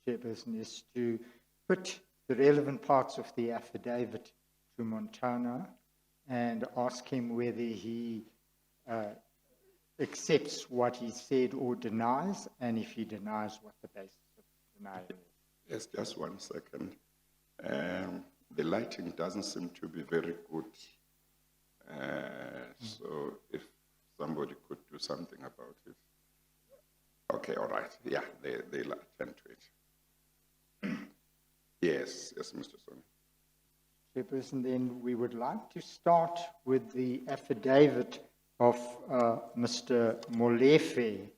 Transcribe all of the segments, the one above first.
Chairperson, is to put the relevant parts of the affidavit to Montana and ask him whether he accepts what he said or denies, and if he denies, what the basis of denial is. Yes, just 1 second. The lighting doesn't seem to be very good. So if somebody could do something about it. Okay, all right. Yeah, they'll attend to it. Yes, Mr. Soni. Chairperson, then we would like to start with the affidavit of Mr. Molefe.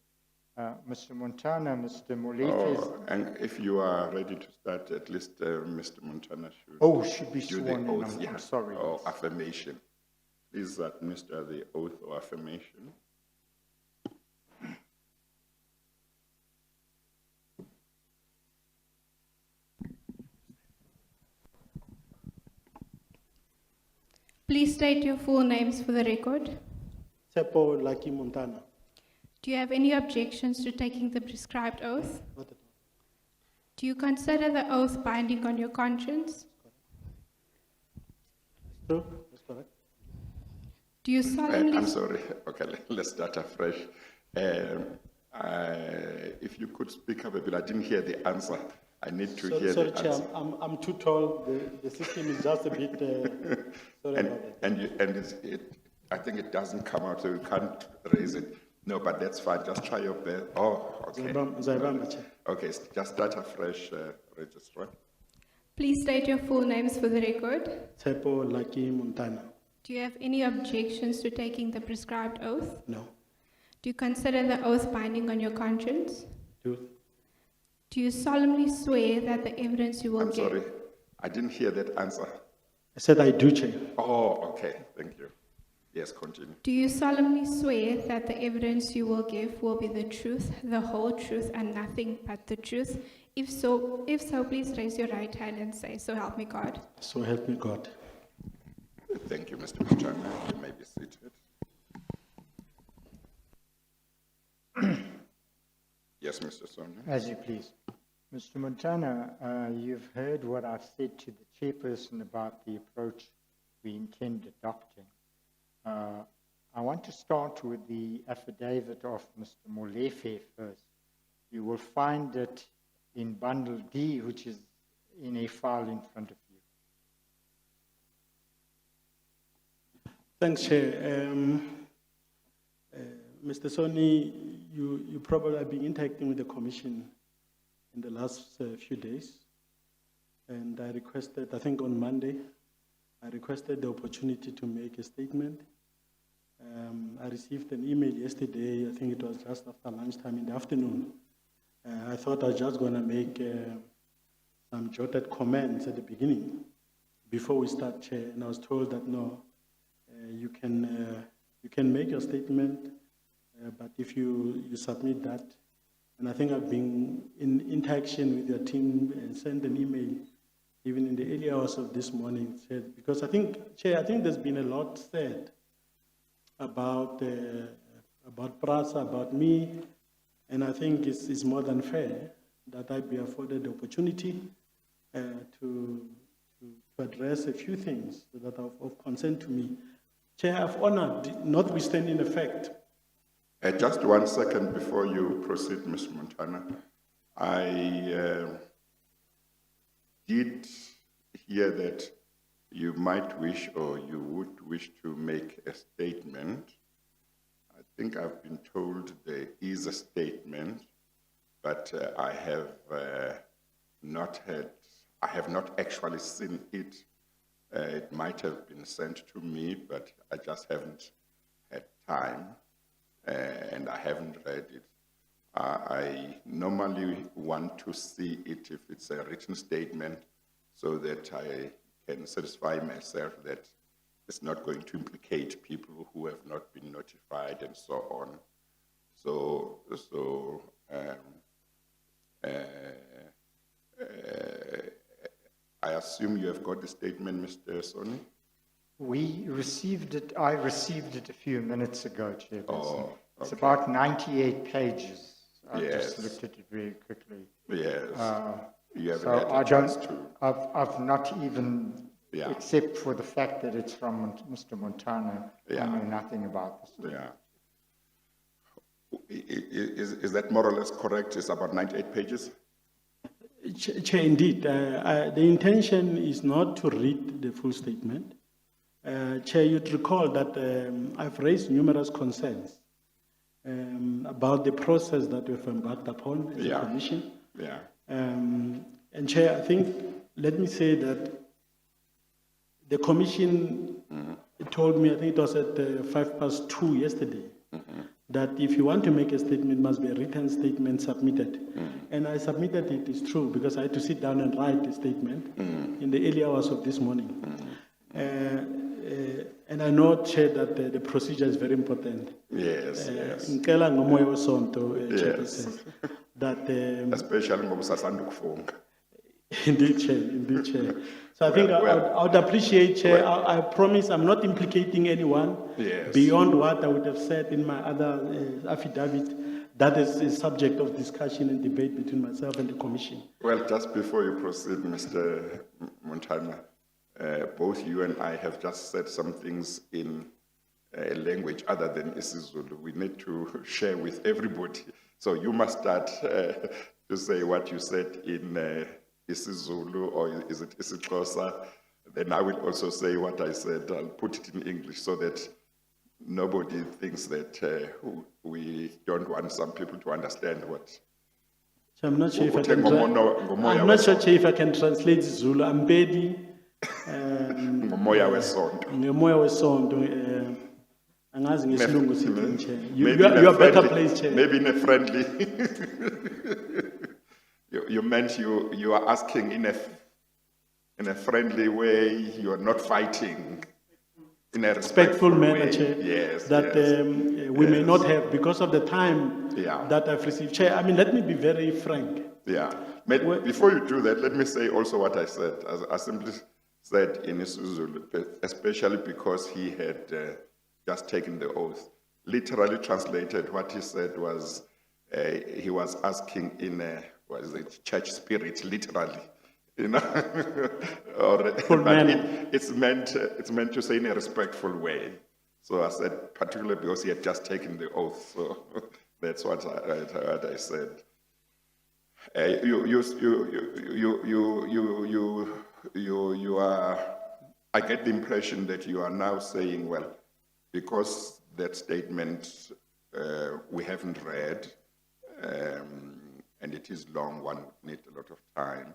Mr. Montana, Mr. Molefe. Oh, and if you are ready to start, at least Mr. Montana should be do sworn the in. oath, I'm sorry. or affirmation. Please administer the oath or affirmation. Please state your full names for the record. Tsepo Lucky Montana. Do you have any objections to taking the prescribed oath? Not at Do you consider the oath binding on your conscience? all. True? That's correct. Do you solemnly... I'm sorry. Okay, let's start afresh. If you could speak up a bit, I didn't hear the answer. I need to hear Sorry, the Chair, answer. I'm too tall. The system is just a bit. Sorry about that. I think it doesn't come out, so you can't raise it. No, but that's fine. Just try your best. Oh, okay. Zaibamba, Chair. Okay, just start afresh, Registrar. Please state your full names for the record. Tsepo Lucky Montana. Do you have any objections to taking the prescribed oath? No. Do you consider the oath binding on your conscience? Truth. Do you solemnly swear that the evidence you will I'm give... sorry. I didn't hear that answer. I said I do, Chair. Oh, okay. Thank you. Yes, continue. Do you solemnly swear that the evidence you will give will be the truth, the whole truth, and nothing but the truth? If so, please raise your right hand and say, "So help me God." So help me God. Thank you, Mr. Montana. You may be seated. Yes, Mr. Sonia. As you please. Mr. Montana, you've heard what I've said to the chairperson about the approach we intend adopting. I want to start with the affidavit of Mr. Molefe first. You will find it in bundle D, which is in a file in front of you. Thanks, Chair. Mr. Soni, you probably have been interacting with the Commission in the last few days. And I requested, I think on Monday, I requested the opportunity to make a statement. I received an email yesterday, I think it was just after lunchtime in the afternoon. I thought I was just going to make some jotted comments at the beginning before we start, Chair, and I was told that no, you can make your statement, but if you submit that, and I think I've been in interaction with your team and sent an email even in the early hours of this morning, said, because I think, Chair, I think there's been a lot said about PRASA, about me, and I think it's more than fair that I be afforded the opportunity to address a few things that are of concern to me. Chair, I've honored, notwithstanding the fact. Just 1 second before you proceed, Mr. Montana. I did hear that you might wish or you would wish to make a statement. I think I've been told there is a statement, but I have not actually seen it. It might have been sent to me, but I just haven't had time, and I haven't read it. I normally want to see it if it's a written statement so that I can satisfy myself that it's not going to implicate people who have not been notified and so on. I assume you have got the statement, Mr. Soni? We received it, I received it a few minutes ago, Chairperson. Oh, It's okay. about 98 pages. I just Yes. looked at it very quickly. Yes. You haven't So had I a chance don't, to. I've not even, Yeah. except for the fact that it's from Mr. Montana, Yeah. I know nothing about this. Yeah. Is that more or less correct? It's about 98 pages? Chair, indeed, the intention is not to read the full statement. Chair, you'd recall that I've raised numerous concerns about the process that we've embarked upon as a Yeah. commission. Yeah. And Chair, I think, let me say that the commission told me, I think it was at 2:05 yesterday, that if you want to make a statement, it must be a written statement submitted. And I submitted it, it's true, because I had to sit down and write a statement in the early hours of this morning. And I know, Chair, that the procedure is very important. Yes, yes. Ngicela ngomoya wesonto, Yes. Chairperson, that Especially ngoba usasanda ukufunga. Indeed, Chair. So I think Well, I would appreciate, Chair, well. I promise I'm not implicating anyone Yes. beyond what I would have said in my other affidavit. That is a subject of discussion and debate between myself and the Commission. Well, just before you proceed, Mr. Montana, both you and I have just said some things in a language other than isiZulu. We need to share with everybody. So you must start to say what you said in isiZulu, or is it isiXhosa? Then I will also say what I said. I'll put it in English so that nobody thinks that we don't want some people to understand what. So I'm not sure if I can. Ngomoya I'm not sure, Chair, if I can translate Zulu. I'm Pedi. Ngomoya wesonto. Ngomoya wesonto. Angazi ngesilungu sithini, Chair. Maybe in a You are better friendly- placed, Chair. Maybe in a friendly. You meant you are asking in a friendly way. You are not fighting. In a Respectful manner, way. Chair. Yes. That yes. we may not have because of the time Yeah. that I've received. Chair, I mean, let me be very frank. Yeah. Before you do that, let me say also what I said. I simply said in isiZulu, especially because he had just taken the oath. Literally translated, what he said was he was asking in a church spirit, literally. You know, Full manner. it's meant to say in a respectful way. So I said, particularly because he had just taken the oath. So that's what I said. You are. I get the impression that you are now saying, well, because that statement we haven't read, and it is long, one would need a lot of time.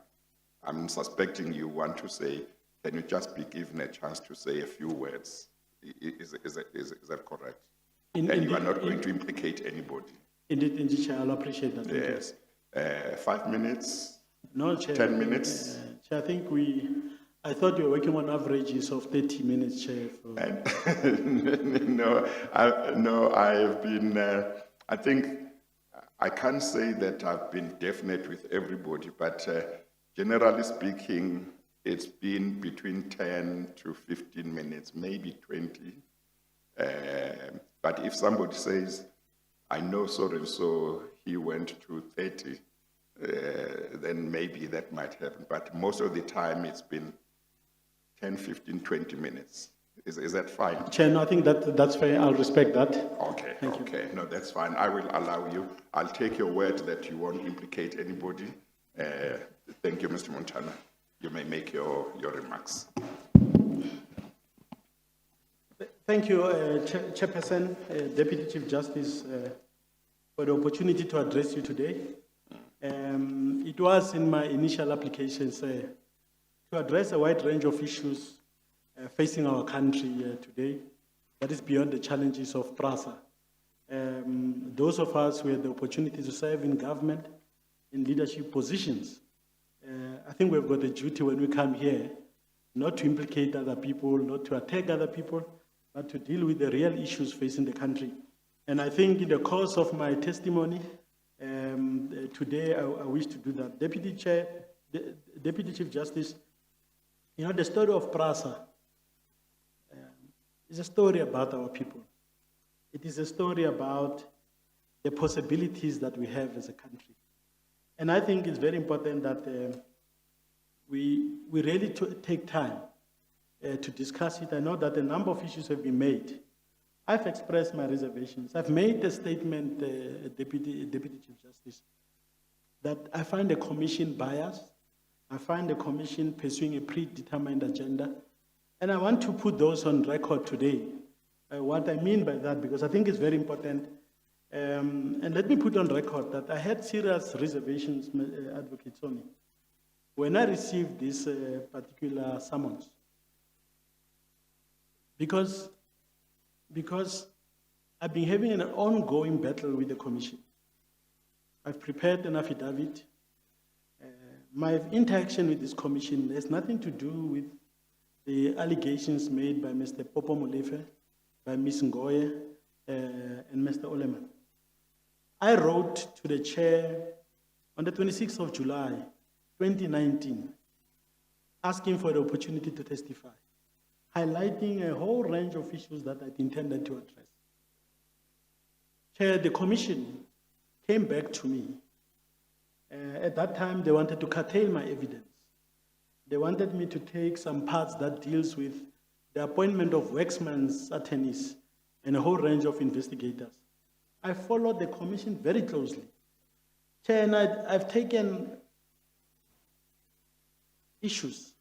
I'm suspecting you want to say, can you just be given a chance to say a few words? Is that correct? And you are not going to implicate anybody? Indeed, Chair, I'll appreciate that. Thank you. Yes. 5 minutes? No, Chair. 10 minutes? Chair, I thought you were working on averages of 30 minutes, Chair. No, I have been, I think, I can't say that I've been definite with everybody, but generally speaking, it's been between 10 to 15 minutes, maybe 20. But if somebody says, I know so-and-so, he went to 30, then maybe that might happen. But most of the time, it's been 10, 15, 20 minutes. Is that fine? Chair, no, I think that's fair. I'll respect that. Okay, okay. No, that's fine. I will allow you. I'll take your word that you won't implicate anybody. Thank you, Mr. Montana. You may make your remarks. Thank you, Chairperson, Deputy Chief Justice, for the opportunity to address you today. It was in my initial applications to address a wide range of issues facing our country today that is beyond the challenges of PRASA. Those of us who had the opportunity to serve in government, in leadership positions, I think we've got a duty when we come here not to implicate other people, not to attack other people, but to deal with the real issues facing the country. And I think in the course of my testimony today, I wish to do that. Deputy Chief Justice, you know, the story of PRASA is a story about our people. It is a story about the possibilities that we have as a country. And I think it's very important that we really take time to discuss it. I know that a number of issues have been made. I've expressed my reservations. I've made a statement, Deputy Chief Justice, that I find the commission biased. I find the commission pursuing a predetermined agenda. And I want to put those on record today. What I mean by that, because I think it's very important. And let me put on record that I had serious reservations, Advocate Somi, when I received this particular summons. Because I've been having an ongoing battle with the commission. I've prepared an affidavit. My interaction with this commission has nothing to do with the allegations made by Mr. Popo Molefe, by Ms. Ngoye, and Mr. Oleman. I wrote to the chair on the 26th of July, 2019, asking for the opportunity to testify, highlighting a whole range of issues that I intended to address. Chair, the commission came back to me. At that time, they wanted to curtail my evidence. They wanted me to take some parts that deals with the appointment of Waxman's attorneys and a whole range of investigators. I followed the commission very closely. Chair, and I've taken issues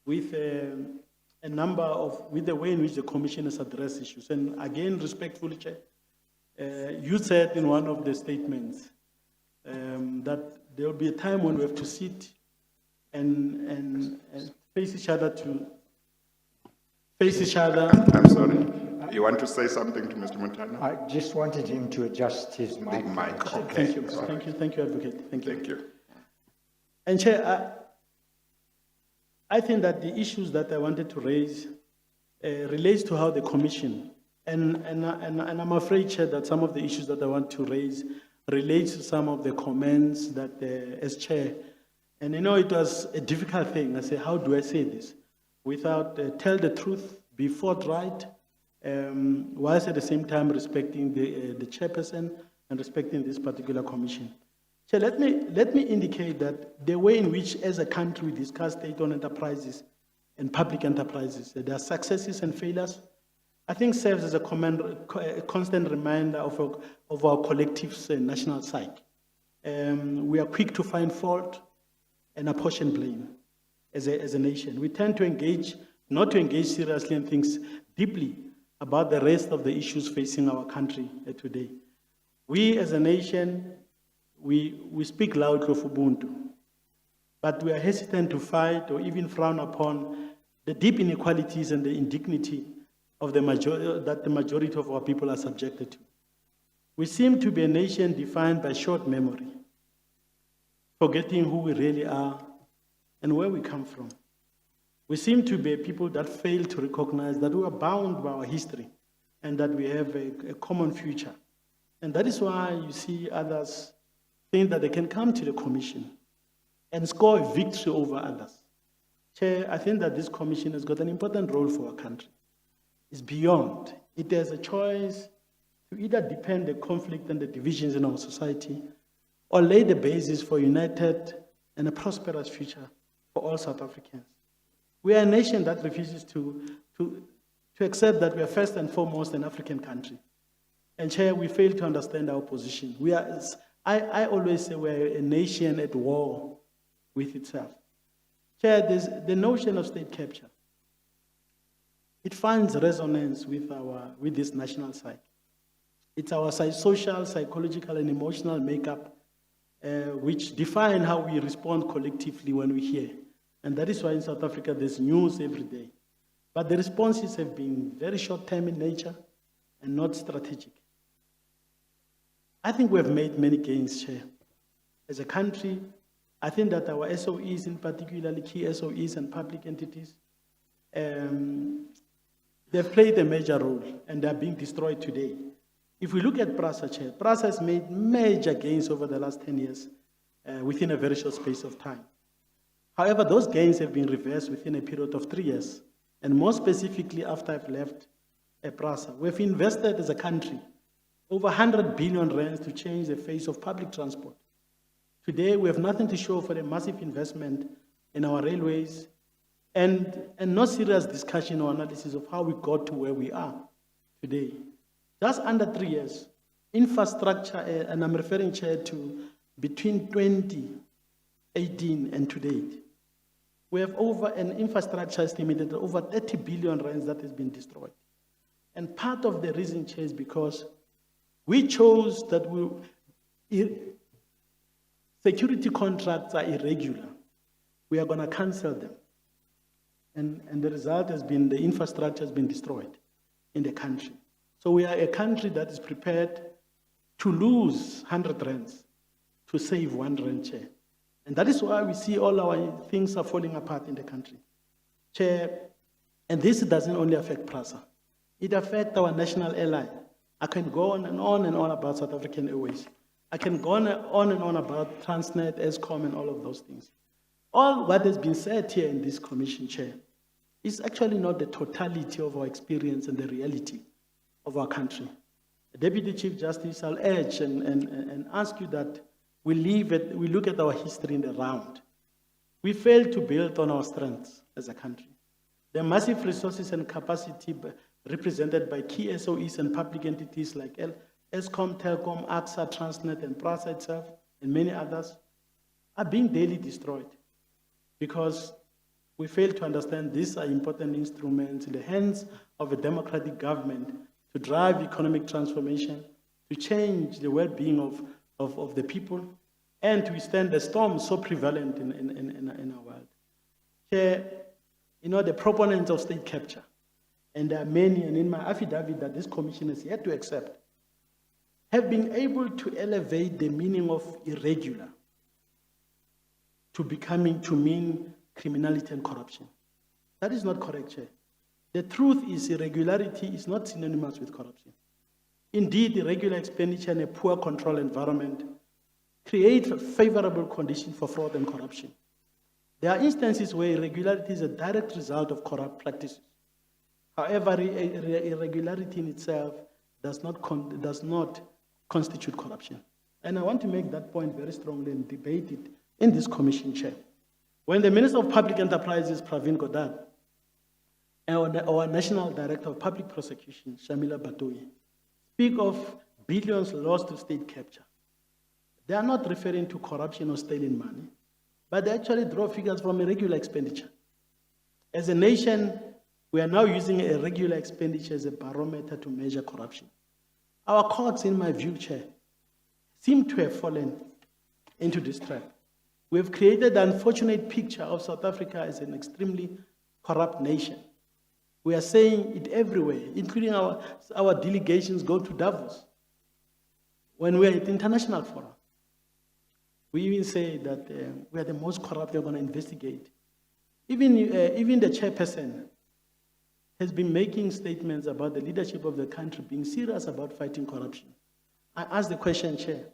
with a number of, with the way in which the commission has addressed issues. And again, respectfully, Chair, you said in one of the statements that there will be a time when we have to sit and face each other to face each other. I'm sorry. You want to say something to Mr. Montana? I just wanted him to adjust his mic. The mic, okay. Thank you, thank you, Advocate. Thank you. Thank you. And Chair, I think that the issues that I wanted to raise relates to how the commission, and I'm afraid, Chair, that some of the issues that I want to raise relates to some of the comments that as Chair, and you know, it was a difficult thing. I said, how do I say this without tell the truth, be forthright, whilst at the same time respecting the chairperson and respecting this particular commission. So let me indicate that the way in which, as a country, we discuss state-owned enterprises and public enterprises, there are successes and failures, I think serves as a constant reminder of our collective national psyche. We are quick to find fault and apportion blame as a nation. We tend to not to engage seriously and think deeply about the rest of the issues facing our country today. We as a nation, we speak loudly of Ubuntu, but we are hesitant to fight or even frown upon the deep inequalities and the indignity of that the majority of our people are subjected to. We seem to be a nation defined by short memory, forgetting who we really are and where we come from. We seem to be people that fail to recognize that we are bound by our history and that we have a common future. And that is why you see others think that they can come to the commission and score a victory over others. Chair, I think that this commission has got an important role for our country. It's beyond. It has a choice to either deepen the conflict and the divisions in our society or lay the basis for a united and a prosperous future for all South Africans. We are a nation that refuses to accept that we are first and foremost an African country. And Chair, we fail to understand our position. I always say we're a nation at war with itself. Chair, there's the notion of state capture. It finds resonance with this national psyche. It's our social, psychological, and emotional makeup which define how we respond collectively when we hear. And that is why in South Africa there's news every day. But the responses have been very short-term in nature and not strategic. I think we have made many gains, Chair. As a country, I think that our SOEs, in particularly key SOEs and public entities, they've played a major role and they're being destroyed today. If we look at PRASA, Chair, PRASA has made major gains over the last 10 years within a very short space of time. However, those gains have been reversed within a period of 3 years, and more specifically after I've left PRASA. We've invested as a country over 100 billion rands to change the face of public transport. Today, we have nothing to show for the massive investment in our railways and no serious discussion or analysis of how we got to where we are today. Just under 3 years, infrastructure, and I'm referring, Chair, to between 2018 and to date, we have over an infrastructure estimated at over 30 billion rands that has been destroyed. And part of the reason, Chair, is because we chose that security contracts are irregular. We are going to cancel them. And the result has been the infrastructure has been destroyed in the country. So we are a country that is prepared to lose 100 rands to save 1 rand, Chair. And that is why we see all our things are falling apart in the country. Chair, and this doesn't only affect PRASA. It affects our national airline. I can go on and on and on about South African Airways. I can go on and on about Transnet, Eskom, and all of those things. All what has been said here in this commission, Chair, is actually not the totality of our experience and the reality of our country. The Deputy Chief Justice, I'll urge and ask you that we look at our history in the round. We failed to build on our strengths as a country. The massive resources and capacity represented by key SOEs and public entities like Eskom, Telkom, AXA, Transnet, and PRASA itself, and many others, are being daily destroyed because we fail to understand these are important instruments in the hands of a democratic government to drive economic transformation, to change the well-being of the people, and to withstand the storms so prevalent in our world. Chair, you know, the proponents of state capture, and there are many, and in my affidavit that this commission has yet to accept, have been able to elevate the meaning of irregular to mean criminality and corruption. That is not correct, Chair. The truth is irregularity is not synonymous with corruption. Indeed, irregular expenditure and a poor control environment create favorable conditions for fraud and corruption. There are instances where irregularity is a direct result of corrupt practices. However, irregularity in itself does not constitute corruption. And I want to make that point very strongly and debate it in this commission, Chair. When the Minister of Public Enterprises, Pravin Gordhan, and our National Director of Public Prosecution, Shamila Batoyi, speak of billions lost to state capture, they are not referring to corruption or stealing money, but they actually draw figures from irregular expenditure. As a nation, we are now using irregular expenditure as a barometer to measure corruption. Our courts, in my view, Chair, seem to have fallen into this trap. We have created the unfortunate picture of South Africa as an extremely corrupt nation. We are saying it everywhere, including our delegations go to Davos. When we are at international fora, we even say that we are the most corrupt, we are going to investigate. Even the chairperson has been making statements about the leadership of the country being serious about fighting corruption. I ask the question, Chair,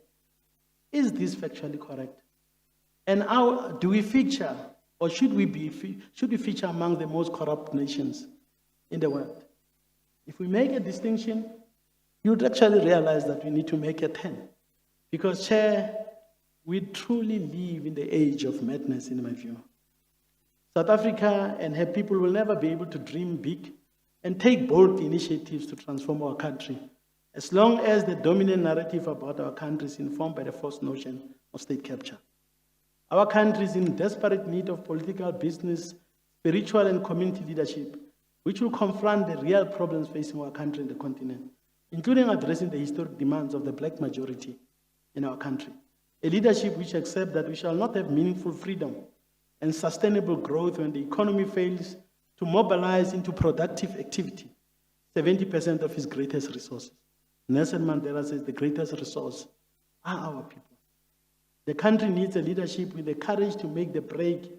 is this factually correct? And how do we feature, or should we feature among the most corrupt nations in the world? If we make a distinction, you'd actually realize that we need to make a 10. Because, Chair, we truly live in the age of madness, in my view. South Africa and her people will never be able to dream big and take bold initiatives to transform our country, as long as the dominant narrative about our country is informed by the false notion of state capture. Our country is in desperate need of political, business, spiritual, and community leadership, which will confront the real problems facing our country and the continent, including addressing the historic demands of the black majority in our country. A leadership which accepts that we shall not have meaningful freedom and sustainable growth when the economy fails to mobilize into productive activity 70% of its greatest resources. Nelson Mandela says the greatest resource are our people. The country needs a leadership with the courage to make the break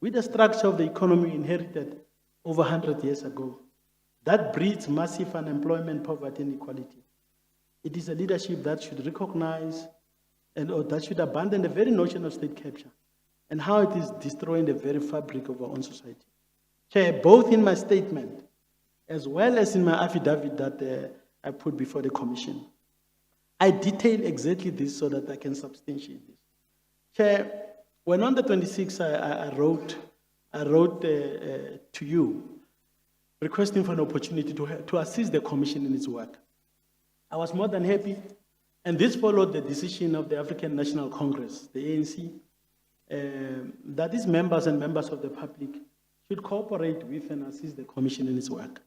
with the structure of the economy inherited over 100 years ago. That breeds massive unemployment, poverty, and inequality. It is a leadership that should recognize or that should abandon the very notion of state capture and how it is destroying the very fabric of our own society. Chair, both in my statement as well as in my affidavit that I put before the Commission, I detail exactly this so that I can substantiate this. Chair, when on the 26th I wrote to you requesting for an opportunity to assist the commission in its work. I was more than happy, and this followed the decision of the African National Congress, the ANC, that its members and members of the public should cooperate with and assist the commission in its work.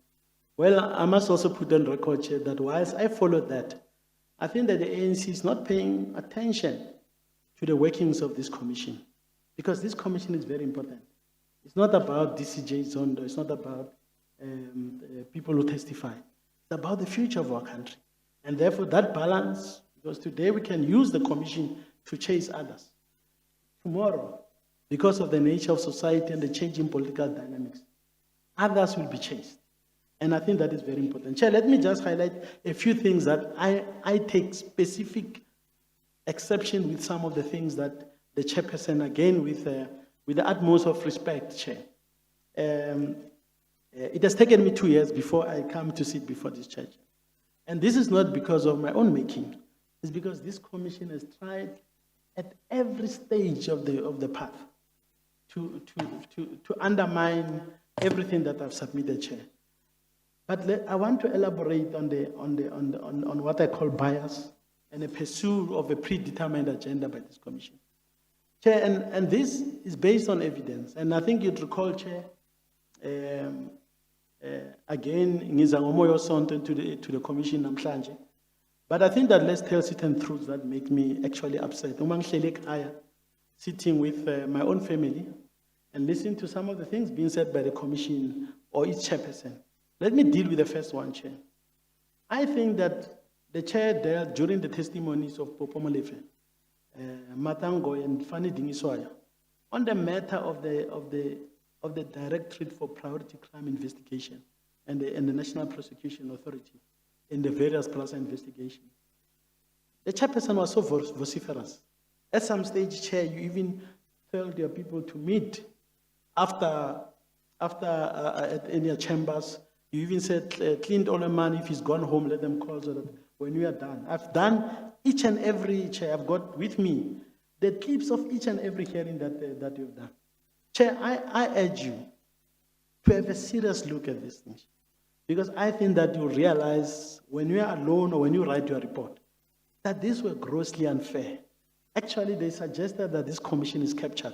Well, I must also put on record, Chair, that whilst I followed that, I think that the ANC is not paying attention to the workings of this commission, because this commission is very important. It's not about DCJ Zondo, it's not about people who testify. It's about the future of our country. And therefore that balance, because today we can use the commission to chase others. Tomorrow, because of the nature of society and the changing political dynamics, others will be chased. And I think that is very important. Chair, let me just highlight a few things that I take specific exception with some of the things that the chairperson, again, with the utmost of respect, Chair. It has taken me 2 years before I come to sit before this church. And this is not because of my own making. It's because this commission has tried at every stage of the path to undermine everything that I've submitted, Chair. But I want to elaborate on what I call bias and a pursuit of a predetermined agenda by this commission. Chair, and this is based on evidence. And I think you'd recall, Chair, again, ngiza ngomoya osonto to the commission namhlanje. But I think that let's tell certain truths that make me actually upset. Uma ngihleli ekhaya, sitting with my own family and listening to some of the things being said by the commission or its chairperson. Let me deal with the first one, Chair. I think that the Chair dealt during the testimonies of Popo Molefe, Matango and Fanny Dingiswaya on the matter of the Directorate for Priority Crime Investigation and the National Prosecution Authority in the various PRASA investigations. The chairperson was so vociferous. At some stage, Chair, you even told your people to meet after in your chambers. You even said, Clint Oleman, if he's gone home, let them call so that when we are done. I've done each and every, Chair, I've got with me the clips of each and every hearing that you've done. Chair, I urge you to have a serious look at these things, because I think that you realize when you are alone or when you write your report that these were grossly unfair. Actually, they suggested that this commission is captured.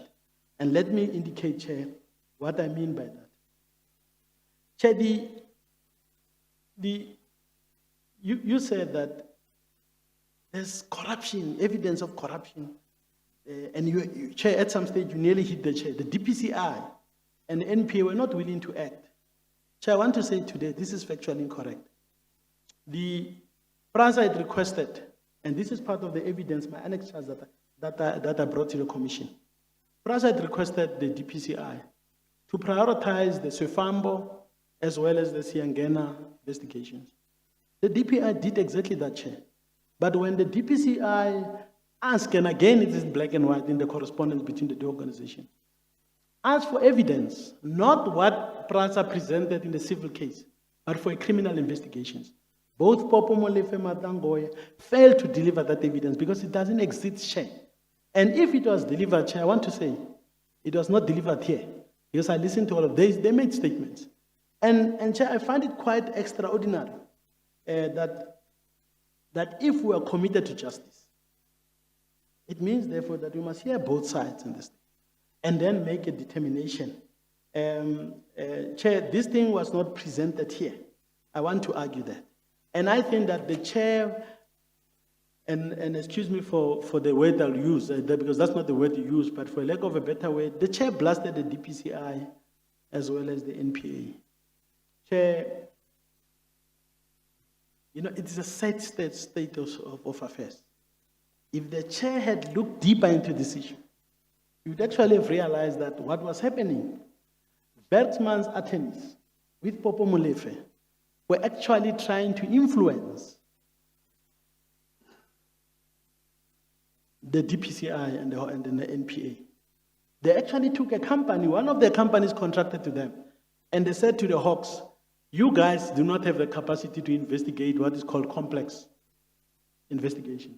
And let me indicate, Chair, what I mean by that. Chair, you said that there's corruption, evidence of corruption. And you, Chair, at some stage, you nearly hit the Chair. The DPCI and the NPA were not willing to act. Chair, I want to say today, this is factually incorrect. The PRASA had requested, and this is part of the evidence, my annexures that I brought to the commission. PRASA had requested the DPCI to prioritize the Swefambo as well as the Siangena investigations. The DPI did exactly that, Chair. But when the DPCI asked, and again it is black and white in the correspondence between the two organizations, asked for evidence, not what PRASA presented in the civil case, but for a criminal investigations. Both Popo Molefe and Matangoya failed to deliver that evidence because it doesn't exist, Chair. And if it was delivered, Chair, I want to say, it was not delivered here. Because I listened to all of this, they made statements. And Chair, I find it quite extraordinary that if we are committed to justice, it means, therefore, that we must hear both sides in this thing and then make a determination. Chair, this thing was not presented here. I want to argue that. And I think that the Chair, and excuse me for the word I'll use, because that's not the word you use, but for lack of a better word, the Chair blasted the DPCI as well as the NPA. Chair, you know, it is a sad state of affairs. If the Chair had looked deeper into this issue, you would actually have realized that what was happening, Bertman's attorneys with Popo Molefe were actually trying to influence the DPCI and the NPA. They actually took a company, one of their companies contracted to them, and they said to the Hawks, you guys do not have the capacity to investigate what is called complex investigations.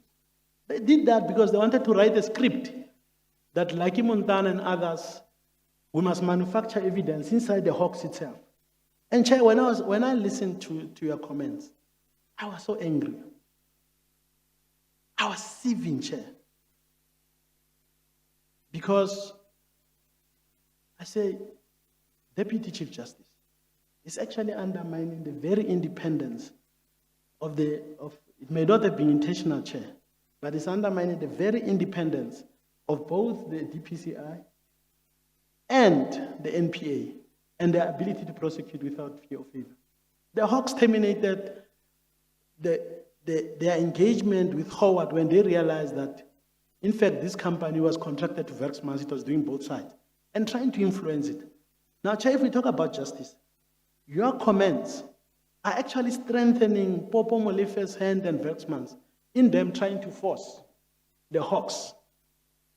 They did that because they wanted to write a script that, like Montana and others, we must manufacture evidence inside the Hawks itself. And Chair, when I listened to your comments, I was so angry. I was seething, Chair. Because I say, Deputy Chief Justice is actually undermining the very independence of it may not have been intentional, Chair, but it's undermining the very independence of both the DPCI and the NPA and their ability to prosecute without fear or favor. The Hawks terminated their engagement with Howard when they realized that, in fact, this company was contracted to Verksmans, it was doing both sides, and trying to influence it. Now, Chair, if we talk about justice, your comments are actually strengthening Popo Molefe's hand and Verksmans in them trying to force the Hawks.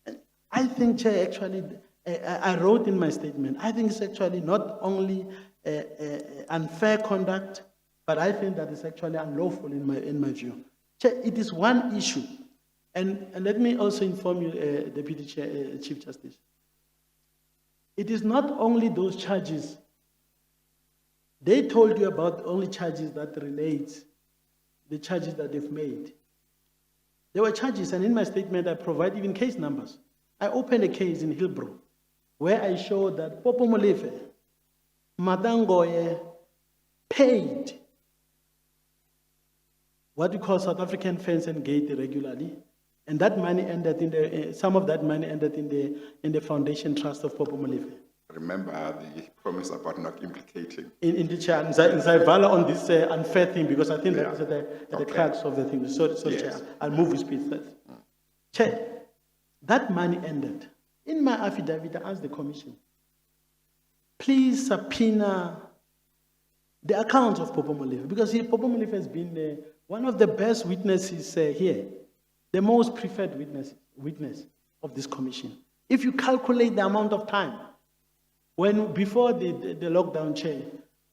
And I think, Chair, actually, I wrote in my statement, I think it's actually not only unfair conduct, but I think that it's actually unlawful in my view. Chair, it is one issue. And let me also inform you, Deputy Chief Justice. It is not only those charges. They told you about only charges that relate, the charges that they've made. There were charges, and in my statement, I provide even case numbers. I opened a case in Hillbrook where I showed that Popo Molefe, Madangoye, paid what we call South African Fence and Gate irregularly, and that money ended in some of that money ended in the foundation trust of Popo Molefe. Remember the promise about not implicating. In the chair, I valor on this unfair thing because I think that is at the crux of the thing. Sorry, yes. Chair, I'll move with speed first. Chair, that money ended. In my affidavit, I asked the commission, please subpoena the accounts of Popo Molefe, because Popo Molefe has been one of the best witnesses here, the most preferred witness of this commission. If you calculate the amount of time, before the lockdown, Chair,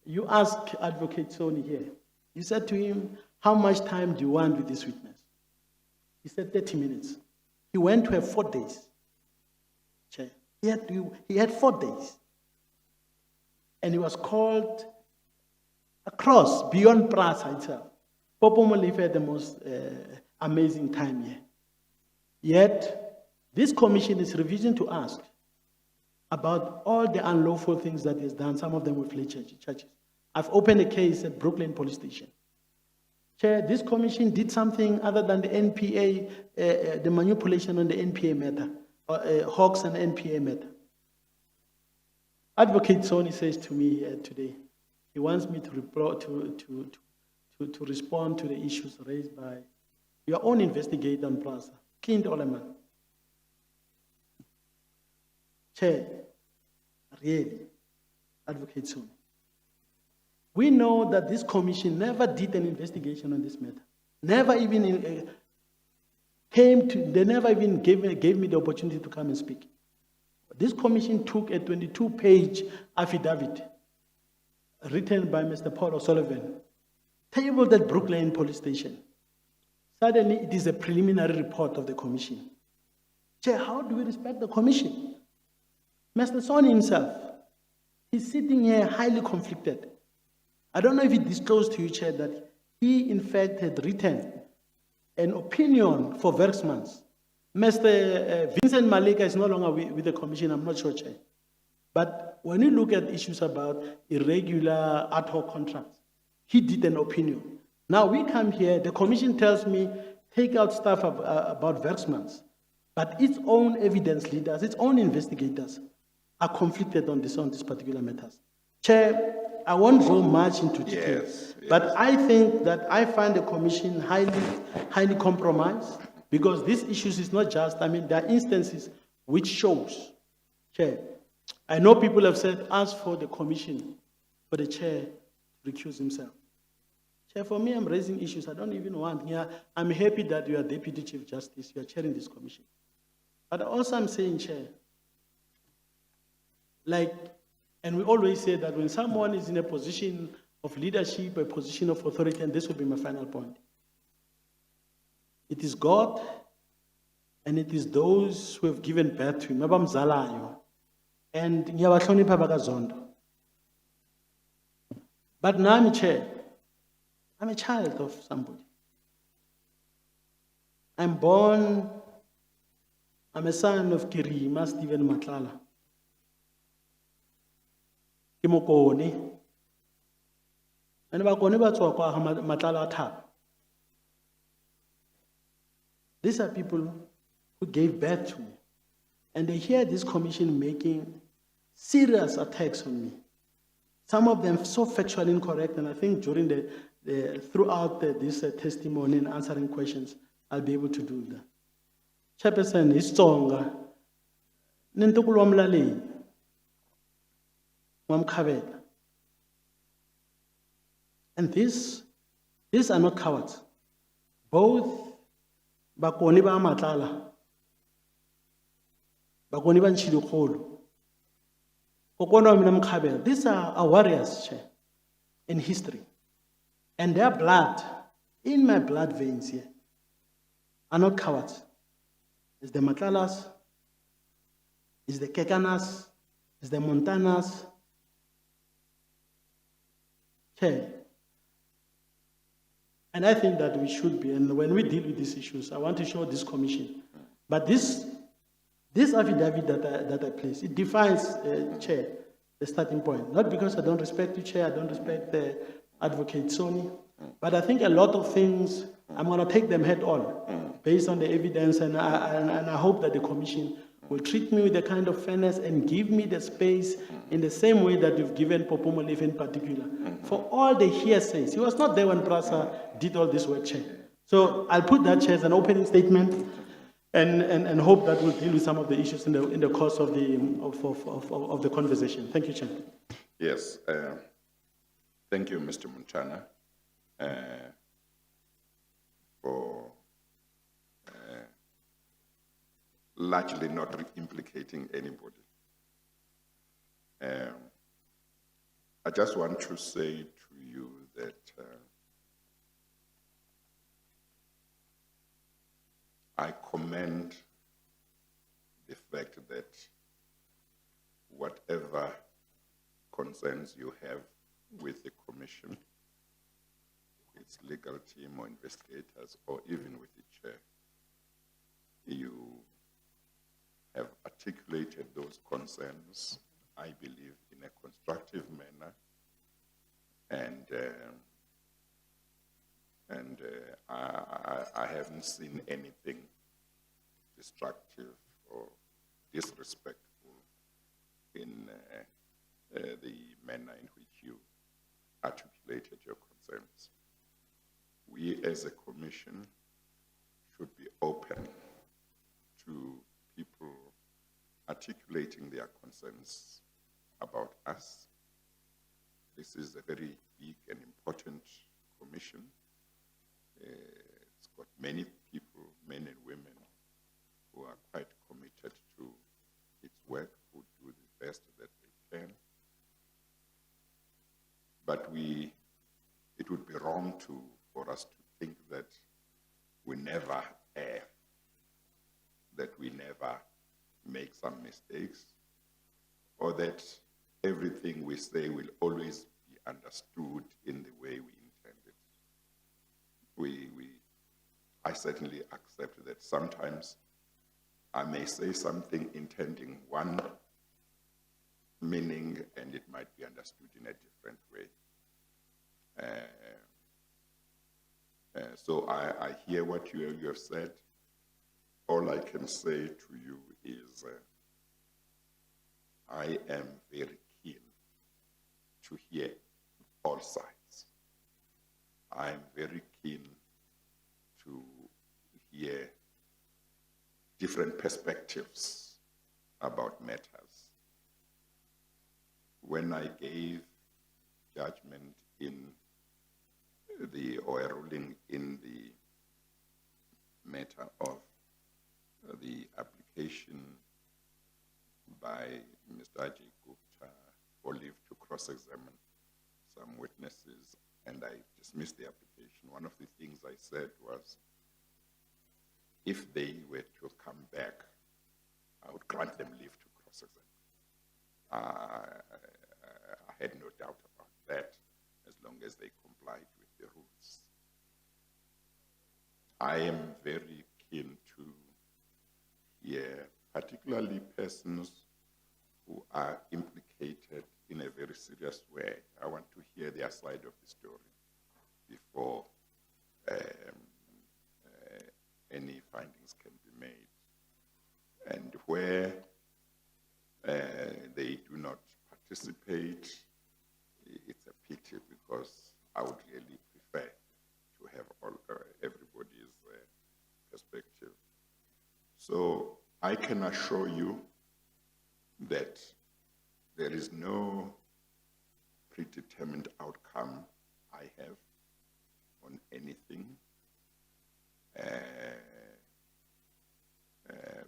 you asked Advocate Sony here, you said to him, how much time do you want with this witness? He said 30 minutes. He went to have 4 days. Chair, he had 4 days. And he was called across, beyond PRASA itself. Popo Molefe had the most amazing time here. Yet, this commission is revision to ask about all the unlawful things that he has done, some of them with late charges. I've opened a case at Brooklyn Police Station. Chair, this commission did something other than the NPA, the manipulation on the NPA matter, Hawks and NPA matter. Advocate Sony says to me today, he wants me to respond to the issues raised by your own investigator on PRASA, Clint Oleman. Chair, really, Advocate Sony. We know that this commission never did an investigation on this matter. Never even they never even gave me the opportunity to come and speak. This commission took a 22-page affidavit written by Mr. Paul O'Sullivan, tabled at Brooklyn Police Station. Suddenly, it is a preliminary report of the commission. Chair, how do we respect the commission? Mr. Sony himself, he's sitting here highly conflicted. I don't know if he disclosed to you, Chair, that he, in fact, had written an opinion for Verksmans. Mr. Vincent Malika is no longer with the commission, I'm not sure, Chair. But when you look at issues about irregular ad hoc contracts, he did an opinion. Now we come here, the commission tells me, take out stuff about Verksmans, but its own evidence leaders, its own investigators are conflicted on this particular matters. Chair, I won't go much into details, but I think that I find the commission highly compromised, because these issues is not just, there are instances which shows, Chair, I know people have said, ask for the commission, for the chair to recuse himself. Chair, for me, I'm raising issues I don't even want. Yeah, I'm happy that you are Deputy Chief Justice, you are chairing this commission. But also I'm saying, Chair, and we always say that when someone is in a position of leadership, a position of authority, and this will be my final point. It is God, and it is those who have given birth to him, abamzalayo. And ngiyabahlonipha bakaZondo. But now I'm a chair. I'm a child of somebody. I'm a son of Kirima Stephen Matlala. Kimokoni. And bakoni batswa kwa Matlala Thabo. These are people who gave birth to me. And they hear this commission making serious attacks on me. Some of them so factually incorrect, and I think during throughout this testimony and answering questions, I'll be able to do that. Chairperson, isitsonga, nintukulu wamlaleli, wamkhabela. And these are not cowards. Both bakoni ba Matlala, bakoni ba Nchidikgolo, kokwana wa mina Mkhabela, these are our warriors, Chair, in history. And their blood, in my blood veins here, are not cowards. It's the Matlalas, it's the Kekanas, it's the Montanas. Chair. And I think that we should be, and when we deal with these issues, I want to show this commission. But this affidavit that I place, it defines, Chair, the starting point. Not because I don't respect you, Chair, I don't respect the Advocate Soni, but I think a lot of things, I'm going to take them head on, based on the evidence, and I hope that the commission will treat me with the kind of fairness and give me the space in the same way that you've given Popomolif in particular. For all the hearsays, he was not there when PRASA did all this work, Chair. So I'll put that, Chair, as an opening statement, and hope that we'll deal with some of the issues in the course of the conversation. Thank you, Chair. Yes, thank you, Mr. Montana, for largely not implicating anybody. I just want to say to you that I commend the fact that whatever concerns you have with the commission, its legal team or investigators, or even with the chair, you have articulated those concerns, I believe, in a constructive manner, and I haven't seen anything destructive or disrespectful in the manner in which you articulated your concerns. We as a commission should be open to people articulating their concerns about us. This is a very big and important commission. It's got many people, men and women, who are quite committed to its work, who do the best that they can. But it would be wrong for us to think that we never err, that we never make some mistakes, or that everything we say will always be understood in the way we intended. I certainly accept that sometimes I may say something intending one meaning and it might be understood in a different way. So I hear what you have said. All I can say to you is I am very keen to hear all sides. I am very keen to hear different perspectives about matters. When I gave judgment or a ruling in the matter of the application by Mr. Ajay Gupta for leave to cross-examine some witnesses, and I dismissed the application. One of the things I said was, if they were to come back, I would grant them leave to cross-examine. I had no doubt about that, as long as they complied with the rules. I am very keen to hear, particularly persons who are implicated in a very serious way. I want to hear their side of the story before any findings can be made. And where they do not participate, it's a pity, because I would really prefer to have everybody's perspective. So I can assure you that there is no predetermined outcome I have on anything.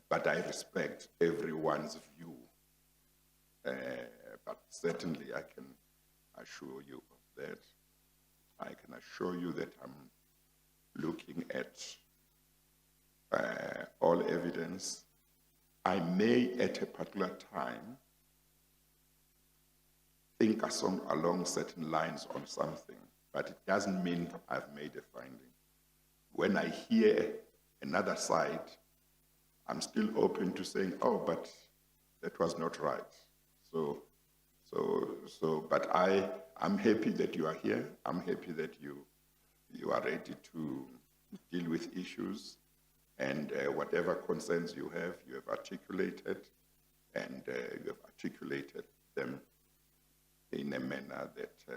But I respect everyone's view. But certainly I can assure you of that. I can assure you that I'm looking at all evidence. I may, at a particular time, think along certain lines on something, but it doesn't mean I've made a finding. When I hear another side, I'm still open to saying, oh, but that was not right. But I'm happy that you are here. I'm happy that you are ready to deal with issues, and whatever concerns you have articulated, and you have articulated them in a manner that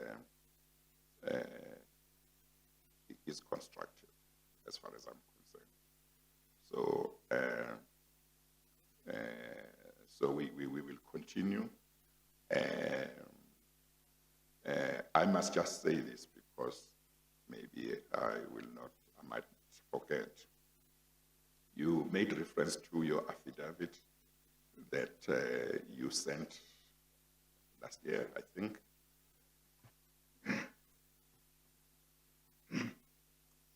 is constructive, as far as I'm concerned. So we will continue. I must just say this, because maybe I might forget. You made reference to your affidavit that you sent last year, I think.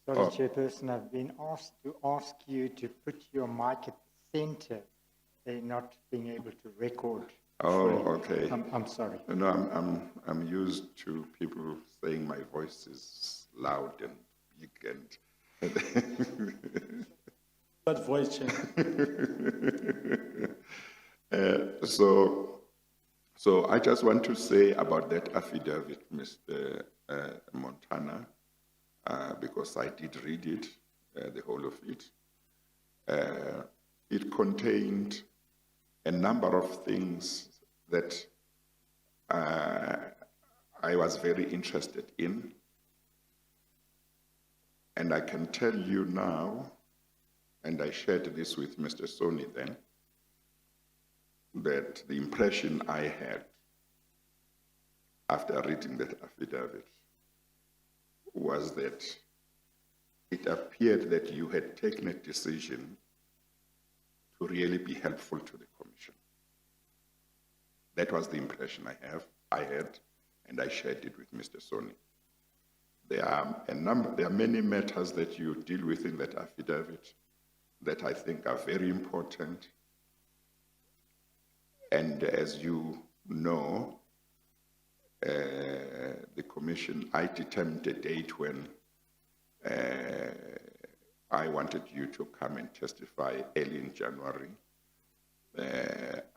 Sorry, Chairperson, I've been asked to ask you to put your mic at the center. They're not being able to record. Oh, freely. okay. I'm sorry. No, I'm used to people saying my voice is loud and big and. That voice, Chair. So I just want to say about that affidavit, Mr. Montana, because I did read it, the whole of it. It contained a number of things that I was very interested in. And I can tell you now, and I shared this with Mr. Soni then, that the impression I had after reading that affidavit was that it appeared that you had taken a decision to really be helpful to the Commission. That was the impression I had, and I shared it with Mr. Soni. There are many matters that you deal with in that affidavit that I think are very important. And as you know, the Commission, I determined a date when I wanted you to come and testify early in January.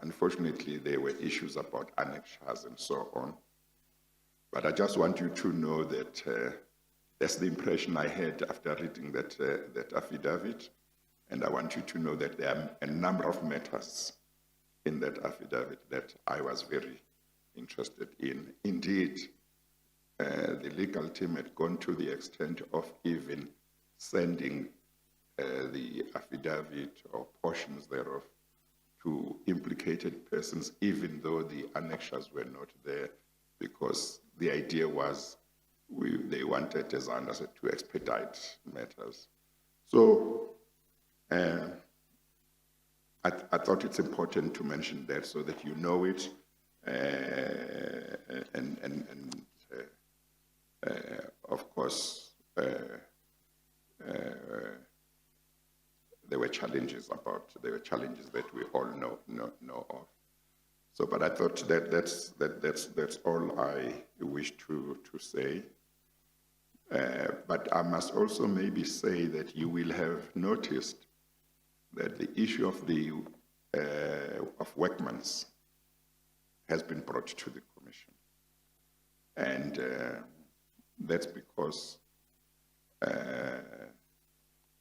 Unfortunately, there were issues about annexures and so on. But I just want you to know that that's the impression I had after reading that affidavit. And I want you to know that there are a number of matters in that affidavit that I was very interested in. Indeed, the legal team had gone to the extent of even sending the affidavit or portions thereof to implicated persons, even though the annexures were not there, because the idea was they wanted, as I understood, to expedite matters. So I thought it's important to mention that so that you know it, of course, there challenges that we all know of. So, but I thought that's all I wish to say. But I must also maybe say that you will have noticed that the issue of the of workmen's has been brought to the Commission, and that's because,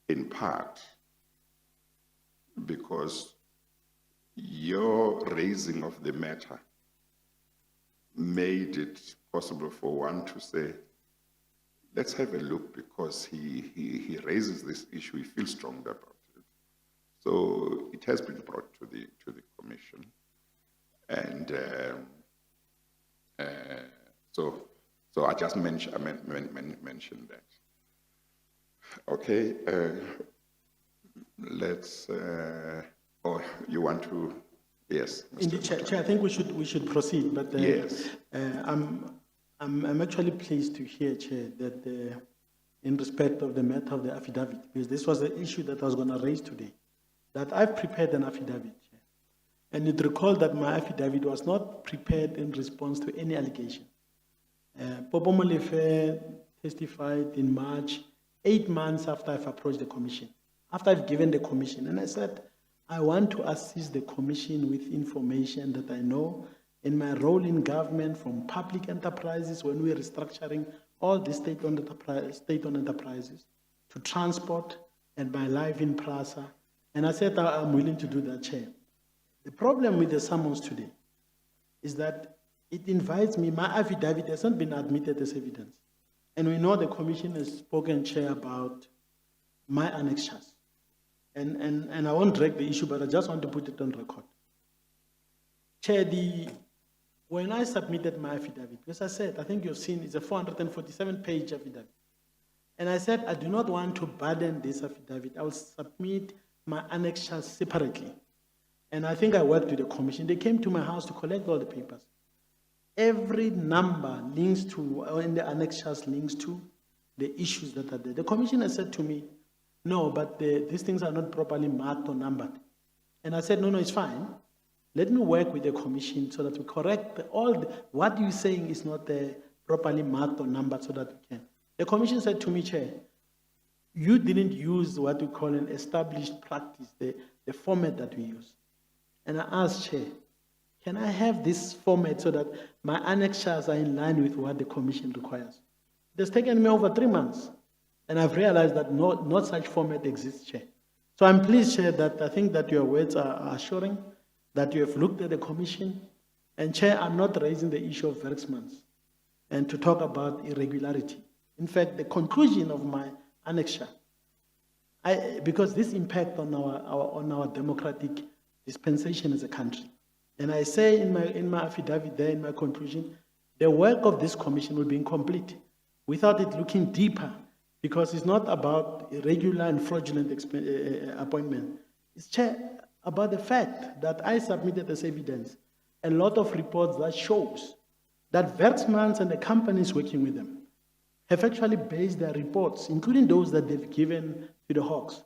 in part, because your raising of the matter made it possible for one to say, let's have a look, because he raises this issue, he feels strongly about it. So it has been brought to the Commission, and so I just mentioned that. Okay, let's. Or you want to? Yes. Indeed, Chair, I think we should proceed. But yes, I'm actually pleased to hear, Chair, that in respect of the matter of the affidavit, because this was the issue that I was going to raise today, that I've prepared an affidavit, Chair. And you'd recall that my affidavit was not prepared in response to any allegation. Popo Molefe testified in March, 8 months after I've approached the Commission, after I've given the Commission, and I said, I want to assist the Commission with information that I know in my role in government, from public enterprises when we're restructuring all the state-owned enterprises, to transport, and my life in PRASA. And I said I'm willing to do that, Chair. The problem with the summons today is that it invites me, my affidavit hasn't been admitted as evidence. And we know the Commission has spoken, Chair, about my annexures. And I won't drag the issue, but I just want to put it on record. Chair, when I submitted my affidavit, because I said, I think you've seen, it's a 447-page affidavit. And I said, I do not want to burden this affidavit. I will submit my annexures separately. And I think I worked with the Commission. They came to my house to collect all the papers. Every number links to, or in the annexures links to the issues that are there. The Commissioner said to me, no, but these things are not properly marked or numbered. And I said, no, it's fine. Let me work with the Commission so that we correct what you're saying is not properly marked or numbered, so that we can. The Commission said to me, Chair, you didn't use what we call an established practice, the format that we use. And I asked, Chair, can I have this format so that my annexures are in line with what the Commission requires? It has taken me over 3 months. And I've realized that not such format exists, Chair. So I'm pleased, Chair, that I think that your words are assuring, that you have looked at the Commission. And Chair, I'm not raising the issue of Werksmans and to talk about irregularity. In fact, the conclusion of my annexure, because this impact on our democratic dispensation as a country. And I say in my affidavit there, in my conclusion, the work of this Commission will be incomplete without it looking deeper, because it's not about irregular and fraudulent appointment. It's, Chair, about the fact that I submitted as evidence a lot of reports that shows that Werksmans and the companies working with them have actually based their reports, including those that they've given to the Hawks,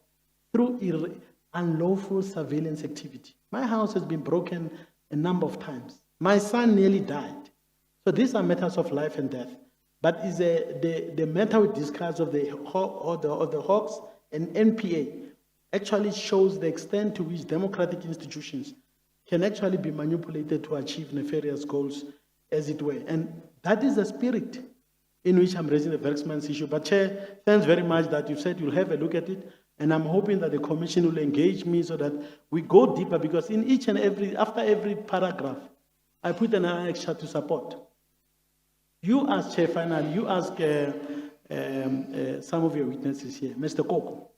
through unlawful surveillance activity. My house has been broken a number of times. My son nearly died. So these are matters of life and death. But is the matter we discuss of the Hawks and NPA actually shows the extent to which democratic institutions can actually be manipulated to achieve nefarious goals, as it were. And that is the spirit in which I'm raising the Werksmans issue. But Chair, thanks very much that you said you'll have a look at it. And I'm hoping that the Commission will engage me so that we go deeper, because in each and after every paragraph, I put an annexure to support. You ask, Chair, finally, you ask some of your witnesses here, Mr. Koko.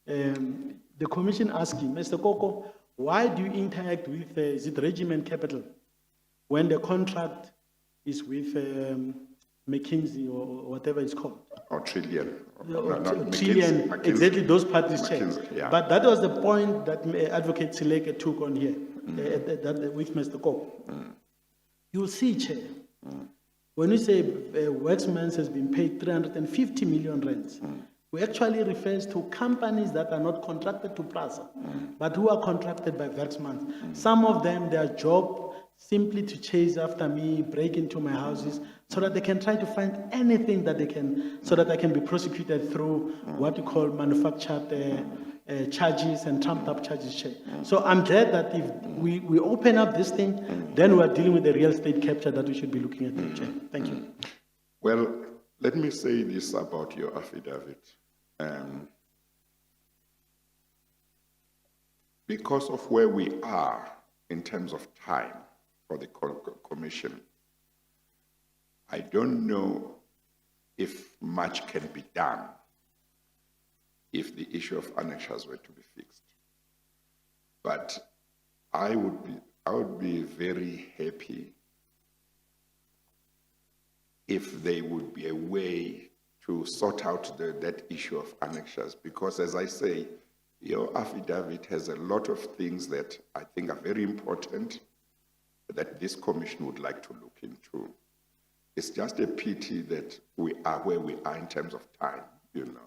The Commission asking, Mr. Koko, why do you interact with, is it Regiment Capital, when the contract is with McKinsey or whatever it's called? Or Trillion. Trillion, exactly those parties, Chair. Yeah. But that was the point that Advocate Sileke took on here, with Mr. Koko. You'll see, Chair, when we say Werksmans has been paid 350 million rands, We actually refers to companies that are not contracted to PRASA, but who are contracted by Werksmans. Some of them, their job simply to chase after me, break into my houses, so that they can try to find anything that they can, so that I can be prosecuted through what you call manufactured charges and trumped up charges. So I'm glad that if we open up this thing, then we are dealing with the real estate capture that we should be looking at. Chair. Thank you. Well, let me say this about your affidavit. Because of where we are in terms of time for the commission, I don't know if much can be done if the issue of annexures were to be fixed. But I would be very happy if there would be a way to sort out that issue of annexures, because as I say, your affidavit has a lot of things that I think are very important that this commission would like to look into. It's just a pity that we are where we are in terms of time, you know.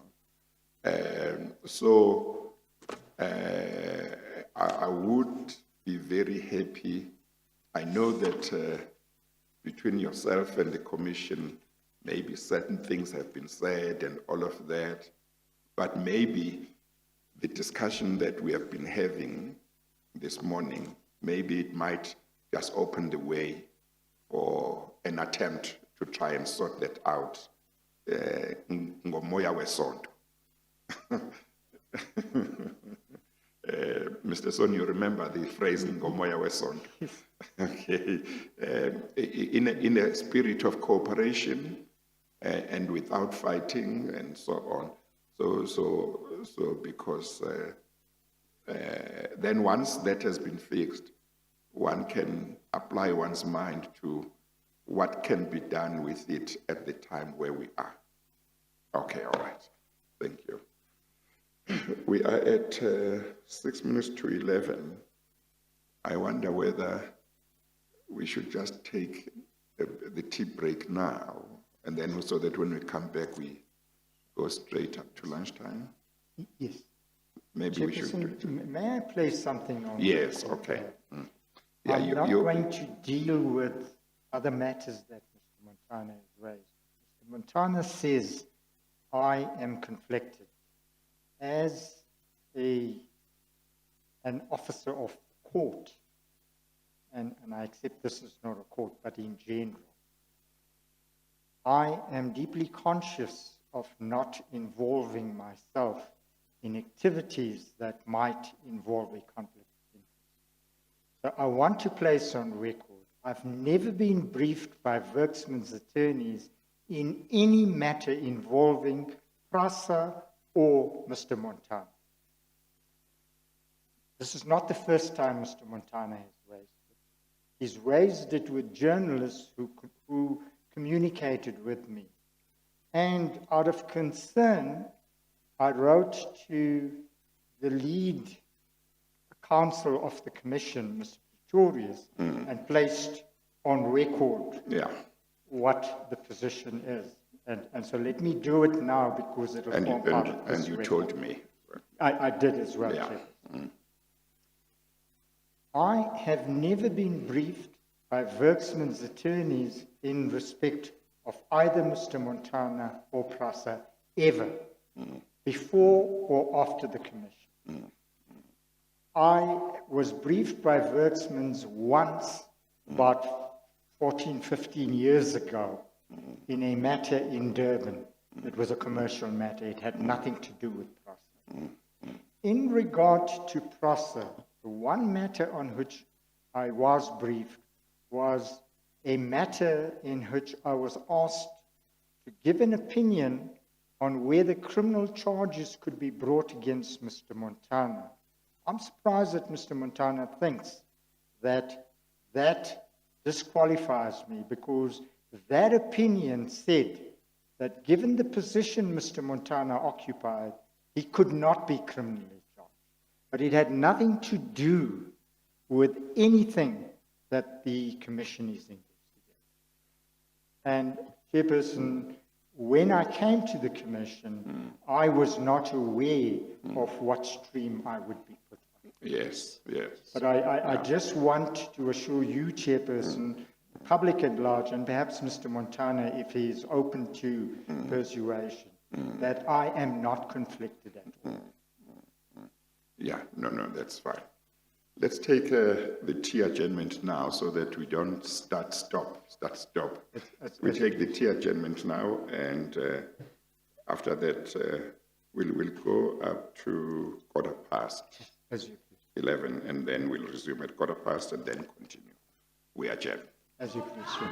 So I would be very happy. I know that between yourself and the commission, maybe certain things have been said and all of that, but maybe the discussion that we have been having this morning, maybe it might just open the way for an attempt to try and sort that out. Ngomoya wesonto. Mr. Son, you remember the phrase Ngomoya wesonto? Okay. In a spirit of cooperation and without fighting and so on. So because then once that has been fixed, one can apply one's mind to what can be done with it at the time where we are. Okay, all right. Thank you. We are at 6 minutes to 11. I wonder whether we should just take the tea break now, and then so that when we come back, we go straight up to lunchtime. Yes. Maybe we should. May I place something on? Yes, okay. Yeah, I'm not going to deal with other matters that Mr. Montana has raised. Mr. Montana says, I am conflicted. As an officer of court, and I accept this is not a court, but in general, I am deeply conscious of not involving myself in activities that might involve a conflict of interest. So I want to place on record, I've never been briefed by Werksman's attorneys in any matter involving PRASA or Mr. Montana. This is not the first time Mr. Montana has raised it. He's raised it with journalists who communicated with me. And out of concern, I wrote to the lead counsel of the commission, Mr. Pretorius, and placed on record what the position is. And so let me do it now because it will form part of this And you record. told me. I did as well, Yeah. Chair. I have never been briefed by Werksman's attorneys in respect of either Mr. Montana or PRASA ever, before or after the commission. I was briefed by Werksman's once, about 14, 15 years ago, in a matter in Durban. It was a commercial matter. It had nothing to do with PRASA. In regard to PRASA, the one matter on which I was briefed was a matter in which I was asked to give an opinion on whether criminal charges could be brought against Mr. Montana. I'm surprised that Mr. Montana thinks that that disqualifies me, because that opinion said that given the position Mr. Montana occupied, he could not be criminally charged. But it had nothing to do with anything that the commission is investigating. And Chairperson, When I came to the commission, I was not aware of what stream I would be put on. Yes, yes. But I just want to assure you, Chairperson, public at large, and perhaps Mr. Montana, if he is open to persuasion, that I am not conflicted at all. Yeah, no, that's fine. Let's take the tea adjournment now so that we don't stop. We take the tea adjournment now, and after that, we'll go up to 11:15, As you please. and then we'll resume at 11:15 and then continue. We adjourn. As you please, sir.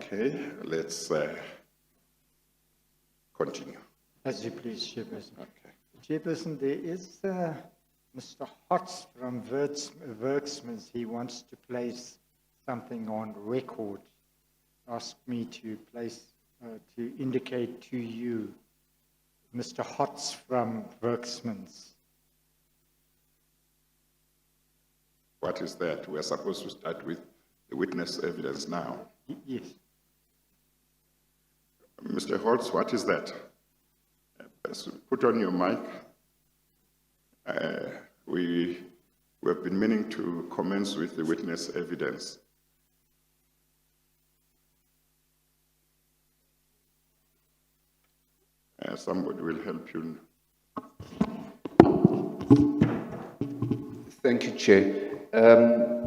Okay, let's continue. As you please, Chairperson. Okay. Chairperson, there is Mr. Hotz from Werksmans. He wants to place something on record. Ask me to to indicate to you, Mr. Hotz from Werksmans. What is that? We're supposed to start with the witness evidence now. Yes. Mr. Holtz, what is that? Put on your mic. We have been meaning to commence with the witness evidence. Somebody will help you. Thank you, Chair.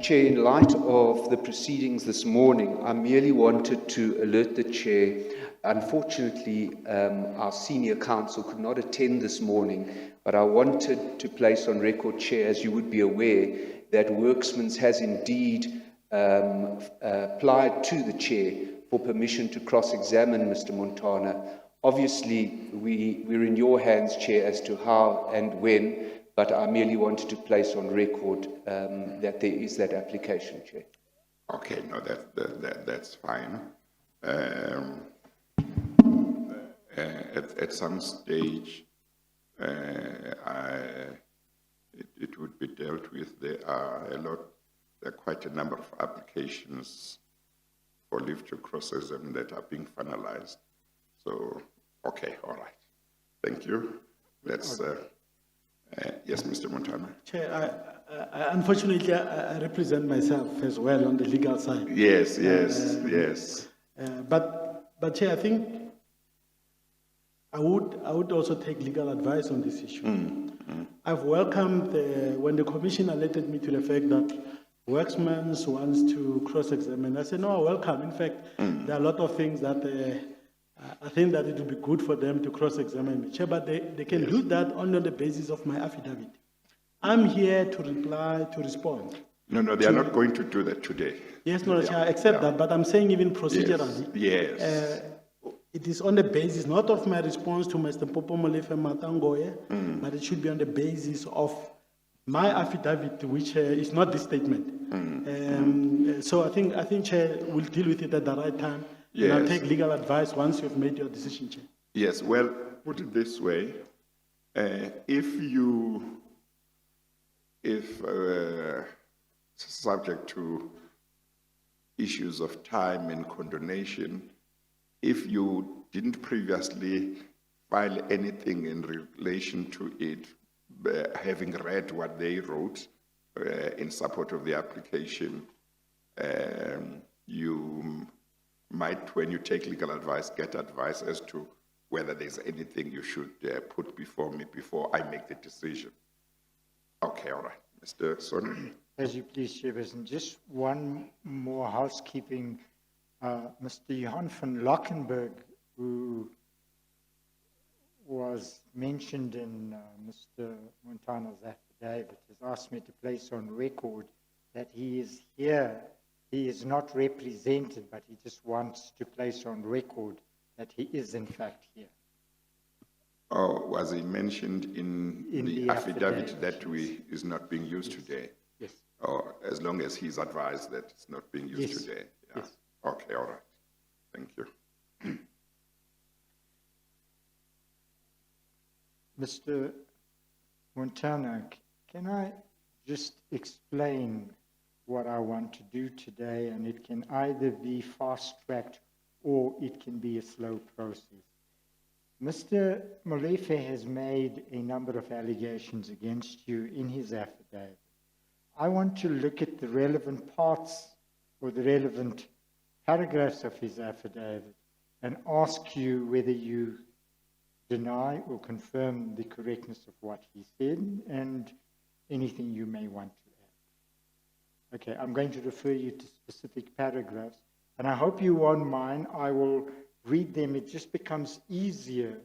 Chair, in light of the proceedings this morning, I merely wanted to alert the Chair. Unfortunately, our senior counsel could not attend this morning, but I wanted to place on record, Chair, as you would be aware, that Werksmans has indeed applied to the Chair for permission to cross-examine Mr. Montana. Obviously, we're in your hands, Chair, as to how and when, but I merely wanted to place on record that there is that application, Chair. Okay, no, that's fine. At some stage, it would be dealt with. There are quite a number of applications for leave to cross-examine that are being finalized. So, okay, all right. Thank you. Let's, yes, Mr. Montana. Chair, unfortunately, I represent myself as well on the legal side. Yes, yes. But Chair, I think I would also take legal advice on this issue. I've welcomed when the commission alerted me to the fact that Werksmans wants to cross-examine. I said, no, I welcome. In fact, there are a lot of things that I think that it would be good for them to cross-examine me. Chair, but they can do that only on the basis of my affidavit. I'm here to respond. No, they are not going to do that today. Yes, no, Chair, I accept that, but I'm saying even procedurally. Yes. It is on the basis not of my response to Mr. Popo Molefe Matangoye, but it should be on the basis of my affidavit, which is not this statement. So I think Chair will deal with it at the right time. Yes. And I'll take legal advice once you've made your decision, Chair. Yes, well, put it this way. If subject to issues of time and condonation, if you didn't previously file anything in relation to it, having read what they wrote in support of the application, you might, when you take legal advice, get advice as to whether there's anything you should put before me before I make the decision. Okay, all right. Mr. Sonny. As you please, Chairperson. Just one more housekeeping. Mr. Johan van Lockenberg, who was mentioned in Mr. Montana's affidavit, has asked me to place on record that he is here. He is not represented, but he just wants to place on record that he is in fact here. Oh, was he mentioned in the affidavit that yes. is not being used today? Yes. Or as long as he's advised that it's not being used Yes. today? Yeah. Yes. Okay, all right. Thank you. Mr. Montana, can I just explain what I want to do today? And it can either be fast-tracked or it can be a slow process. Mr. Molefe has made a number of allegations against you in his affidavit. I want to look at the relevant parts or the relevant paragraphs of his affidavit and ask you whether you deny or confirm the correctness of what he said and anything you may want to add. Okay, I'm going to refer you to specific paragraphs, and I hope you won't mind. I will read them. It just becomes easier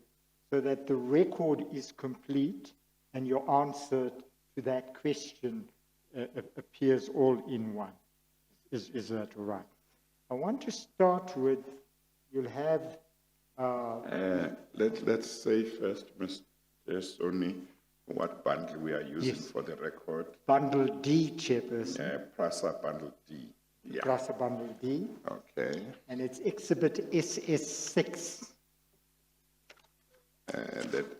so that the record is complete and your answer to that question appears all in one. Is that all right? I want to start with, you'll have, Let's say first, Mr. Soni, what bundle we are using Yes. for the record. Bundle D, Chairperson, PRASA bundle D. Yeah. PRASA Bundle D, Okay. and it's Exhibit SS6.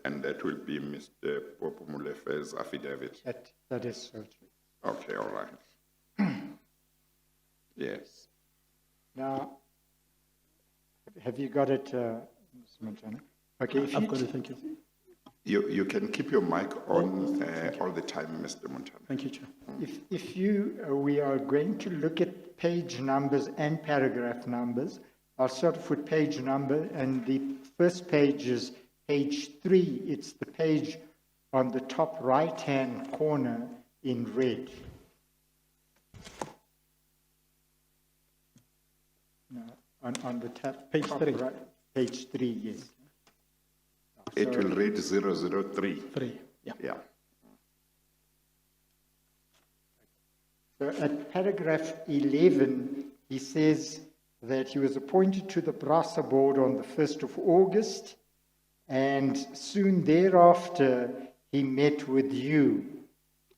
And that will be Mr. Popo Mulefe's affidavit. That is so true. Okay, all right. Yes. Now, have you got it, Mr. Montana? Okay, if I've you got it, thank you. You can keep your mic on all the time, Mr. Montana. Thank you, Chair. If you, we are going to look at page numbers and paragraph numbers. I'll start off with page number, and the first page is page 3. It's the page on the top right-hand corner in red. No, on the Page top 3. Right, page 3, yes. It So- will read 003. 3, yeah. Yeah. So at paragraph 11, he says that he was appointed to the PRASA board on the 1st of August, and soon thereafter, he met with you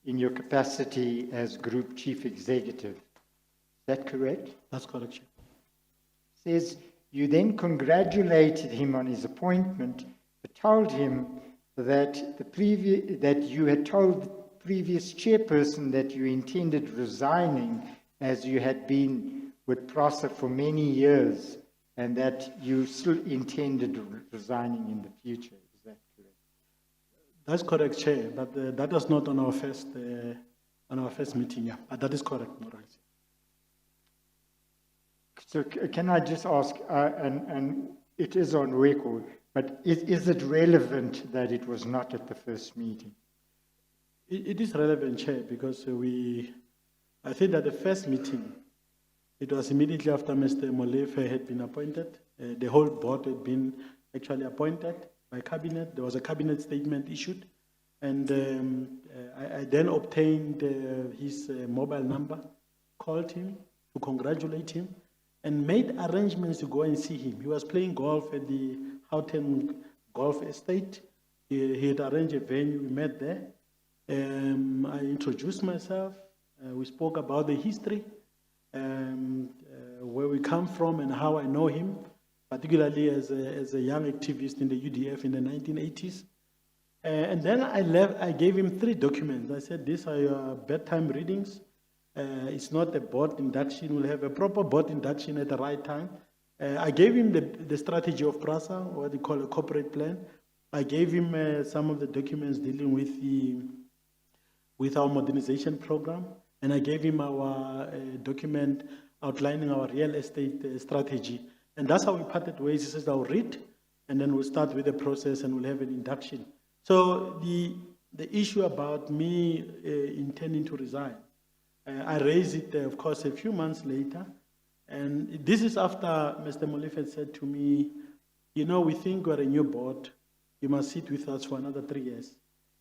in your capacity as group chief executive. Is that correct? That's correct, Chair. Says you then congratulated him on his appointment, but told him that that you had told the previous chairperson that you intended resigning, as you had been with PRASA for many years, and that you still intended resigning in the future. Is that correct? That's correct, Chair, but that was not on our first meeting, yeah. But that is correct, all right. So can I just ask, and it is on record, but is it relevant that it was not at the first meeting? It is relevant, Chair, because I think that the first meeting, it was immediately after Mr. Molefe had been appointed. The whole board had been actually appointed by cabinet. There was a cabinet statement issued, and I then obtained his mobile number, called him to congratulate him, and made arrangements to go and see him. He was playing golf at the Houghton Golf Estate. He had arranged a venue. We met there. I introduced myself. We spoke about the history, where we come from and how I know him, particularly as a young activist in the UDF in the 1980s. And then I left. I gave him 3 documents. I said, these are your bedtime readings. It's not a board induction. We'll have a proper board induction at the right time. I gave him the strategy of PRASA, what they call a corporate plan. I gave him some of the documents dealing with our modernization program, and I gave him our document outlining our real estate strategy. And that's how we parted ways. He says, I'll read, and then we'll start with the process, and we'll have an induction. So the issue about me intending to resign, I raised it, of course, a few months later. And this is after Mr. Molefe said to me, you know, we think we're a new board. You must sit with us for another 3 years.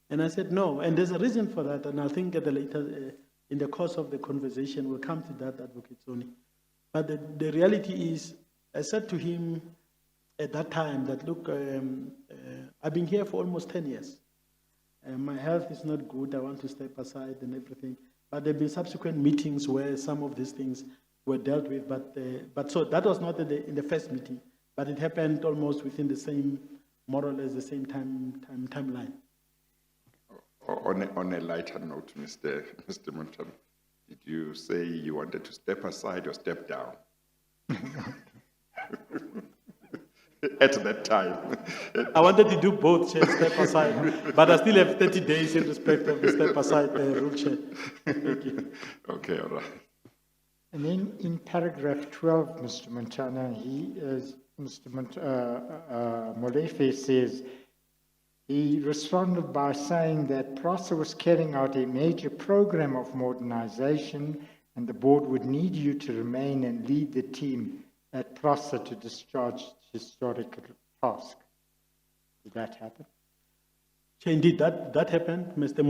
And I said, no. And there's a reason for that. And I think at the later, in the course of the conversation, we'll come to that, Advocate Soni. But the reality is, I said to him at that time that, look, I've been here for almost 10 years. My health is not good. I want to step aside and everything. But there have been subsequent meetings where some of these things were dealt with. But so that was not in the first meeting, but it happened almost within the same, more or less the same timeline. On a lighter note, Mr. Montana, did you say you wanted to step aside or step down? At that time. I wanted to do both, Chair, step aside, but I still have 30 days in respect of the step aside rule, Chair. Thank you. Okay, all right. And then in paragraph 12, Mr. Montana, Mr. Molefe says, he responded by saying that PRASA was carrying out a major program of modernization, and the board would need you to remain and lead the team at PRASA to discharge its historical task. Did that happen? Indeed, that happened. Mr.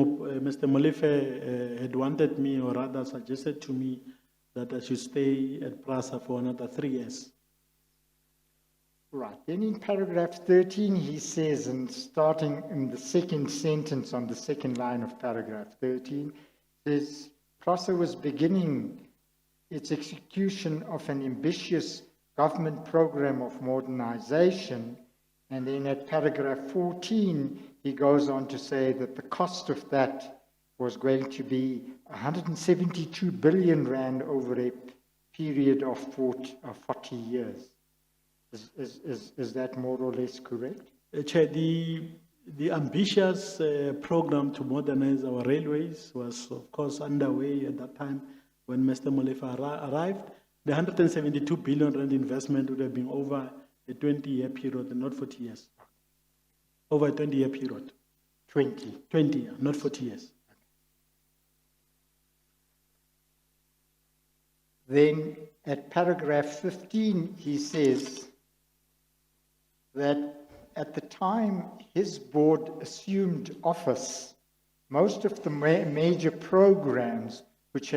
Molefe had wanted me, or rather suggested to me, that I should stay at PRASA for another 3 years. Right. Then in paragraph 13, he says, and starting in the second sentence on the second line of paragraph 13, says, PRASA was beginning its execution of an ambitious government program of modernization. And then at paragraph 14, he goes on to say that the cost of that was going to be 172 billion rand over a period of 40 years. Is that more or less correct? Chair, the ambitious program to modernize our railways was, of course, underway at that time when Mr. Molefe arrived. The 172 billion rand investment would have been over a 20-year period and not 40 years. Over a 20-year period. 20, not 40 years. Then at paragraph 15, he says that at the time his board assumed office, most of the major programs which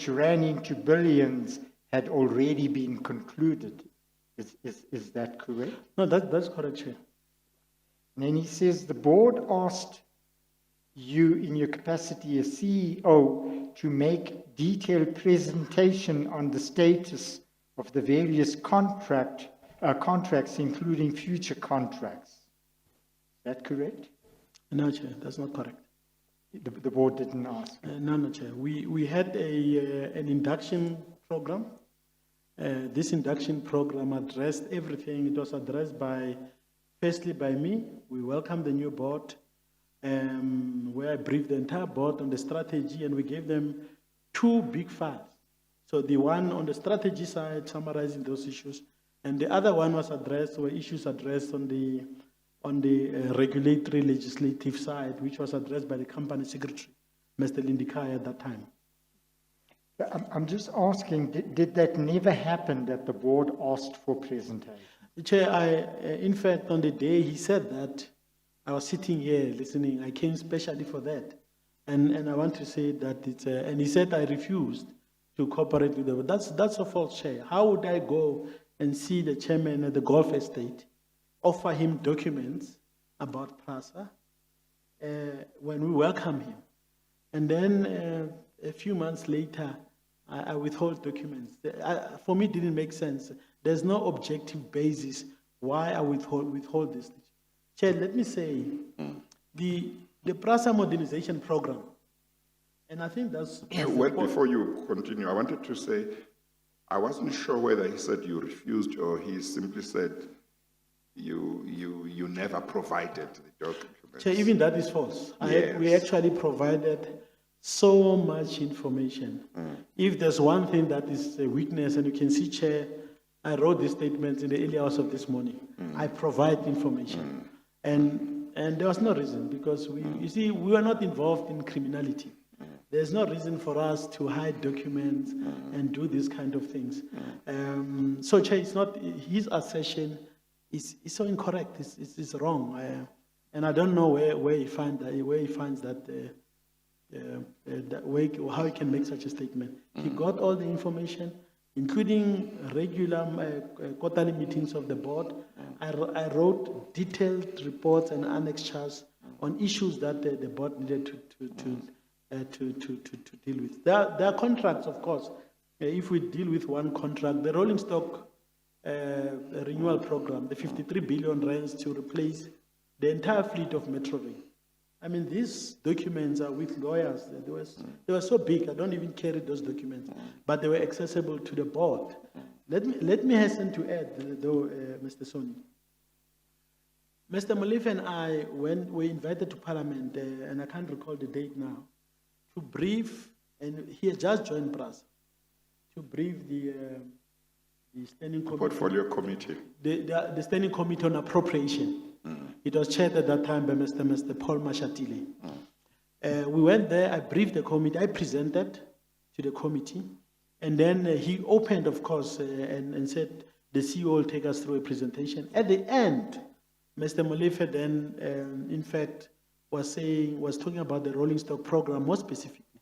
ran into billions had already been concluded. Is that correct? No, that's correct, Chair. And then he says the board asked you in your capacity as CEO to make detailed presentation on the status of the various contracts, including future contracts. Is that correct? No, Chair, that's not correct. The board didn't ask. No, Chair. We had an induction program. This induction program addressed everything. It was addressed firstly by me. We welcomed the new board, where I briefed the entire board on the strategy, and we gave them 2 big files. So the one on the strategy side, summarizing those issues, and the other one were issues addressed on the regulatory legislative side, which was addressed by the company secretary, Mr. Lindikai, at that time. I'm just asking, did that never happen that the board asked for presentation? Chair, in fact, on the day he said that, I was sitting here listening. I came specially for that. And I want to say that it's, and he said I refused to cooperate with them. That's a false, Chair. How would I go and see the chairman at the golf estate, offer him documents about PRASA when we welcome him? And then a few months later, I withhold documents. For me, it didn't make sense. There's no objective basis why I withhold this. Chair, let me say, the PRASA modernization program, and I think that's... Well, before you continue, I wanted to say, I wasn't sure whether he said you refused or he simply said you never provided the documents. Chair, even that is false. Yes. We actually provided so much information. If there's one thing that is a weakness, and you can see, Chair, I wrote these statements in the early hours of this morning. I provide information. And there was no reason, because you see, we were not involved in criminality. There's no reason for us to hide documents and do these kind of things. So, Chair, it's not, his assertion is so incorrect. It's wrong. And I don't know where he finds that, how he can make such a statement. He got all the information, including regular quarterly meetings of the board. I wrote detailed reports and annexures on issues that the board needed to deal with. There are contracts, of course. If we deal with one contract, the rolling stock renewal program, the 53 billion rands to replace the entire fleet of Metro Rail. I mean, these documents are with lawyers. They were so big, I don't even carry those documents, but they were accessible to the board. Let me hasten to add, though, Mr. Soni. Mr. Molefe and I, when we invited to Parliament, and I can't recall the date now, to brief, and he had just joined PRASA, to brief the standing committee. Portfolio committee. The standing committee on appropriation. It was chaired at that time by Mr. Paul Mashatile. We went there, I briefed the committee, I presented to the committee, and then he opened, of course, and said the CEO will take us through a presentation. At the end, Mr. Molefe then, in fact, was talking about the rolling stock program more specifically,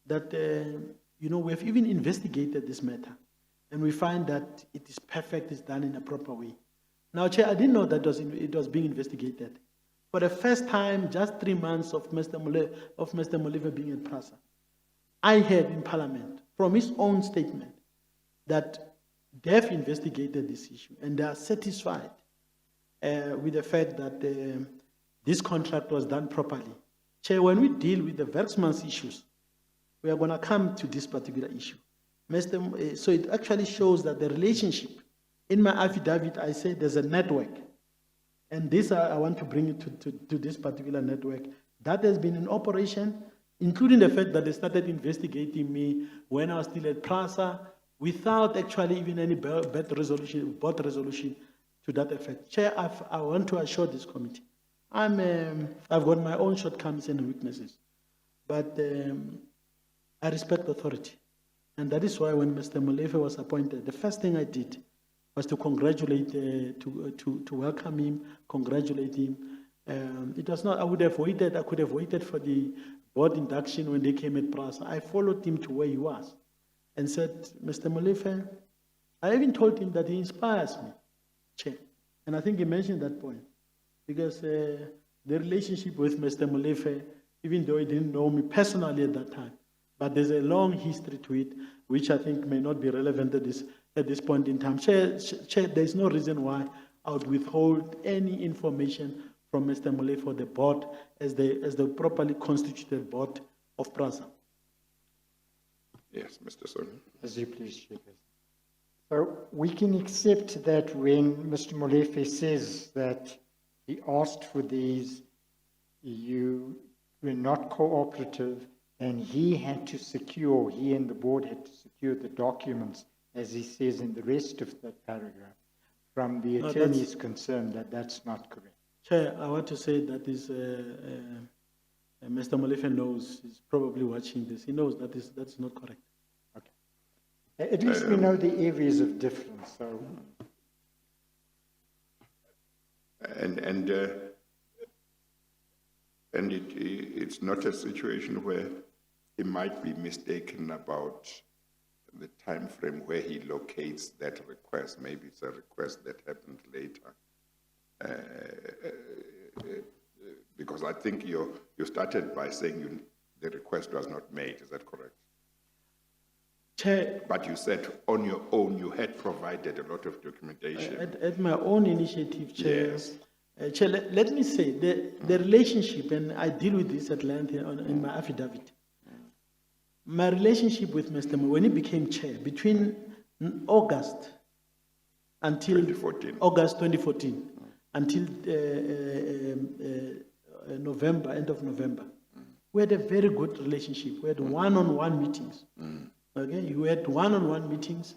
that You know, we have even investigated this matter, and we find that it is perfect, it's done in a proper way. Now, Chair, I didn't know that it was being investigated. For the first time, just 3 months of Mr. Molefe being at PRASA, I heard in Parliament, from his own statement, that they have investigated this issue, and they are satisfied with the fact that this contract was done properly. Chair, when we deal with the Werksmans issues, we are going to come to this particular issue. So it actually shows that the relationship, in my affidavit, I say there's a network. And this, I want to bring it to this particular network. That has been in operation, including the fact that they started investigating me when I was still at PRASA, without actually even any board resolution to that effect. Chair, I want to assure this committee, I've got my own shortcomings and weaknesses, but I respect authority. And that is why when Mr. Molefe was appointed, the first thing I did was to congratulate, to welcome him, congratulate him. It was not, I could have waited for the board induction when they came at PRASA. I followed him to where he was and said, Mr. Molefe, I even told him that he inspires me, Chair. And I think he mentioned that point, because the relationship with Mr. Molefe, even though he didn't know me personally at that time, but there's a long history to it, which I think may not be relevant at this point in time. Chair, there's no reason why I would withhold any information from Mr. Molefe for the board as the properly constituted board of PRASA. Yes, Mr. Soni. As you please, Chairperson. So we can accept that when Mr. Molefe says that he asked for these, you were not cooperative, and he and the board had to secure the documents, as he says in the rest of that paragraph, from the attorney's concerned that that's not correct. Chair, I want to say that is, Mr. Molefe knows, he's probably watching this, he knows that that's not correct. Okay. At least we know the areas of difference, so. And it's not a situation where he might be mistaken about the time frame where he locates that request. Maybe it's a request that happened later. Because I think you started by saying the request was not made. Is that correct? Chair, but you said on your own you had provided a lot of documentation. At my own initiative, Chair. Yes. Chair, let me say, the relationship, and I deal with this at length in my affidavit. My relationship with Mr. When he became chair, between August until 2014. August 2014, until November, end of November, we had a very good relationship. We had one-on-one meetings. Okay, we had one-on-one meetings.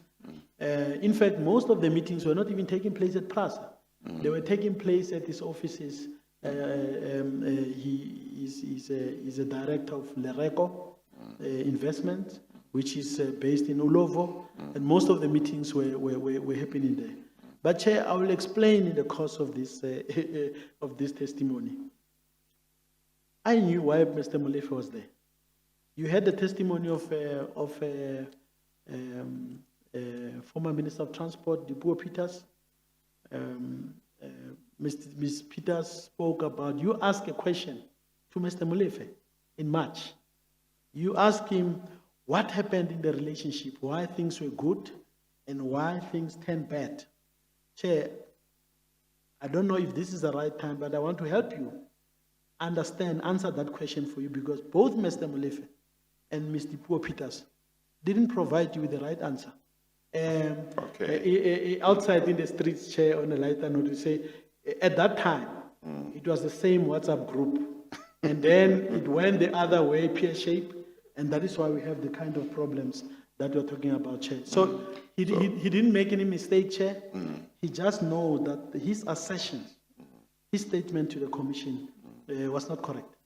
In fact, most of the meetings were not even taking place at PRASA. They were taking place at his offices. He is a director of Lereco Investment, which is based in Ulovo, and most of the meetings were happening there. But Chair, I will explain in the course of this testimony. I knew why Mr. Molefe was there. You had the testimony of former Minister of Transport, Dipuo Peters. Ms. Peters spoke about, you asked a question to Mr. Molefe in March. You asked him what happened in the relationship, why things were good and why things turned bad. Chair, I don't know if this is the right time, but I want to help you answer that question for you, because both Mr. Molefe and Ms. Dipuo Peters didn't provide you with the right answer. Outside in the streets, Chair, on a lighter note, you say, at that time, it was the same WhatsApp group. And then it went the other way, pear-shaped, and that is why we have the kind of problems that we're talking about, Chair. So he didn't make any mistake, Chair. He just knows that his assertions, his statement to the Commission was not correct.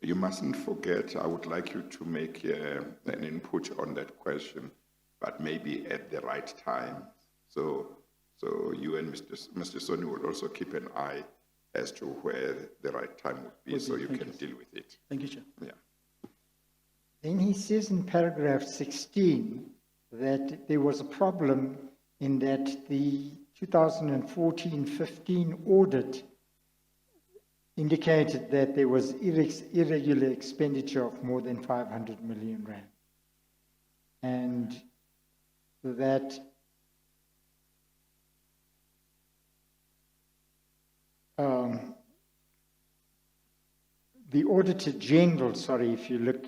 You mustn't forget, I would like you to make an input on that question, but maybe at the right time. So you and Mr. Soni will also keep an eye as to where the right time would be, so you can deal with it. Thank you, Chair. Yeah. Then he says in paragraph 16 that there was a problem in that the 2014-15 audit indicated that there was irregular expenditure of more than 500 million rand. And that the Auditor General, if you look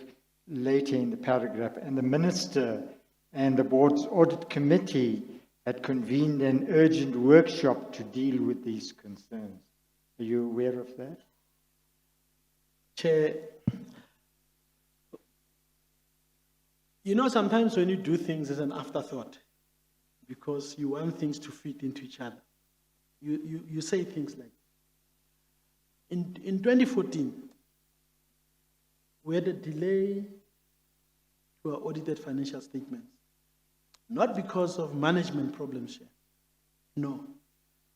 later in the paragraph, and the Minister and the Board's Audit Committee had convened an urgent workshop to deal with these concerns. Are you aware of that? Chair, you know, sometimes when you do things as an afterthought, because you want things to fit into each other, you say things like, in 2014, we had a delay to our audited financial statements. Not because of management problems here. No.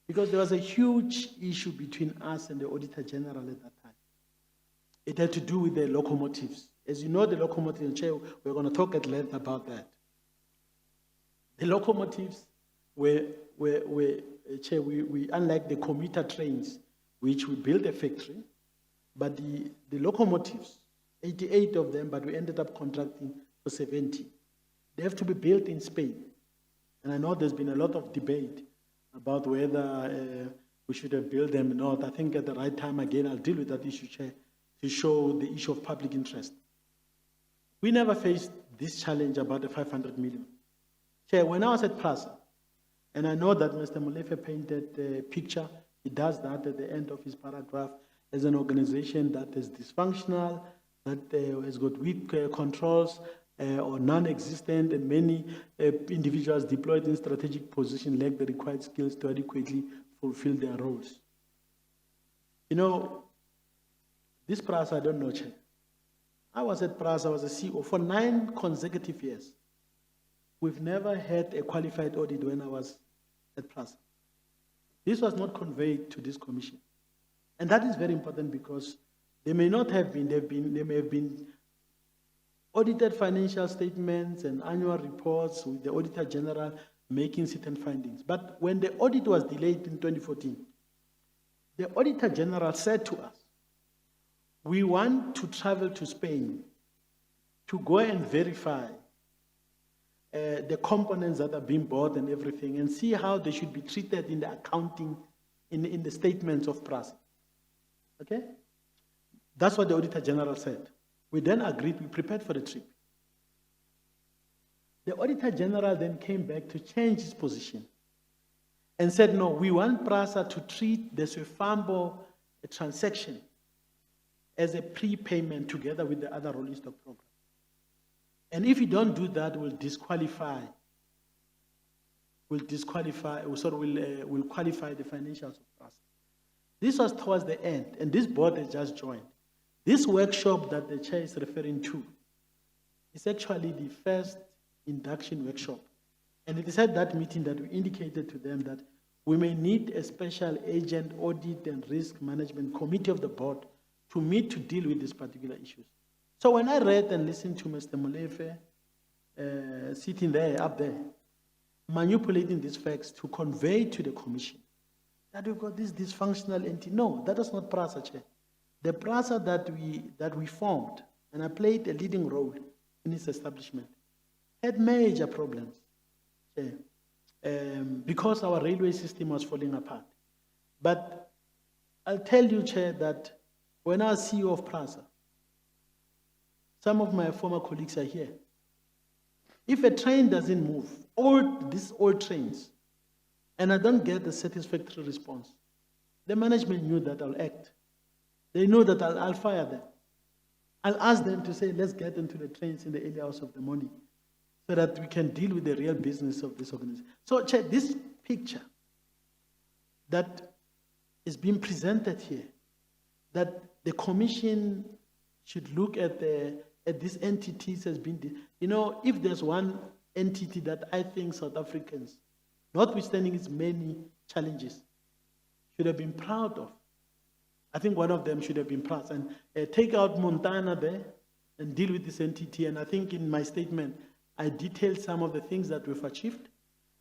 Because there was a huge issue between us and the Auditor General at that time. It had to do with the locomotives. As you know, the locomotives, Chair, we're going to talk at length about that. The locomotives were Chair, we unlike the commuter trains, which we built a factory, but the locomotives, 88 of them, but we ended up contracting for 70. They have to be built in Spain. And I know there's been a lot of debate about whether we should have built them or not. I think at the right time, again, I'll deal with that issue, Chair, to show the issue of public interest. We never faced this challenge about the 500 million. Chair, when I was at PRASA, and I know that Mr. Molefe painted a picture, he does that at the end of his paragraph, as an organization that is dysfunctional, that has got weak controls, or non-existent, and many individuals deployed in strategic position lack the required skills to adequately fulfill their roles. You know, this PRASA, I don't know, Chair. I was at PRASA, I was a CEO for 9 consecutive years. We've never had a qualified audit when I was at PRASA. This was not conveyed to this commission. And that is very important because they may not have been, they may have been audited financial statements and annual reports with the Auditor General making certain findings. But when the audit was delayed in 2014, the Auditor General said to us, we want to travel to Spain to go and verify the components that are being bought and everything and see how they should be treated in the accounting, in the statements of PRASA. Okay? That's what the Auditor General said. We then agreed, we prepared for the trip. The Auditor General then came back to change his position and said, no, we want PRASA to treat the Swefambo transaction as a prepayment together with the other rolling stock program. And if you don't do that, we'll qualify the financials of PRASA. This was towards the end, and this board has just joined. This workshop that the chair is referring to is actually the first induction workshop. And it is at that meeting that we indicated to them that we may need a special agent audit and risk management committee of the board to meet to deal with these particular issues. So when I read and listened to Mr. Molefe sitting there, up there, manipulating these facts to convey to the commission that we've got this dysfunctional entity. No, that is not PRASA, Chair. The PRASA that we formed, and I played a leading role in its establishment, had major problems, Chair, because our railway system was falling apart. But I'll tell you, Chair, that when I was CEO of PRASA, some of my former colleagues are here. If a train doesn't move, these old trains, and I don't get a satisfactory response, the management knew that I'll act. They know that I'll fire them. I'll ask them to say, let's get into the trains in the early hours of the morning so that we can deal with the real business of this organization. So, Chair, this picture that is being presented here, that the commission should look at these entities as being, you know, if there's one entity that I think South Africans, notwithstanding its many challenges, should have been proud of, I think one of them should have been PRASA. And take out Montana there and deal with this entity. And I think in my statement, I detailed some of the things that we've achieved,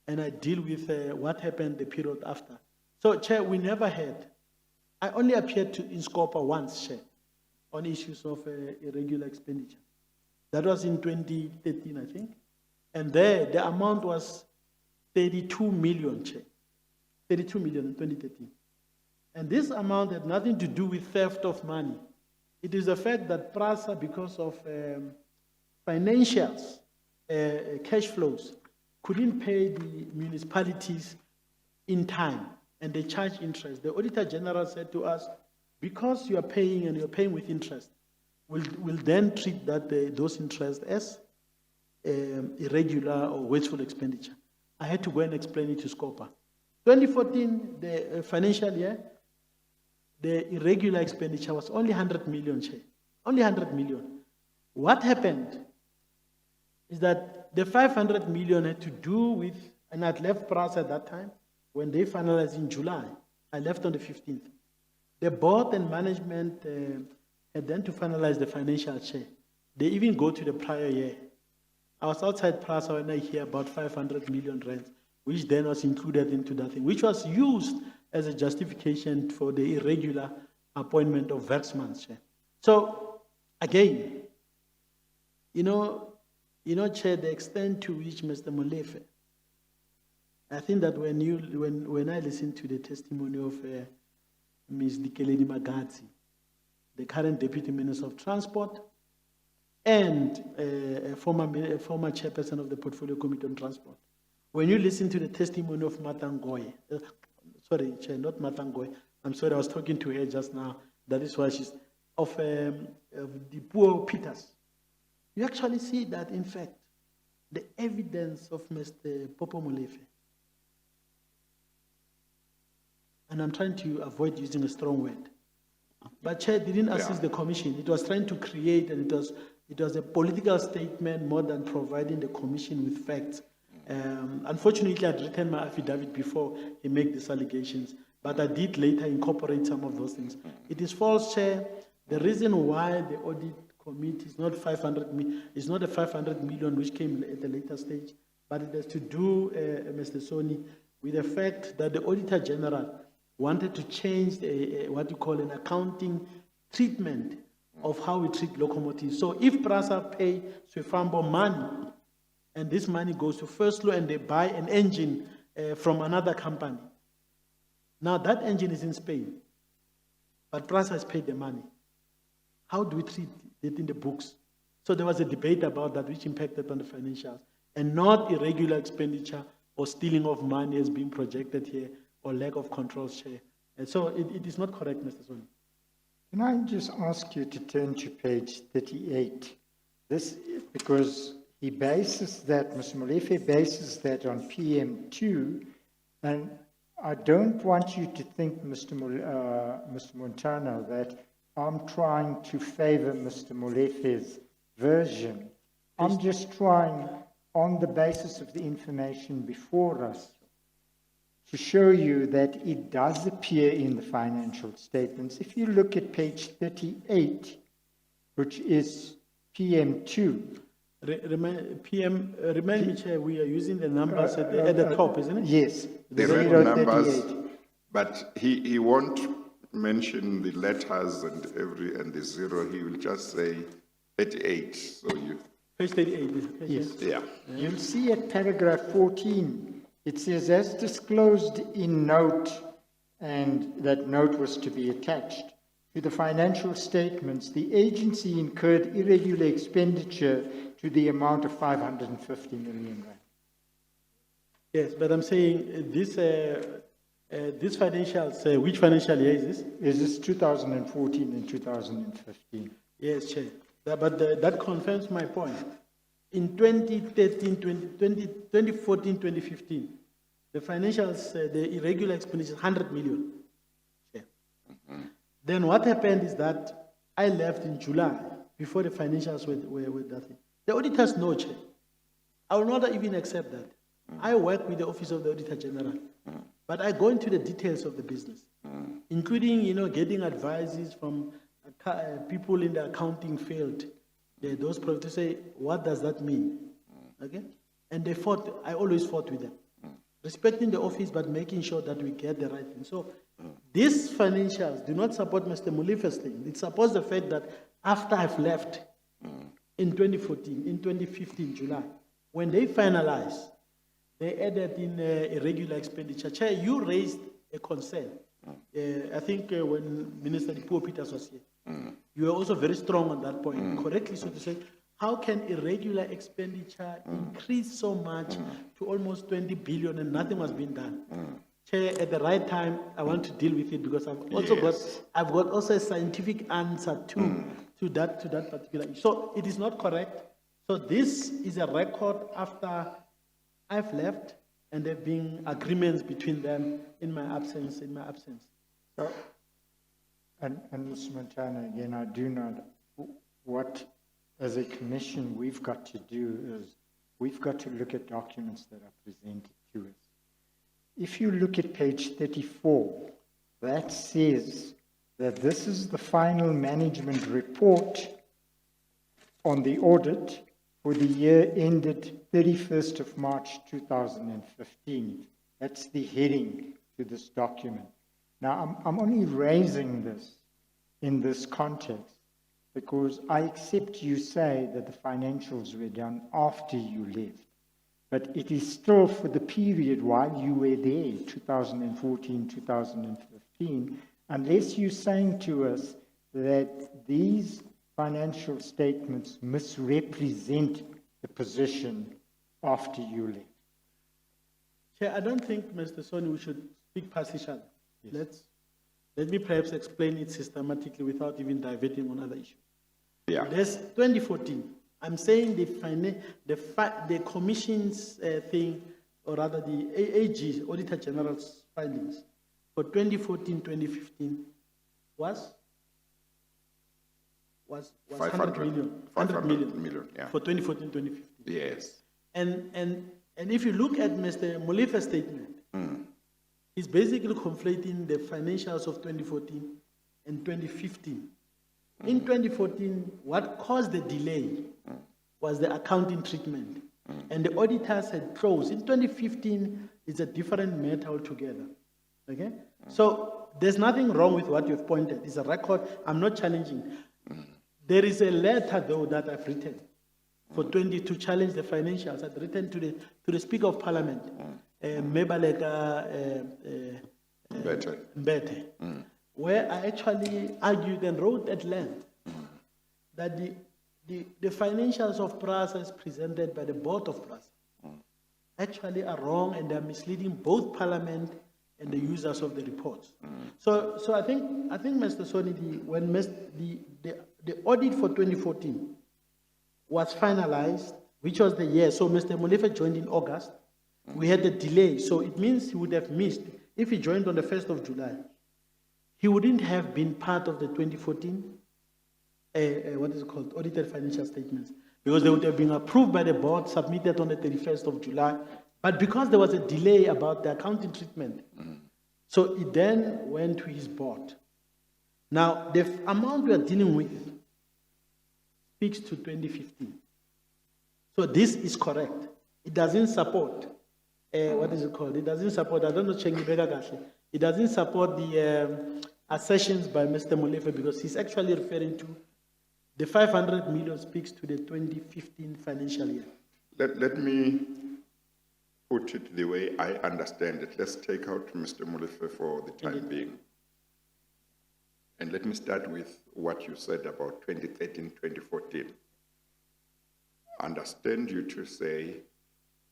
and I deal with what happened the period after. So, Chair, we never had, I only appeared in SCOPA once, Chair, on issues of irregular expenditure. That was in 2013, I think. And there, the amount was 32 million, Chair. 32 million in 2013. And this amount had nothing to do with theft of money. It is the fact that PRASA, because of financials, cash flows, couldn't pay the municipalities in time, and they charge interest. The Auditor General said to us, because you are paying and you're paying with interest, we'll then treat those interests as irregular or wasteful expenditure. I had to go and explain it to SCOPA. 2014, the financial year, the irregular expenditure was only 100 million, Chair. Only 100 million. What happened is that the 500 million had to do with, and I'd left PRASA at that time, when they finalized in July. I left on the 15th. The board and management had then to finalize the financial share. They even go to the prior year. I was outside PRASA when I hear about 500 million rand, which then was included into that thing, which was used as a justification for the irregular appointment of Werksman's share. So, again, Chair, the extent to which Mr. Molefe, I think that when I listen to the testimony of Ms. Dikeledi Magatsi, the current Deputy Minister of Transport, and a former chairperson of the Portfolio Committee on Transport, when you listen to the testimony of Matangoy, sorry, Chair, not Matangoy, I'm sorry, I was talking to her just now, that is why she's, of the poor Peters, you actually see that, in fact, the evidence of Mr. Popo Molefe, and I'm trying to avoid using a strong word, but Chair didn't assist the commission. It was trying to create, and it was a political statement more than providing the commission with facts. Unfortunately, I'd written my affidavit before he made these allegations, but I did later incorporate some of those things. It is false, Chair. The reason why the audit committee is not 500 million, is not a 500 million which came at a later stage, but it has to do, Mr. Soni, with the fact that the Auditor General wanted to change what you call an accounting treatment of how we treat locomotives. So if PRASA pay Swifambo money, and this money goes to First Law and they buy an engine from another company, now that engine is in Spain, but PRASA has paid the money. How do we treat it in the books? So there was a debate about that which impacted on the financials, and not irregular expenditure or stealing of money as being projected here, or lack of control share. And so it is not correct, Mr. Soni. Can I just ask you to turn to page 38? This, because he bases that, Mr. Molefe bases that on PM2, and I don't want you to think, Mr. Montana, that I'm trying to favor Mr. Molefe's version. I'm just trying, on the basis of the information before us, to show you that it does appear in the financial statements. If you look at page 38, which is PM2. Remind me, Chair, we are using the numbers at the top, isn't it? Yes. The red numbers, but he won't mention the letters and the zero. He will just say 38. So you. Page 38. Yes. Yeah. You'll see at paragraph 14, it says, as disclosed in note, and that note was to be attached to the financial statements, the agency incurred irregular expenditure to the amount of 550 million rand. Yes, but I'm saying this financials, which financial year is this? Is this 2014 and 2015? Yes, Chair. That confirms my point. In 2013, 2014, 2015, the financials, the irregular expenditure, 100 million. Yeah. Then what happened is that I left in July before the financials were that thing. The auditors know, Chair. I will not even accept that. I work with the Office of the Auditor General, but I go into the details of the business, including, getting advices from people in the accounting field Yeah, those to say, what does that mean? Okay? And they fought, I always fought with them. Respecting the office, but making sure that we get the right thing. So these financials do not support Mr. Molife's thing. It supports the fact that after I've left in 2014, in 2015, July, when they finalized, they added in irregular expenditure. Chair, you raised a concern. I think when Minister Dipuo Peters was here, you were also very strong on that point, correctly so to say. How can irregular expenditure increase so much to almost 20 billion and nothing was being done? Chair, at the right time, I want to deal with it because I've also I've got also a scientific answer to that particular issue. So it is not correct. So this is a record after I've left, and there have been agreements between them in my absence. So, and Mr. Montana, again, I do not, what, as a commission, we've got to do is, we've got to look at documents that are presented to us. If you look at page 34, that says that this is the final management report on the audit for the year ended 31st of March 2015. That's the heading to this document. Now, I'm only raising this in this context because I accept you say that the financials were done after you left, but it is still for the period while you were there, 2014, 2015, unless you're saying to us that these financial statements misrepresent the position after you left. Chair, I don't think, Mr. Soni, we should speak past each other. Yes. Let me perhaps explain it systematically without even diverting on other issues. Yeah. There's 2014. I'm saying the commission's thing, or rather the AG, Auditor General's findings, for 2014-2015 was 100 million. 100 million, yeah. For 2014-2015. Yes. And if you look at Mr. Molife's statement, he's basically conflating the financials of 2014 and 2015. In 2014, what caused the delay was the accounting treatment. And the auditors had closed. In 2015, it's a different matter altogether. Okay? So there's nothing wrong with what you've pointed. It's a record. I'm not challenging. There is a letter, though, that I've written for 20 to challenge the financials. I've written to the Speaker of Parliament, Mebaleka Mbete, where I actually argued and wrote at length that the financials of PRASA as presented by the board of PRASA actually are wrong and they're misleading both Parliament and the users of the reports. So I think Mr. Soni, when the audit for 2014 was finalized, which was the year, so Mr. Molefe joined in August, we had a delay, so it means he would have missed, if he joined on the 1st of July, he wouldn't have been part of the 2014, audited financial statements, because they would have been approved by the board, submitted on the 31st of July, but because there was a delay about the accounting treatment, so it then went to his board. Now, the amount we are dealing with speaks to 2015. So this is correct. It doesn't support, It doesn't support, I don't know, it doesn't support the assertions by Mr. Molefe because he's actually referring to the 500 million speaks to the 2015 financial year. Let me put it the way I understand it. Let's take out Mr. Molefe for the time being. And let me start with what you said about 2013-2014. Understand you to say,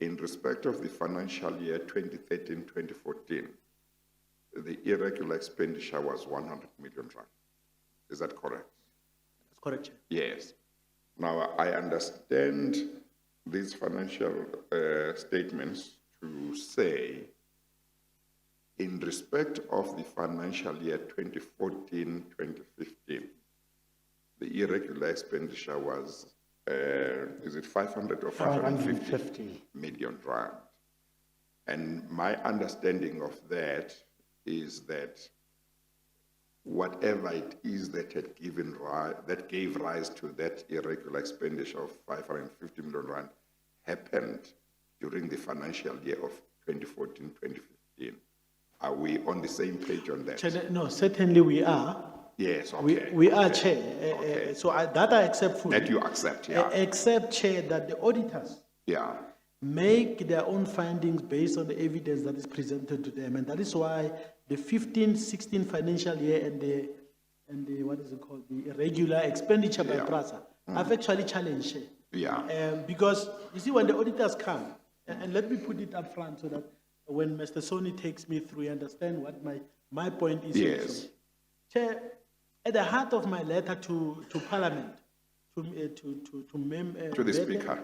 in respect of the financial year 2013-2014, the irregular expenditure was 100 million rand. Is that correct? That's correct, Chair. Yes. Now, I understand these financial statements to say, in respect of the financial year 2014-2015, the irregular expenditure was, is it 500 or 550 million rand? And my understanding of that is that whatever it is that had given that gave rise to that irregular expenditure of 550 million rand happened during the financial year of 2014-2015. Are we on the same page on that? Chair, no, certainly we are. Yes, okay. We are, okay, Chair. okay. So that I accept fully. That you accept, yeah. Except, Chair, that the auditors Yeah, make their own findings based on the evidence that is presented to them. And that is why the 15-16 financial year and the what is it called, the irregular expenditure by Yeah. PRASA, I've actually challenged Chair. yeah. Because, you see, when the auditors come, and let me put it up front so that when Mr. Soni takes me through, you understand what my point is. Yes. Also. Chair, at the heart of my letter to Parliament, to To the Speaker.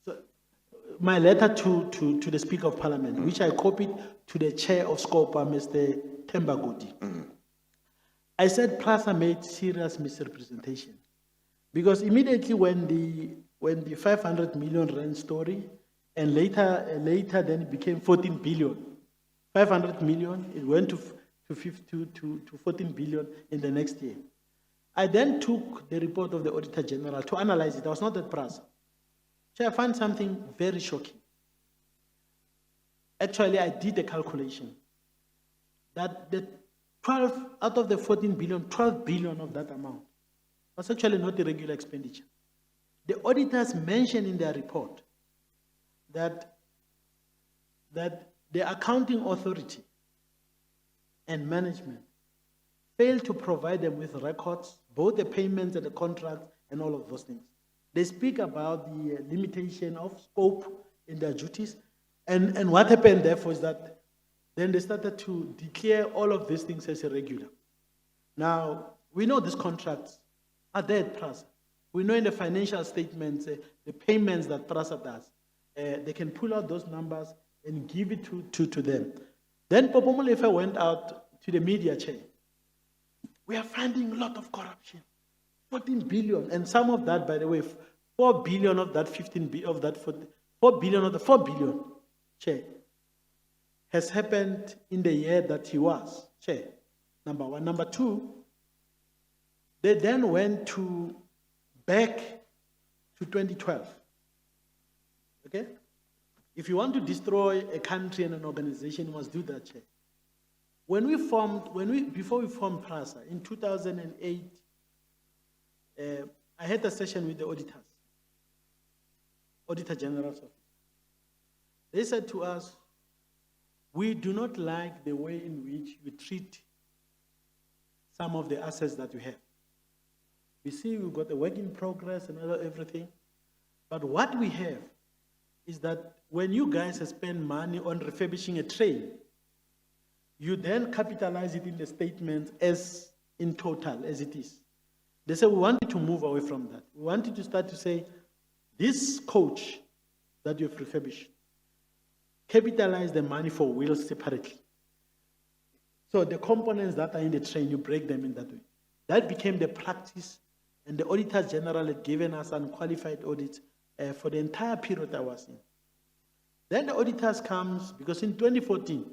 So, my letter to the Speaker of Parliament, which I copied to the Chair of SCOPA, Mr. Tembagudi. I said PRASA made serious misrepresentation. Because immediately when the 500 million rand story, and later then it became 14 billion. 500 million, it went to 14 billion in the next year. I then took the report of the Auditor General to analyze it. I was not at PRASA. So I found something very shocking. Actually, I did a calculation that the 12 out of the 14 billion, 12 billion of that amount was actually not irregular expenditure. The auditors mentioned in their report that the accounting authority and management failed to provide them with records, both the payments and the contracts and all of those things. They speak about the limitation of scope in their duties. And what happened therefore is that then they started to declare all of these things as irregular. Now, we know these contracts are there at PRASA. We know in the financial statements, the payments that PRASA does, they can pull out those numbers and give it to them. Then Popo Molefe went out to the media, Chair. We are finding a lot of corruption. 14 billion, and some of that, by the way, 4 billion of that 15 billion, of that 4 billion of the 4 billion, Chair, has happened in the year that he was, Chair. Number one. Number two, they then went back to 2012. Okay? If you want to destroy a country and an organization, you must do that, Chair. Before we formed PRASA in 2008, I had a session with the auditors, Auditor General's office. They said to us, we do not like the way in which you treat some of the assets that you have. We see we've got a work in progress and everything, but what we have is that when you guys spend money on refurbishing a train, you then capitalize it in the statement as in total as it is. They say, we want you to move away from that. We want you to start to say, this coach that you've refurbished, capitalize the money for wheels separately. So the components that are in the train, you break them in that way. That became the practice, and the Auditor General had given us unqualified audits for the entire period I was in. Then the auditors comes, because in 2014,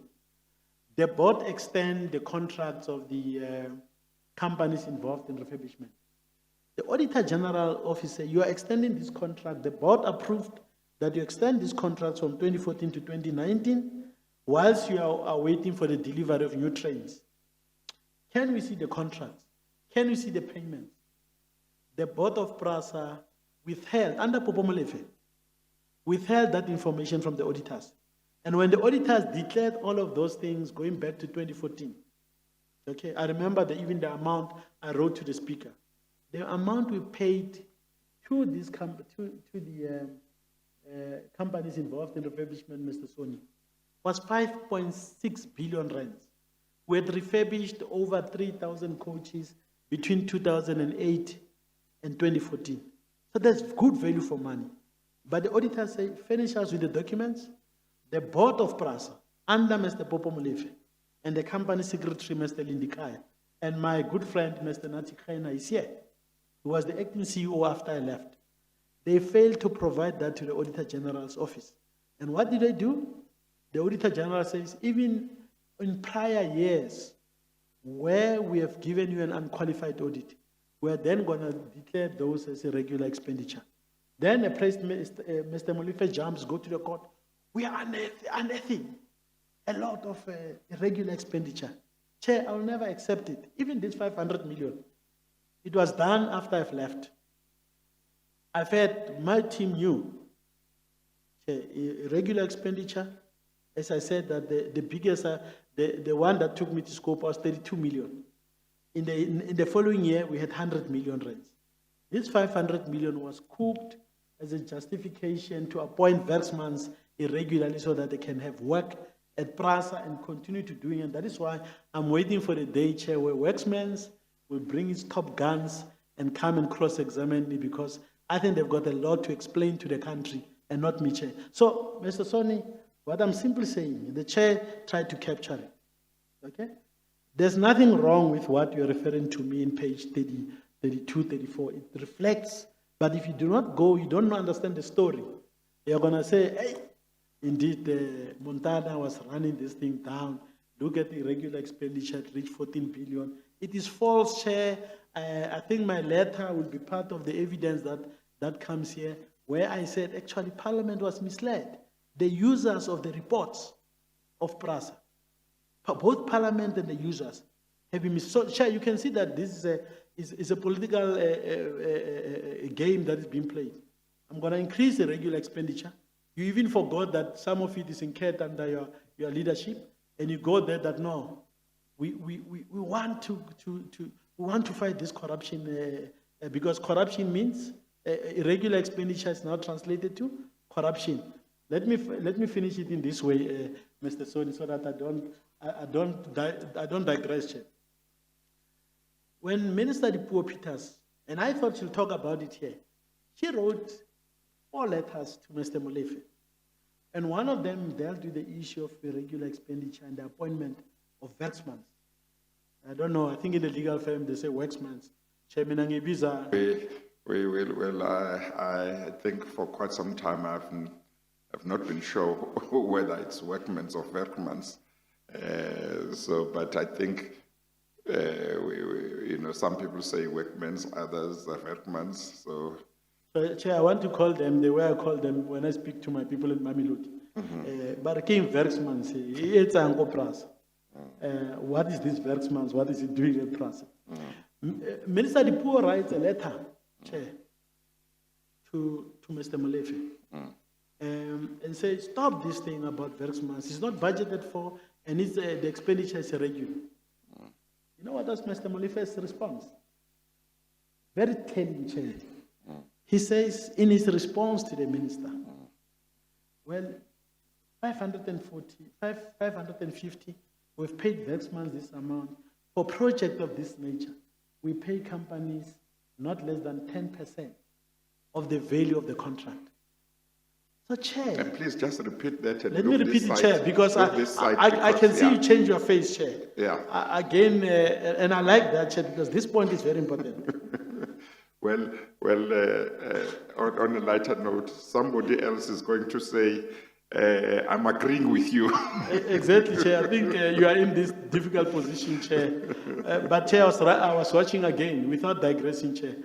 the board extend the contracts of the companies involved in refurbishment. The Auditor General Office said, you are extending this contract. The board approved that you extend this contract from 2014 to 2019, whilst you are waiting for the delivery of new trains. Can we see the contracts? Can we see the payments? The board of PRASA withheld, under Popo Molefe, withheld that information from the auditors. And when the auditors declared all of those things going back to 2014, okay, I remember even the amount I wrote to the Speaker. The amount we paid to these companies involved in refurbishment, Mr. Soni, was 5.6 billion rands. We had refurbished over 3,000 coaches between 2008 and 2014. So that's good value for money. But the auditors say, finish us with the documents. The board of PRASA, under Mr. Popo Molefe, and the company secretary, Mr. Lindikaya, and my good friend, Mr. Nati Khaina, is here, who was the acting CEO after I left. They failed to provide that to the Auditor General's office. And what did they do? The Auditor General says, even in prior years, where we have given you an unqualified audit, we're then going to declare those as irregular expenditure. Then Mr. Molefe jumps, go to the court. We are unearthing a lot of irregular expenditure. Chair, I will never accept it. Even this 500 million, it was done after I've left. I've had, my team knew, Chair, irregular expenditure, as I said, that the biggest, the one that took me to scope was 32 million. In the following year, we had 100 million rands. This 500 million was cooked as a justification to appoint Werksmans irregularly so that they can have work at PRASA and continue to doing it. And that is why I'm waiting for the day, Chair, where Werksmans will bring his top guns and come and cross-examine me, because I think they've got a lot to explain to the country and not me, Chair. So, Mr. Soni, what I'm simply saying, the Chair tried to capture it, okay? There's nothing wrong with what you're referring to me in page 30, 32, 34. It reflects, but if you do not go, you don't understand the story. You're going to say, hey, indeed, Montana was running this thing down. Look at the irregular expenditure, it reached 14 billion. It is false, Chair. I think my letter will be part of the evidence that comes here, where I said actually Parliament was misled. The users of the reports of PRASA, both Parliament and the users, have been misled. So, Chair, you can see that this is a political game that is being played. I'm going to increase the regular expenditure. You even forgot that some of it is incurred under your leadership, and you go there that no, we want to fight this corruption because corruption means irregular expenditure is now translated to corruption. Let me finish it in this way, Mr. Soni, so that I don't digress, Chair. When Minister Dipuo Peters, and I thought she'll talk about it here, she wrote 4 letters to Mr. Molefe. And one of them dealt with the issue of irregular expenditure and the appointment of Werksmans. I don't know, I think in the legal firm they say Werksmans. Chairman Angibiza. Well, I think for quite some time I've not been sure whether it's Workmans or Werkmans. But I think, some people say Workmans, others are Werkmans, so. So, Chair, I want to call them the way I call them when I speak to my people in Mamelodi. But King Werksmans, it's Ango PRASA. What is this Werksmans? What is it doing at PRASA? Minister Dipuo writes a letter, Chair, to Mr. Molefe, and says, stop this thing about Werksmans. It's not budgeted for, and it's, the expenditure is irregular. You know what was Mr. Molefe's response? Very telling, Chair. He says in his response to the minister, well, 550, we've paid Werksmans this amount. For project of this nature, we pay companies not less than 10% of the value of the contract. So, Chair. And please just repeat that. Let me repeat it, Chair, because I can see you change your face, Chair. Yeah. Again, and I like that, Chair, because this point is very important. Well, on a lighter note, somebody else is going to say, I'm agreeing with you. Exactly, Chair. I think you are in this difficult position, Chair. But, Chair, I was watching again, without digressing, Chair.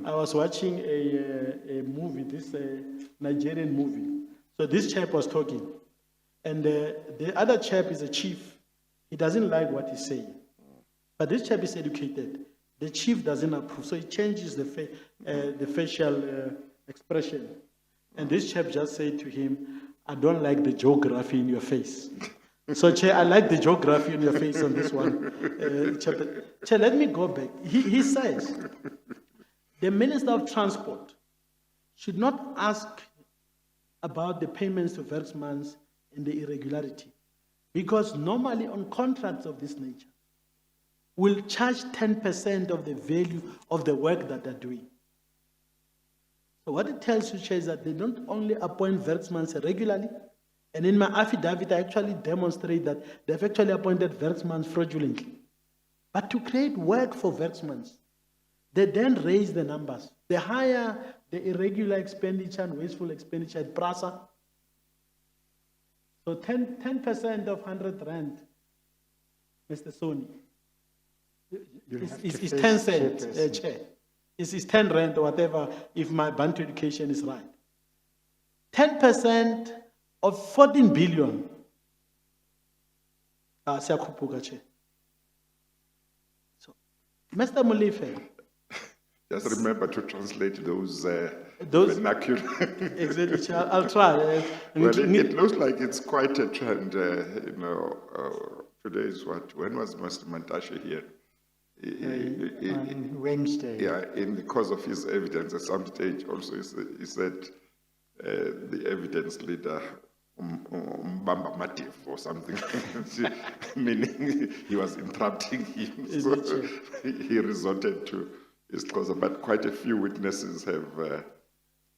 I was watching a movie, this Nigerian movie. So this chap was talking. And the other chap is a chief. He doesn't like what he's saying. But this chap is educated. The chief doesn't approve, so he changes the facial expression. And this chap just said to him, I don't like the geography in your face. So, Chair, I like the geography in your face on this one. Chair, let me go back. He says, the Minister of Transport should not ask about the payments to Werksmans and the irregularity, because normally on contracts of this nature, will charge 10% of the value of the work that they're doing. So what it tells you, Chair, is that they don't only appoint Werksmans regularly, and in my affidavit, I actually demonstrate that they've actually appointed Werksmans fraudulently. But to create work for Werksmans, they then raise the numbers. They hire the irregular expenditure and wasteful expenditure at PRASA. So 10% of 100 rand, Mr. Soni, You'll have to It's face 10 the cents, chairperson. Chair. It's 10 rand or whatever, if my bantu education is right. 10% of 14 billion. Siyakhuphuka, Chair. So, Mr. Molefe, Just remember to translate those Those- vernacular. exactly, Chair, I'll try. Well, it looks like it's quite a trend, today is what, when was Mr. Mantashe here? On Wednesday. Yeah, in the course of his evidence at some stage also, he said the evidence leader, Mbamba Matif or something, meaning he was interrupting him. Is So it true? he resorted to his cause, but quite a few witnesses have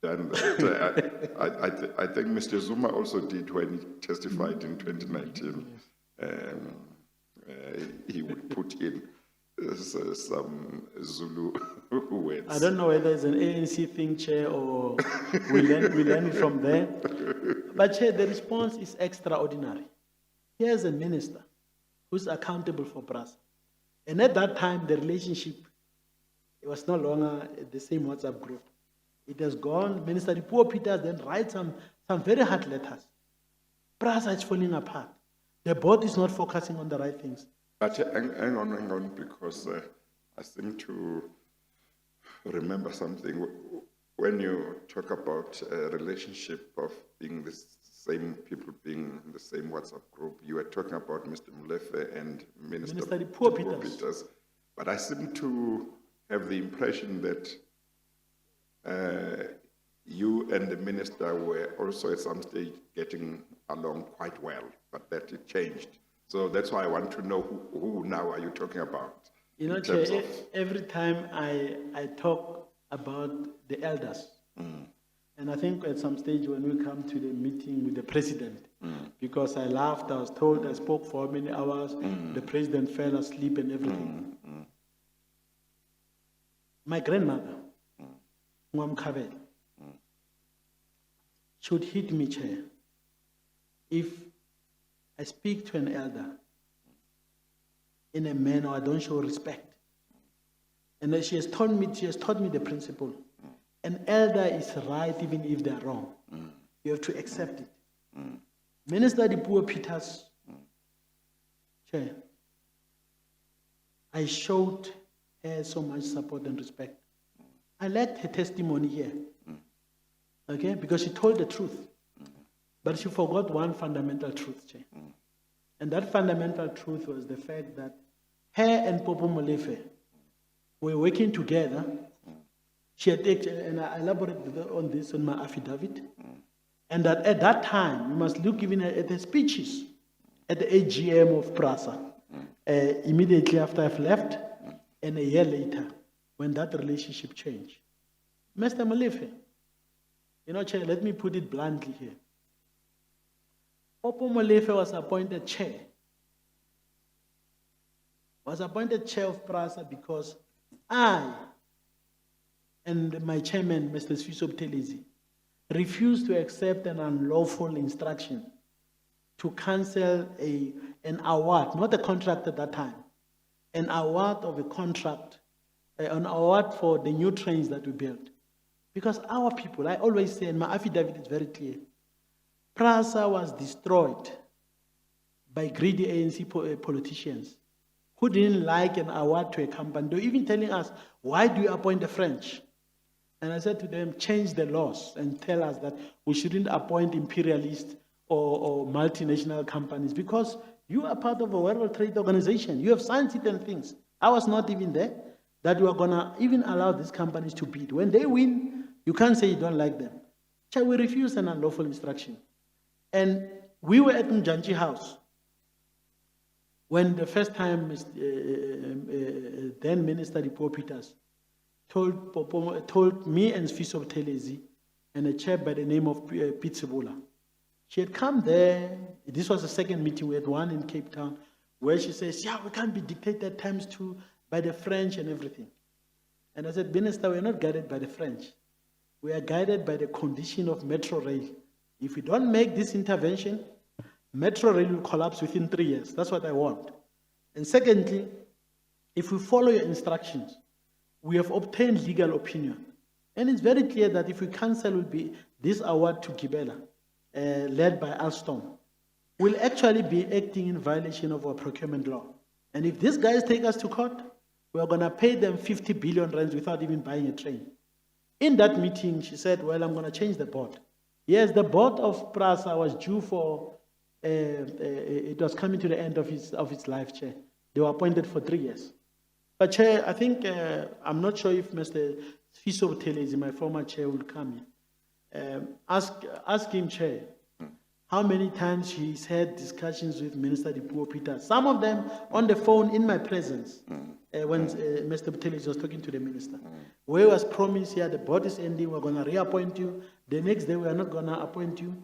done that. I think Mr. Zuma also did when he testified in 2019. He would put in some Zulu words. I don't know whether it's an ANC thing, Chair, or we learn it from there. But, Chair, the response is extraordinary. Here's a minister who's accountable for PRASA. And at that time, the relationship, it was no longer the same WhatsApp group. It has gone. Minister Dipuo Peters then writes some very hard letters. PRASA is falling apart. The board is not focusing on the right things. But hang on, because I seem to remember something. When you talk about a relationship of being the same people being in the same WhatsApp group, you were talking about Mr. Molefe and Minister Dipuo Dipuo Peters. But I seem to have the impression that you and the minister were also at some stage getting along quite well, but that it changed. So that's why I want to know who now are you talking about? You know, in Chair, terms of- every time I talk about the elders, and I think at some stage when we come to the meeting with the president, because I laughed, I was told I spoke for how many hours, the president fell asleep and everything. My grandmother, Mwam Kabel, should hit me, Chair, if I speak to an elder in a manner I don't show respect. And then she has taught me the principle. An elder is right even if they're wrong. You have to accept it. Minister Dipuo Peters, Chair, I showed her so much support and respect. I liked her testimony here. Okay? Because she told the truth. But she forgot one fundamental truth, Chair. And that fundamental truth was the fact that her and Popo Molefe were working together. She had taken, and I elaborated on this in my affidavit, and that at that time, you must look even at the speeches at the AGM of PRASA, immediately after I've left, and a year later, when that relationship changed. Mr. Molefe, you know, Chair, let me put it bluntly here. Popo Molefe was appointed chair. Was appointed chair of PRASA because I and my chairman, Mr. Sfiso Buthelezi, refused to accept an unlawful instruction to cancel an award, not a contract at that time, an award of a contract, an award for the new trains that we built. Because our people, I always say, and my affidavit is very clear, PRASA was destroyed by greedy ANC politicians who didn't like an award to a company. They were even telling us, why do you appoint the French? And I said to them, change the laws and tell us that we shouldn't appoint imperialist or multinational companies because you are part of a World Trade Organization. You have signed certain things. I was not even there, that you are going to even allow these companies to bid. When they win, you can't say you don't like them. Shall we refuse an unlawful instruction? And we were at Mjanji House when the first time then Minister Dipuo Peters told me and Sfiso Buthelezi and a chair by the name of Pete Sebola. She had come there. This was the second meeting. We had one in Cape Town where she says, yeah, we can't be dictated times two by the French and everything. And I said, Minister, we're not guided by the French. We are guided by the condition of Metro Rail. If we don't make this intervention, Metro Rail will collapse within 3 years. That's what I want. And secondly, if we follow your instructions, we have obtained legal opinion. And it's very clear that if we cancel will be this award to Gibela, led by Alstom, will actually be acting in violation of our procurement law. And if these guys take us to court, we are going to pay them 50 billion rands without even buying a train. In that meeting, she said, well, I'm going to change the board. Yes, the board of PRASA was due for, it was coming to the end of its life, Chair. They were appointed for 3 years. But Chair, I think, I'm not sure if Mr. Fiso Telezi, my former Chair, will come in. Ask him, Chair, how many times he's had discussions with Minister Dipuo Peter, some of them on the phone in my presence, when Mr. Telezi was talking to the minister. Where was promised here, the board is ending, we're going to reappoint you. The next day, we are not going to appoint you.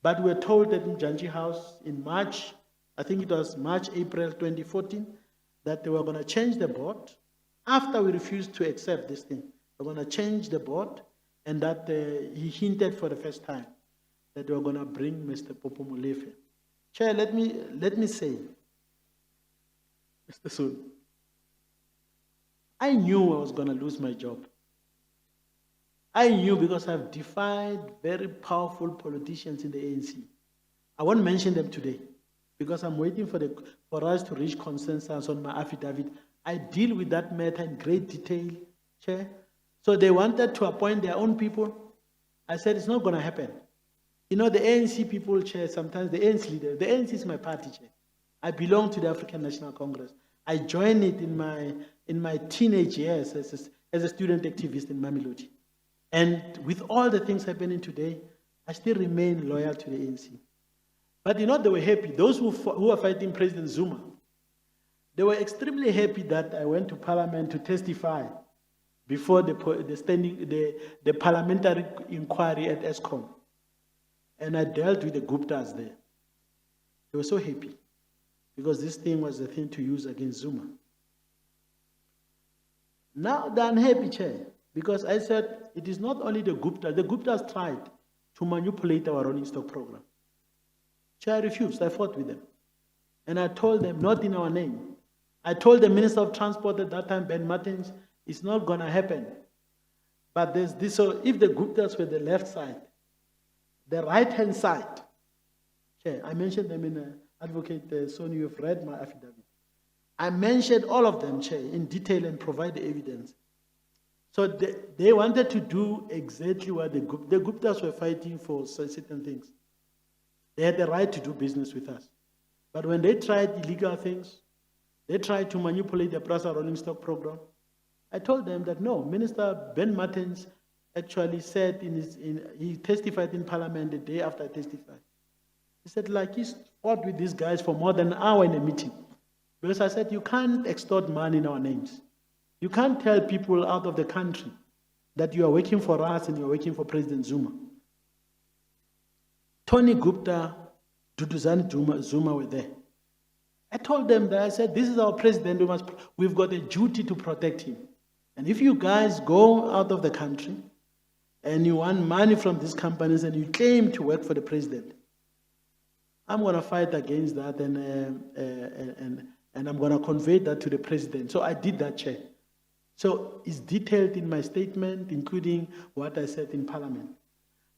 But we were told that in Janji House in March, I think it was March, April 2014, that they were going to change the board. After we refused to accept this thing, they were going to change the board, and that he hinted for the first time that they were going to bring Mr. Popo Molefe. Chair, let me say, Mr. Sun, I knew I was going to lose my job. I knew because I've defied very powerful politicians in the ANC. I won't mention them today because I'm waiting for us to reach consensus on my affidavit. I deal with that matter in great detail, Chair. So they wanted to appoint their own people. I said, it's not going to happen. You know, the ANC people, Chair, sometimes the ANC leader, the ANC is my party, Chair. I belong to the African National Congress. I joined it in my teenage years as a student activist in Mamelodi. And with all the things happening today, I still remain loyal to the ANC. But you know, they were happy. Those who are fighting President Zuma, they were extremely happy that I went to Parliament to testify before the parliamentary inquiry at ESCOM. And I dealt with the Guptas there. They were so happy because this thing was the thing to use against Zuma. Now they're unhappy, Chair, because I said it is not only the Guptas. The Guptas tried to manipulate our rolling stock program. Chair, I refused. I fought with them. And I told them, not in our name. I told the Minister of Transport at that time, Ben Martins, it's not going to happen. But there's this, so if the Guptas were the left side, the right-hand side, Chair, I mentioned them in Advocate Sony, you've read my affidavit. I mentioned all of them, Chair, in detail and provide the evidence. So they wanted to do exactly what the Guptas were fighting for certain things. They had the right to do business with us. But when they tried illegal things, they tried to manipulate the PRASA rolling stock program, I told them that no, Minister Ben Martins actually said he testified in Parliament the day after I testified. He said, like, he fought with these guys for more than an hour in a meeting. Because I said, you can't extort money in our names. You can't tell people out of the country that you are working for us and you are working for President Zuma. Tony Gupta, Duduzane Zuma were there. I told them that, I said, this is our president, we've got a duty to protect him. And if you guys go out of the country and you want money from these companies and you claim to work for the president, I'm going to fight against that and I'm going to convey that to the president. So I did that, Chair. So it's detailed in my statement, including what I said in Parliament.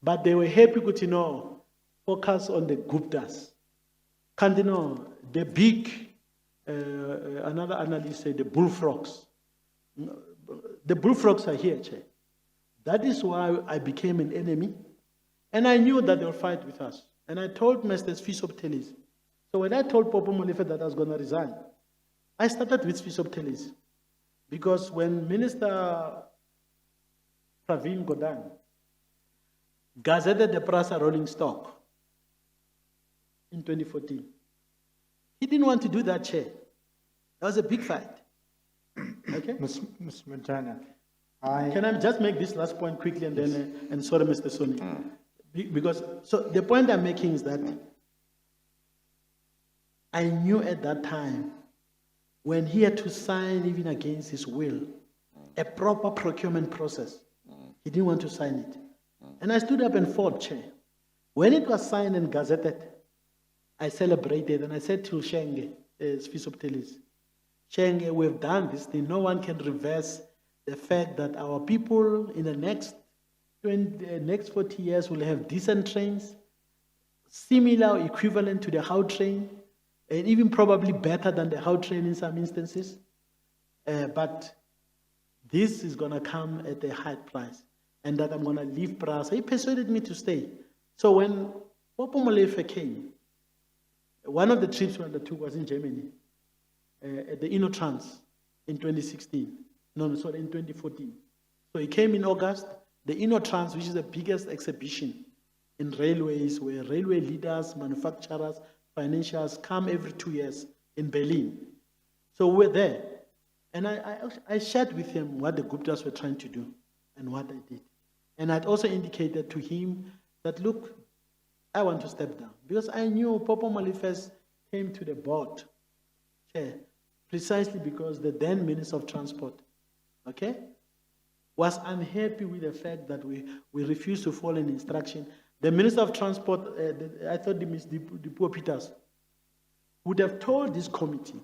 But they were happy to focus on the Guptas. Can't you know, the big, another analyst said the bullfrogs. The bullfrogs are here, Chair. That is why I became an enemy. And I knew that they would fight with us. And I told Mr. Fisop Teles. So when I told Popo Molefe that I was going to resign, I started with Fisop Teles. Because when Minister Praveen Gordhan gazetted the PRASA rolling stock in 2014, he didn't want to do that, Chair. That was a big fight. Okay? Ms. Montana, Can I just make this last point quickly and then, and sorry, Mr. Soni. Because, so the point I'm making is that I knew at that time when he had to sign even against his will, a proper procurement process. He didn't want to sign it. And I stood up and fought, Chair. When it was signed and gazetted, I celebrated and I said to Shenge, as Fisop Teles, Cheng, we've done this thing. No one can reverse the fact that our people in the next 40 years will have decent trains, similar, equivalent to the How train, and even probably better than the How train in some instances. But this is going to come at a high price, and that I'm going to leave PRASA. He persuaded me to stay. So when Popo Molefe came, one of the trips we undertook was in Germany, at the Innotrans in 2016. No, sorry, in 2014. So he came in August. The Innotrans, which is the biggest exhibition in railways, where railway leaders, manufacturers, financials come every 2 years in Berlin. So we're there. And I shared with him what the Guptas were trying to do and what I did. And I'd also indicated to him that, look, I want to step down. Because I knew Popo Molefe came to the board chair precisely because the then Minister of Transport, okay, was unhappy with the fact that we refused to follow an instruction. The Minister of Transport, I thought the poor Peters, would have told this committee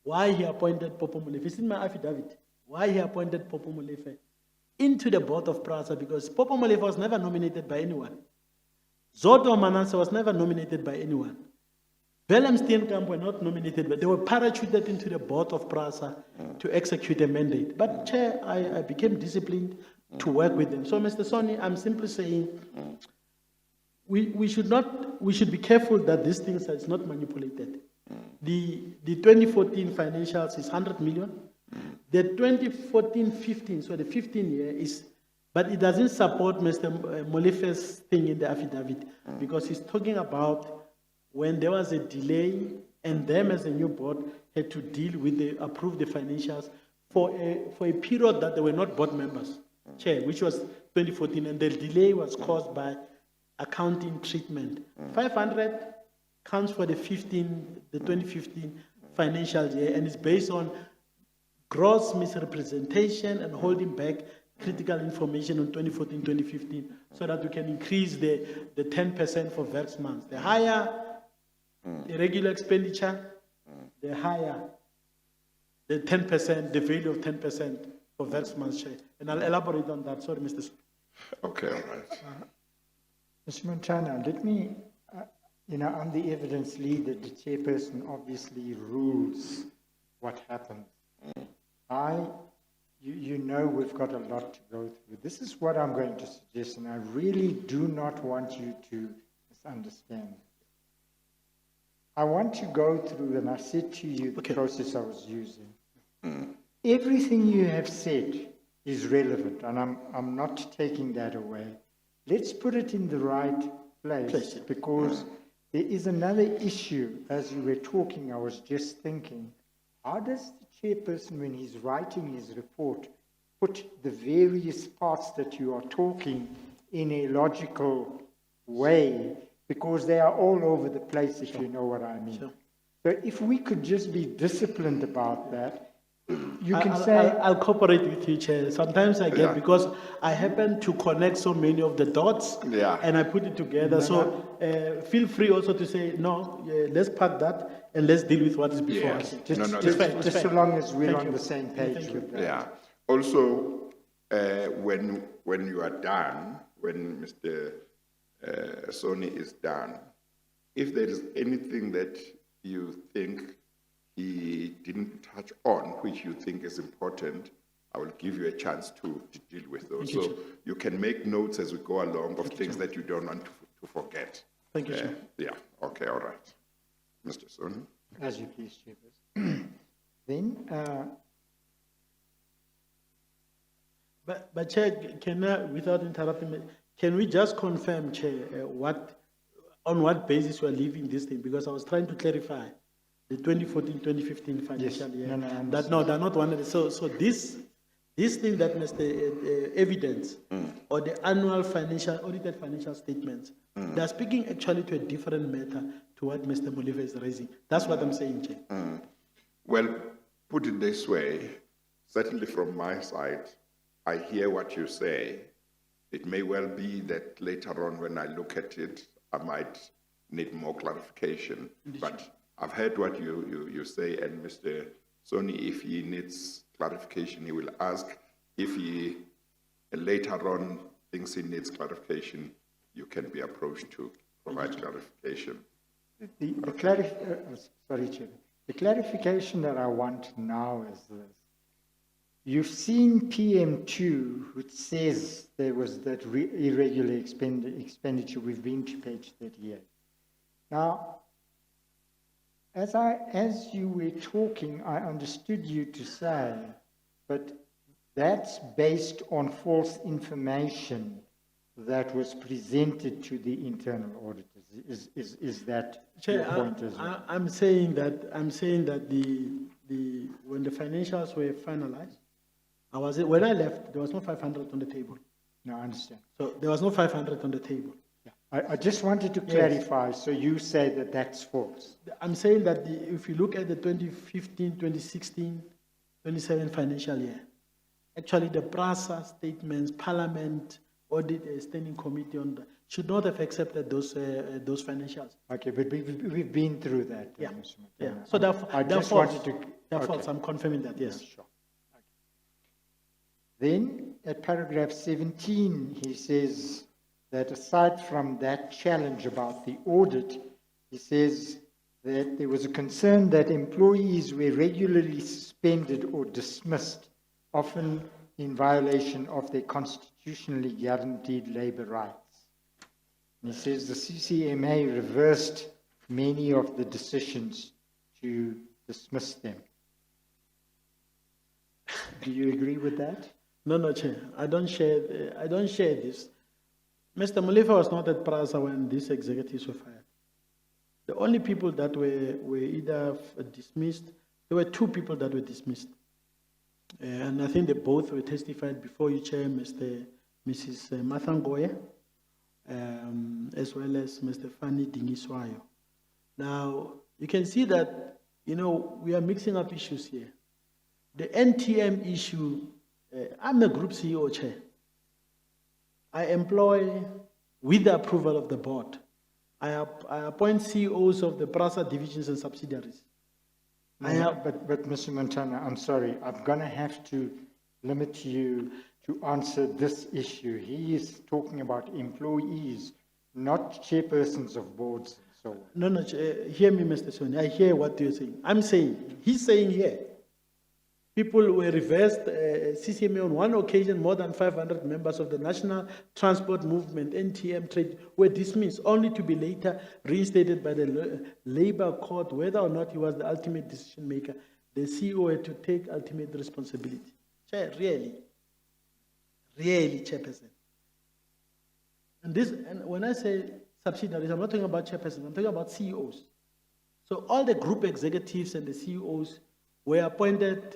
why he appointed Popo Molefe. It's in my affidavit. Why he appointed Popo Molefe into the board of PRASA, because Popo Molefe was never nominated by anyone. Zoto Manase was never nominated by anyone. Willem Steenkamp were not nominated, but they were parachuted into the board of PRASA to execute a mandate. But Chair, I became disciplined to work with them. So, Mr. Sonny, I'm simply saying we should be careful that these things are not manipulated. The 2014 financials is 100 million. The 2014-15, so the 15 year is, but it doesn't support Mr. Molefe's thing in the affidavit, because he's talking about when there was a delay and them as a new board had to deal with approve the financials for a period that they were not board members, Chair, which was 2014, and the delay was caused by accounting treatment. 500 counts for the 2015 financial year, and it's based on gross misrepresentation and holding back critical information on 2014-2015, so that we can increase the 10% for various months. The higher irregular expenditure, the higher the 10%, the value of 10% for various months. And I'll elaborate on that. Sorry, Mr. Okay, all right. Mr. Montana, let me, I'm the evidence leader. The chairperson obviously rules what happens. You know we've got a lot to go through. This is what I'm going to suggest, and I really do not want you to misunderstand. I want to go through, and I said to you the process I was using. Everything you have said is relevant, and I'm not taking that away. Let's put it in the right place, because there is another issue. As you were talking, I was just thinking, how does the chairperson, when he's writing his report, put the various parts that you are talking in a logical way? Because they are all over the place, if you know what I mean. So if we could just be disciplined about that, you can say... I'll cooperate with you, Chair. Sometimes I get, because I happen to connect so many of the dots, and I put it together. Feel free also to say, no, let's park that, and let's deal with what is before us. Just so long as we're on the same page with that. Yeah. Also, when you are done, when Mr. Sony is done, if there is anything that you think he didn't touch on, which you think is important, I will give you a chance to deal with those. So you can make notes as we go along of things that you don't want to forget. Thank you, sir. Yeah, okay, all right. Mr. Sony? As you please, Chairperson. Then... But Chair, can I, without interrupting me, can we just confirm, Chair, on what basis we are leaving this thing? Because I was trying to clarify the 2014-2015 financial year. No, they're not one of the... So this thing that Mr. Evidence or the annual audited financial statements, they're speaking actually to a different matter to what Mr. Molefe is raising. That's what I'm saying, Chair. Well, put it this way, certainly from my side, I hear what you say. It may well be that later on when I look at it, I might need more clarification. But I've heard what you say, and Mr. Soni, if he needs clarification, he will ask. If he later on thinks he needs clarification, you can be approached to provide clarification. Sorry, Chair. The clarification that I want now is this. You've seen PM2, which says there was that irregular expenditure. We've been to page 38. Now, as you were talking, I understood you to say, but that's based on false information that was presented to the internal auditors. Is that Chair, your point as well? I'm saying that when the financials were finalized, when I left, there was no 500 on the table. No, I understand. So there was no 500 on the table. Yeah. I just wanted to clarify, so you say that that's false. I'm saying that if you look at the 2015, 2016, 27 financial year, actually the PRASA statements, Parliament, Audit Standing Committee should not have accepted those financials. Okay, but we've been through that. Yeah, Mr. yeah. McKenna. So I just wanted to... Therefore, okay. I'm confirming that, yes. Yeah, sure. Okay. Then at paragraph 17, he says that aside from that challenge about the audit, he says that there was a concern that employees were regularly suspended or dismissed, often in violation of their constitutionally guaranteed labor rights. And he says the CCMA reversed many of the decisions to dismiss them. Do you agree with that? No, Chair. I don't share this. Mr. Mulefa was not at PRASA when these executives were fired. The only people that were either dismissed, there were two people that were dismissed. And I think they both were testified before you, Chair, Mrs. Mathangoye, as well as Mr. Fanny Dingiswayo. Now, you can see that, we are mixing up issues here. The NTM issue, I'm a group CEO, Chair. I employ, with the approval of the board, I appoint CEOs of the PRASA divisions and subsidiaries. But Mr. Montana, I'm sorry, I'm going to have to limit you to answer this issue. He is talking about employees, not chairpersons of boards and so on. No, hear me, Mr. Soni. I hear what you're saying. He's saying here, people were reversed, CCMA on one occasion, more than 500 members of the National Transport Movement, NTM trade, were dismissed, only to be later reinstated by the Labour Court, whether or not he was the ultimate decision maker. The CEO had to take ultimate responsibility. Chair, really, Chairperson. And when I say subsidiaries, I'm not talking about chairpersons, I'm talking about CEOs. So all the group executives and the CEOs were appointed,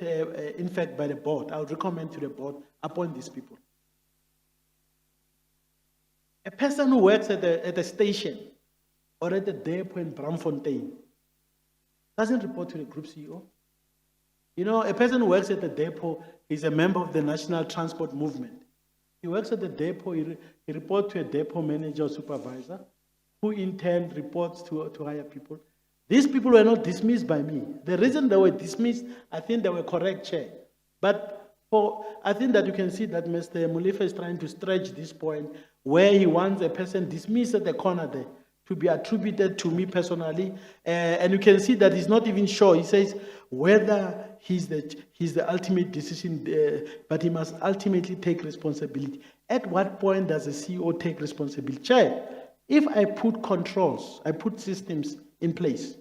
in fact, by the board. I would recommend to the board, appoint these people. A person who works at a station or at the depot in Bramfontein doesn't report to the group CEO. A person who works at the depot is a member of the National Transport Movement. He works at the depot, he reports to a depot manager or supervisor, who in turn reports to higher people. These people were not dismissed by me. The reason they were dismissed, I think they were correct, Chair. But I think that you can see that Mr. Mulefa is trying to stretch this point where he wants a person dismissed at the corner there to be attributed to me personally. And you can see that he's not even sure. He says whether he's the ultimate decision, but he must ultimately take responsibility. At what point does the CEO take responsibility? Chair, if I put controls, I put systems in place,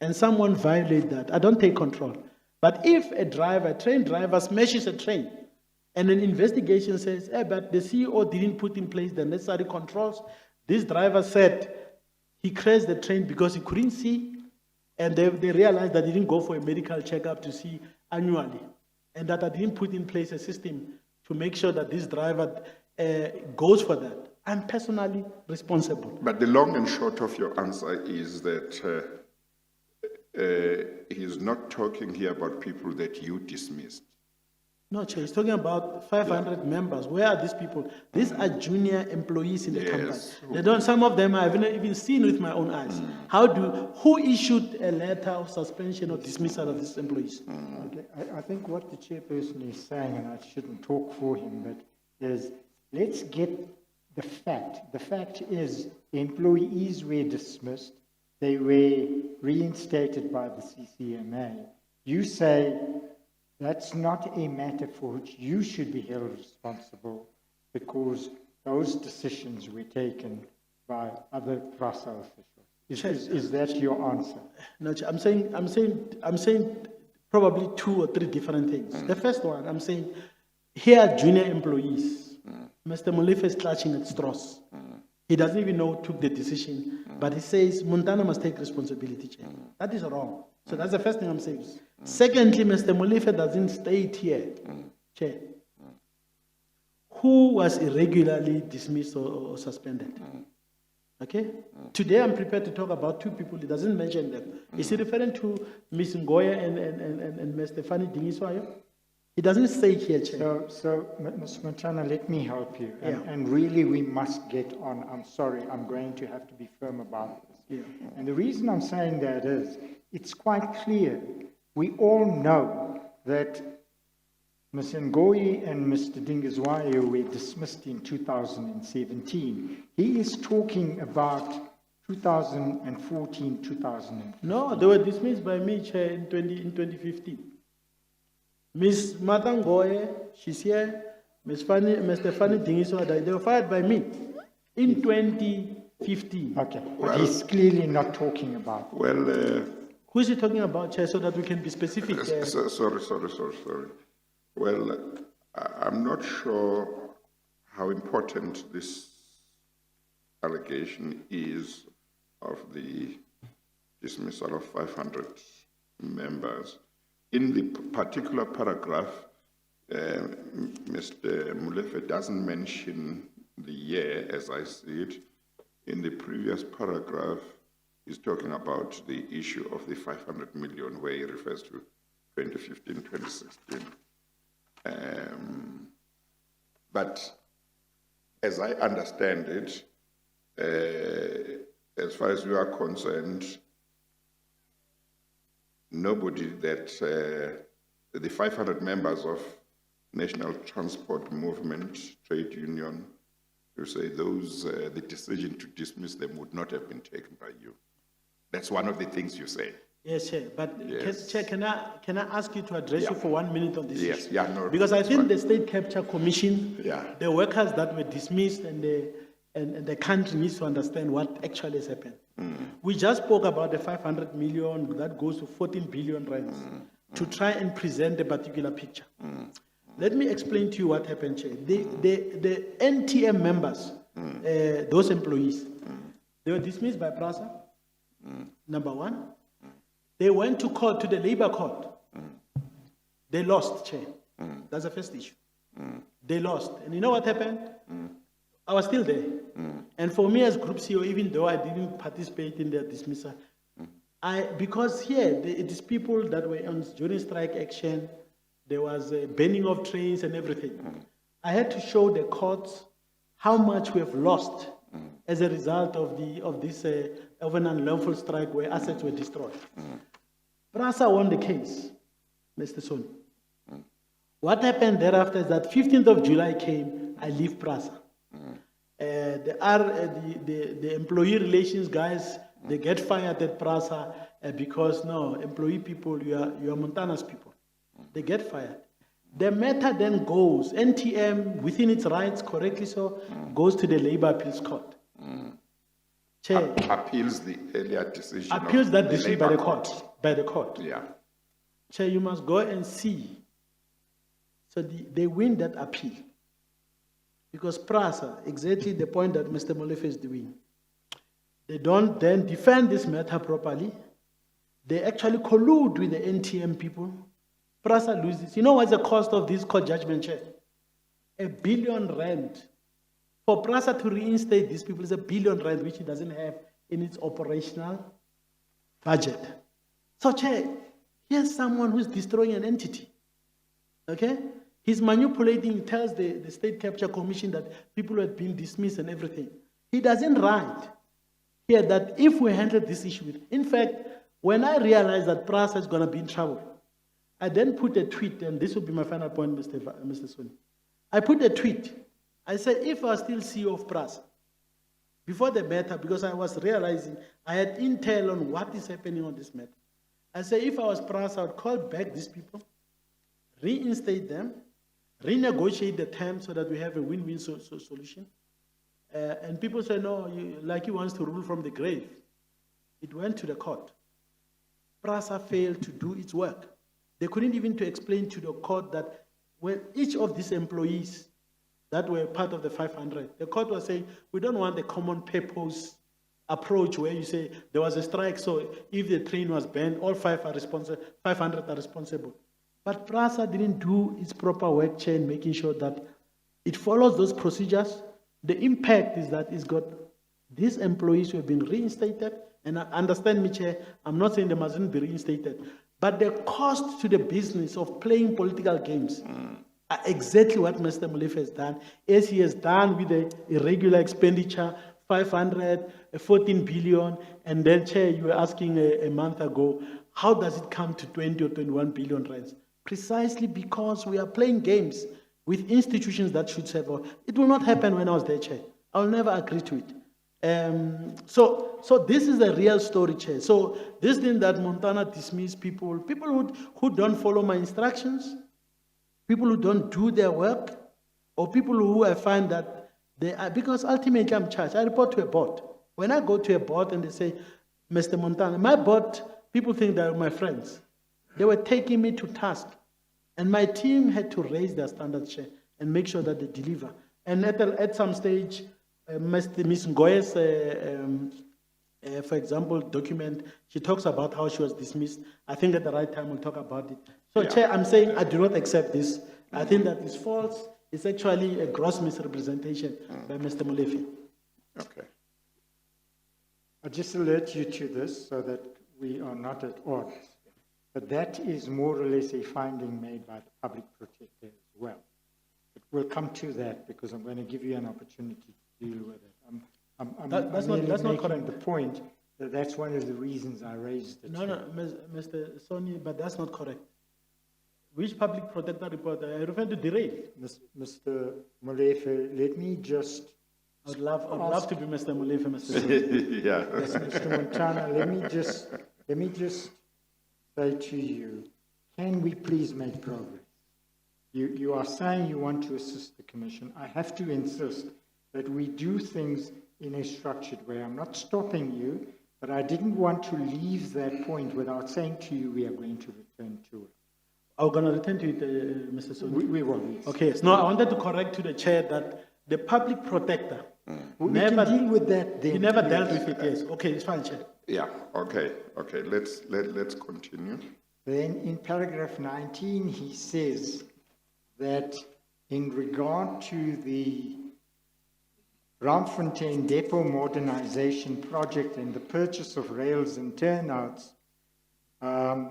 and someone violates that, I don't take control. But if a train driver smashes a train, and an investigation says, but the CEO didn't put in place the necessary controls, this driver said he crashed the train because he couldn't see, and they realized that he didn't go for a medical checkup to see annually, and that I didn't put in place a system to make sure that this driver goes for that. I'm personally responsible. But the long and short of your answer is that he's not talking here about people that you dismissed. No, Chair, he's talking about 500 members. Where are these people? These are junior employees in the company. Yes. They don't, some of them I haven't even seen with my own eyes. Who issued a letter of suspension or dismissal of these employees? Okay, I think what the chairperson is saying, and I shouldn't talk for him, but is let's get the fact. The fact is the employees were dismissed. They were reinstated by the CCMA. You say that's not a matter for which you should be held responsible because those decisions were taken by other PRASA officials. Is that your answer? No, Chair, I'm saying probably 2 or 3 different things. The first one, I'm saying here are junior employees. Mr. Molefe is clutching at straws. He doesn't even know who took the decision, but he says Montana must take responsibility, Chair. That is wrong. So that's the first thing I'm saying. Secondly, Mr. Molefe doesn't state here, Chair, who was irregularly dismissed or suspended. Okay? Today I'm prepared to talk about 2 people. He doesn't mention them. Is he referring to Ms. Ngoya and Mr. Fanny Dingiswayo? He doesn't say here, Chair. So, Ms. Montana, let me help you. Yeah. And really, we must get on. I'm sorry, I'm going to have to be firm about this. Yeah. And the reason I'm saying that is, it's quite clear. We all know that Ms. Ngoyi and Mr. Dingiswayo were dismissed in 2017. He is talking about 2014, 2015. No, they were dismissed by me, Chair, in 2015. Ms. Matangoye, she's here. Mr. Fanny Dingiswa, they were fired by me in 2015. Okay, but he's clearly not talking about. Well, Who is he talking about, Chair, so that we can be specific? sorry. Well, I'm not sure how important this allegation is of the dismissal of 500 members. In the particular paragraph, Mr. Molefe doesn't mention the year as I see it. In the previous paragraph, he's talking about the issue of the 500 million where he refers to 2015, 2016. But as I understand it, as far as you are concerned, nobody that the 500 members of National Transport Movement Trade Union, you say those the decision to dismiss them would not have been taken by you. That's one of the things you say. Yes, Chair. But Yes. Chair, can I ask you to address you for 1 minute on this Yes, issue? yeah, no. Because I that's think fine. the State Capture Commission, Yeah. the workers that were dismissed and the country needs to understand what actually has happened. We just spoke about the 500 million that goes to 14 billion rands to try and present a particular picture. Let me explain to you what happened, Chair. The NTM members, those employees, they were dismissed by PRASA, number 1. They went to court, to the labor court. They lost, Chair. That's the first issue. They lost. And you know what happened? I was still there. And for me as Group CEO, even though I didn't participate in their dismissal, because here, it is people that were on during strike action, there was a burning of trains and everything. I had to show the courts how much we have lost as a result of this an unlawful strike where assets were destroyed. PRASA won the case, Mr. Son. What happened thereafter is that 15th of July came, I leave PRASA. The employee relations guys, they get fired at PRASA because no, employee people, you are Montana's people. They get fired. The matter then goes, NTM, within its rights, correctly so, goes to the Labor Appeals Court. Chair, Appeals the earlier decision. appeals of that the decision by Labour the court. By the court. Yeah. Chair, you must go and see. So they win that appeal. Because PRASA, exactly the point that Mr. Molefe is doing, they don't then defend this matter properly. They actually collude with the NTM people. PRASA loses. You know what's the cost of this court judgment, Chair? R1 billion. For PRASA to reinstate these people is R1 billion, which it doesn't have in its operational budget. So, Chair, here's someone who's destroying an entity. Okay? He's manipulating, he tells the State Capture Commission that people had been dismissed and everything. He doesn't write here that if we handle this issue with, in fact, when I realized that PRASA is going to be in trouble, I then put a tweet, and this will be my final point, Mr. Soni. I put a tweet. I said, if I was still CEO of PRASA, before the matter, because I was realizing I had intel on what is happening on this matter. I said, if I was PRASA, I would call back these people, reinstate them, renegotiate the terms so that we have a win-win solution. And people say, no, like he wants to rule from the grave. It went to the court. PRASA failed to do its work. They couldn't even to explain to the court that when each of these employees that were part of the 500, the court was saying, we don't want the common purpose approach where you say there was a strike, so if the train was banned, all 500 are responsible. But PRASA didn't do its proper work, Chair, in making sure that it follows those procedures. The impact is that it's got these employees who have been reinstated, and understand me, Chair, I'm not saying they mustn't be reinstated, but the cost to the business of playing political games are exactly what Mr. Molefe has done, as he has done with the irregular expenditure, 500, 14 billion, and then, Chair, you were asking a month ago, how does it come to 20 or 21 billion rands? Precisely because we are playing games with institutions that should serve. It will not happen when I was there, Chair. I'll never agree to it. So this is a real story, Chair. So this thing that Montana dismissed people who don't follow my instructions, people who don't do their work, or people who I find that they are, because ultimately I'm charged. I report to a board. When I go to a board and they say, Mr. Montana, my board, people think they're my friends. They were taking me to task. And my team had to raise their standards, Chair, and make sure that they deliver. And at some stage, Ms. Ngoye's, for example, document, she talks about how she was dismissed. I think at the right time we'll talk about it. So, yeah. Chair, I'm saying I do not accept this. I think that is false. It's actually a gross misrepresentation by Mr. Molefe. Okay. I'll just alert you to this so that we are not at odds. But that is more or less a finding made by the public protector as well. But we'll come to that because I'm going to give you an opportunity to deal with it. That's not correct. The point that that's one of the reasons I raised it. No, Mr. Soni, but that's not correct. Which public protector report? I refer to derail. Mr. Molefe, let me just. I'd love to be Mr. Molefe, Mr. Soni. Yeah. Yes, Mr. Montana, let me just say to you, can we please make progress? You are saying you want to assist the Commission. I have to insist that we do things in a structured way. I'm not stopping you, but I didn't want to leave that point without saying to you we are going to return to it. I'm going to return to it, Mr. Soni. We will. Yes. Okay, so no, I wanted to correct to the Chair that the public protector never deal with that. Then he never dealt with it. Yes. Okay, it's fine, Chair. Yeah. Okay. Let's continue. Then in paragraph 19, he says that in regard to the Braamfontein Depot modernization project and the purchase of rails and turnouts, the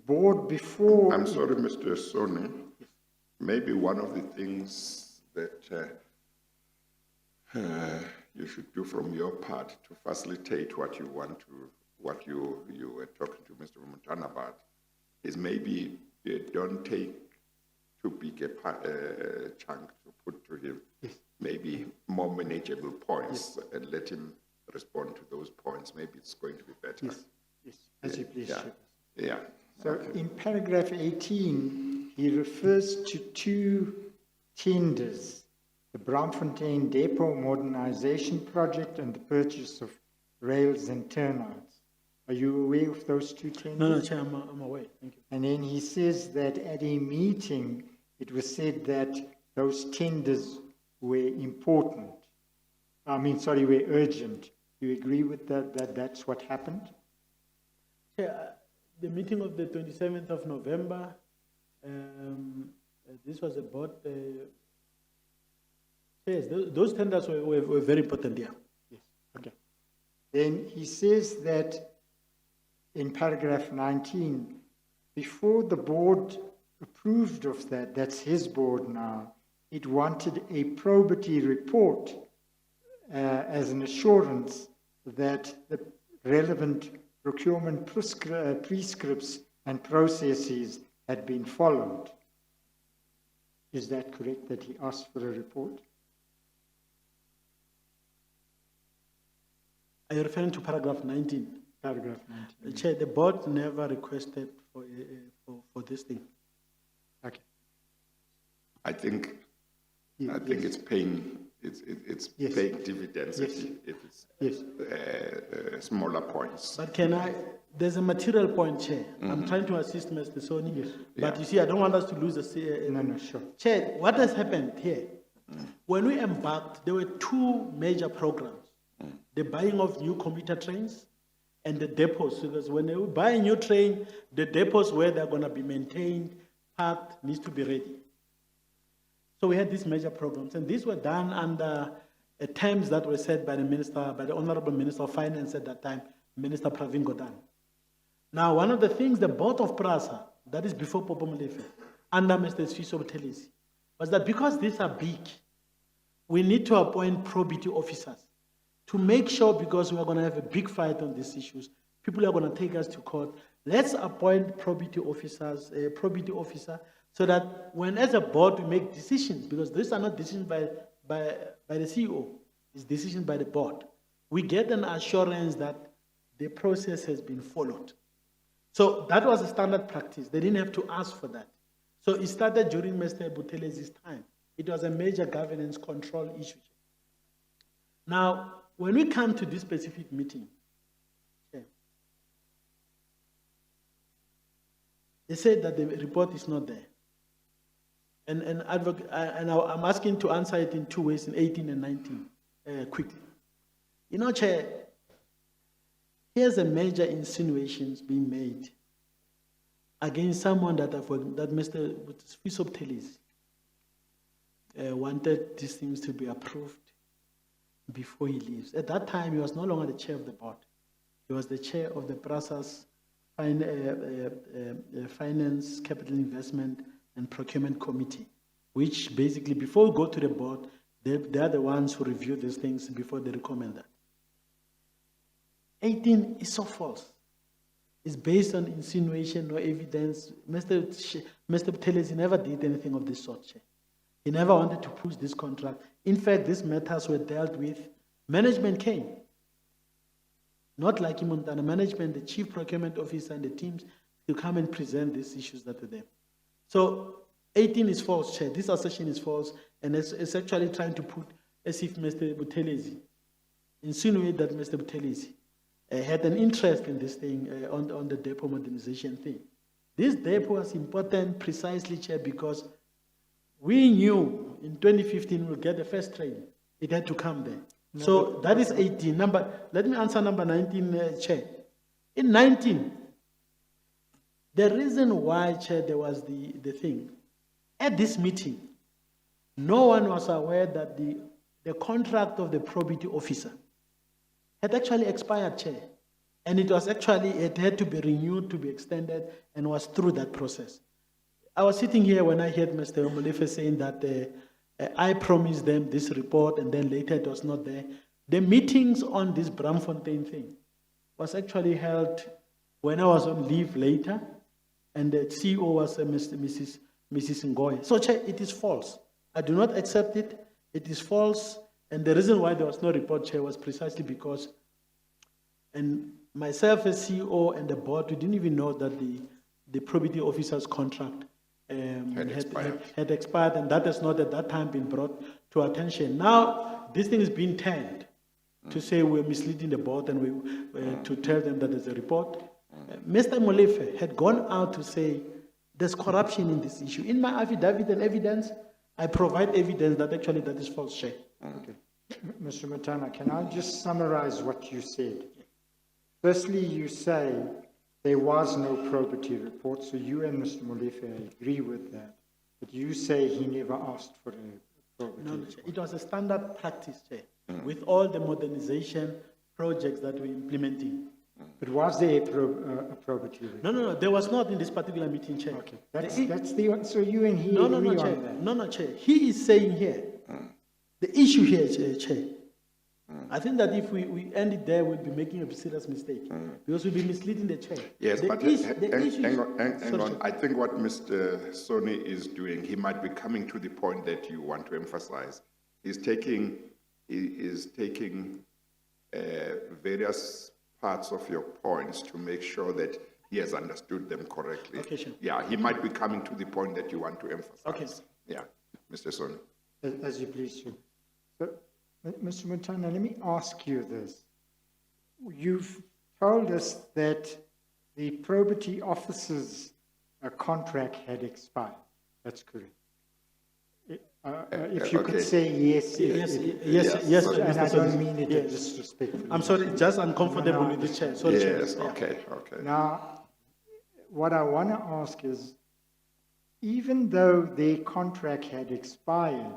board before... I'm sorry, Mr. Soni. Maybe one of the things that you should do from your part to facilitate what you want to, what you were talking to Mr. Montana about, is maybe don't take too big a chunk to put to him. Yes. Maybe more manageable points, yes, and let him respond to those points. Maybe it's going to be better. Yes, yes. As you please. Yeah. Yeah. So okay. In paragraph 18, he refers to two tenders, the Braamfontein Depot modernization project and the purchase of rails and turnouts. Are you aware of those two tenders? No, Chair, I'm aware. Thank you. And then he says that at a meeting, it was said that those tenders were important. Were urgent. Do you agree with that that's what happened? Chair, the meeting of the 27th of November, this was about, yes, those tenders were very important, yeah. Yes, okay. Then he says that in paragraph 19, before the board approved of that. That's his board now. It wanted a probity report as an assurance that the relevant procurement prescripts and processes had been followed. Is that correct, that he asked for a report? Are you referring to paragraph 19? Paragraph 19. Chair, the board never requested for this thing. Okay. I think Yes. it's paying it's Yes. paying dividends Yes. if it's Yes. smaller points. But there's a material point, Chair. I'm trying to assist Mr. Soni. Yes. But Yeah. you see, I don't want us to lose No, sure. Chair, what has happened here? When we embarked, there were two major programs. The buying of new commuter trains and the depots. Because when you buy a new train, the depots where they're going to be maintained, parked, needs to be ready. So we had these major programs, and these were done under terms that were set by the Honorable Minister of Finance at that time, Minister Pravin Gordhan. Now, one of the things the board of PRASA, that is before Popo Molefe, under Mr. Sfiso Buthelezi, was that because these are big, we need to appoint probity officers to make sure, because we are going to have a big fight on these issues, people are going to take us to court. Let's appoint probity officers, a probity officer, so that when as a board we make decisions, because these are not decisions by the CEO, it's decisions by the board. We get an assurance that the process has been followed. So that was a standard practice. They didn't have to ask for that. So it started during Mr. Buthelezi's time. It was a major governance control issue. Now, when we come to this specific meeting, okay, they said that the report is not there. And I'm asking to answer it in two ways, in 18 and 19, quickly. You know, Chair, here's a major insinuations being made against someone that Mr. Sfiso Buthelezi wanted these things to be approved before he leaves. At that time, he was no longer the chair of the board. He was the chair of the PRASA's Finance, Capital Investment, and Procurement Committee, which basically, before we go to the board, they are the ones who review these things before they recommend that. 18 is so false. It's based on insinuation, no evidence. Mr. Buthelezi never did anything of this sort. He never wanted to push this contract. In fact, these matters were dealt with. Management came. Not like Montana management, the chief procurement officer and the teams to come and present these issues that were there. So 18 is false, Chair. This assertion is false, and it's actually trying to put as if Mr. Buthelezi, insinuate that Mr. Buthelezi had an interest in this thing, on the depot modernization thing. This depot was important precisely, Chair, because we knew in 2015 we'll get the first train. It had to come there. No, So that is 18. Let me answer number 19, Chair. In 19, the reason why, Chair, there was the thing, at this meeting, no one was aware that the contract of the probity officer had actually expired, Chair. And it had to be renewed, to be extended, and was through that process. I was sitting here when I heard Mr. Molefe saying that I promised them this report, and then later it was not there. The meetings on this Bramfontein thing was actually held when I was on leave later, and the CEO was Mrs. Ngoye. So, Chair, it is false. I do not accept it. It is false. And the reason why there was no report, Chair, was precisely because, and myself as CEO and the board, we didn't even know that the probity officer's contract had expired, and that has not at that time been brought to attention. Now, this thing is being turned to say we're misleading the board and to tell them that there's a report. Mr. Molefe had gone out to say there's corruption in this issue. In my affidavit and evidence, I provide evidence that actually that is false, Chair. Okay. Mr. Montana, can I just summarize what you said? Firstly, you say there was no probity report, so you and Mr. Molefe agree with that. But you say he never asked for a probity No, report. it was a standard practice, Chair, with all the modernization projects that we're implementing. But was there a probity report? No, there was not in this particular meeting, Chair. Okay, that's the, so you and he agree Chair. on that? No, Chair. He is saying here, the issue here, Chair. I think that if we end it there, we'll be making a serious mistake because we'll be misleading the Chair. Yes, The but issue hang is- on, hang Sorry, on. Chair. I think what Mr. Soni is doing, he might be coming to the point that you want to emphasize. He is taking various parts of your points to make sure that he has understood them correctly. Okay, sure. Yeah, he might be coming to the point that you want to emphasize. Okay. Yeah, Mr. Soni. As you please, sir. So, Mr. Montana, let me ask you this. You've told us that the probity officer's contract had expired. That's correct. If you could Okay. say yes. Yes, Yes. And Mr. I don't Solis. mean it Yes. disrespectfully. I'm sorry, just uncomfortable with the Chair. Sorry, Chair. Yes, Yeah. okay. Now, what I want to ask is, even though their contract had expired,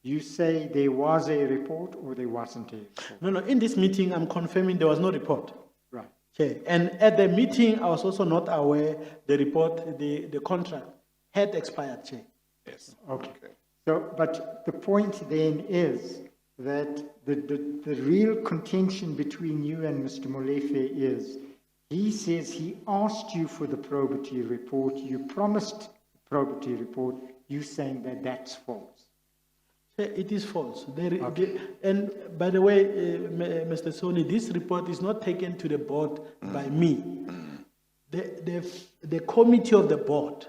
you say there was a report or there wasn't a report? No, in this meeting, I'm confirming there was no report. Right. Okay, and at the meeting, I was also not aware the report, the contract had expired, Chair. Yes. Okay. So, but the point then is that the real contention between you and Mr. Molefe is, he says he asked you for the probity report, you promised the probity report, you saying that that's false. Chair, it is false. And by the way, Mr. Soni, this report is not taken to the board by me. The committee of the board,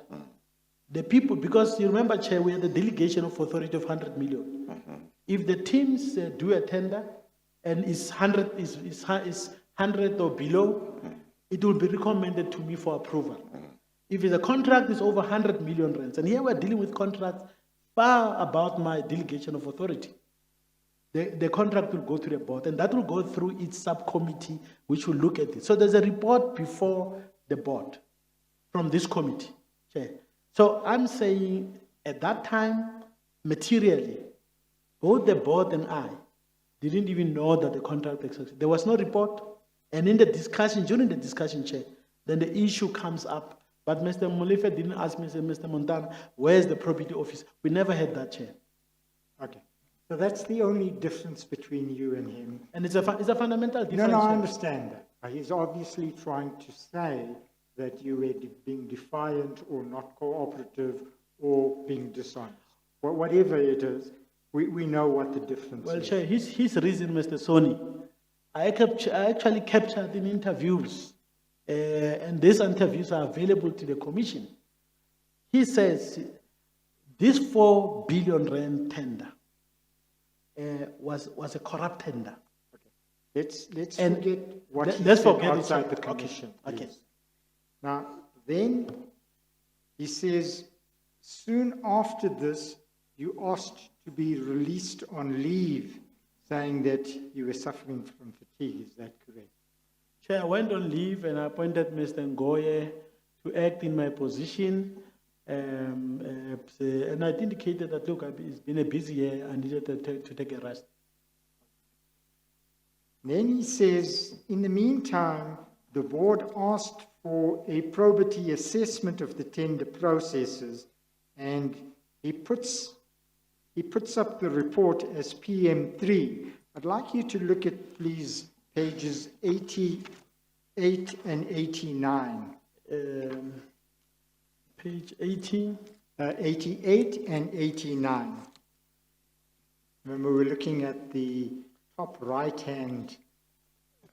the people, because you remember, Chair, we had a delegation of authority of 100 million. If the teams do a tender and is 100 or below, it will be recommended to me for approval. If the contract is over 100 million rands, and here we're dealing with contracts far about my delegation of authority, the contract will go to the board, and that will go through its subcommittee, which will look at it. So there's a report before the board from this committee, Chair. So I'm saying at that time, materially, both the board and I didn't even know that the contract existed. There was no report. And in the discussion, during the discussion, Chair, then the issue comes up. But Mr. Molefe didn't ask me, say, Mr. Montana, where's the probity office? We never had that, Chair. Okay. So that's the only difference between you and him. And it's a fundamental difference. No, I Chair. understand that. He's obviously trying to say that you were being defiant or not cooperative or being dishonest. Well, whatever it is, we know what the difference Well, is. Chair, his reason, Mr. Soni, I actually captured in interviews, and these interviews are available to the commission. He says this 4 billion rand tender was a corrupt tender. Let's And forget what he let's said forget it, outside sir. the commission. Okay. please. Now, then he says, soon after this, you asked to be released on leave, saying that you were suffering from fatigue. Is that correct? Chair, I went on leave and I appointed Mr. Ngoye to act in my position. And I indicated that, look, it's been a busy year, I needed to take a rest. Then he says, in the meantime, the board asked for a probity assessment of the tender processes, and he puts up the report as PM3. I'd like you to look at, please, pages 88 and 89. Page 18. 88 and 89. Remember, we're looking at the top right-hand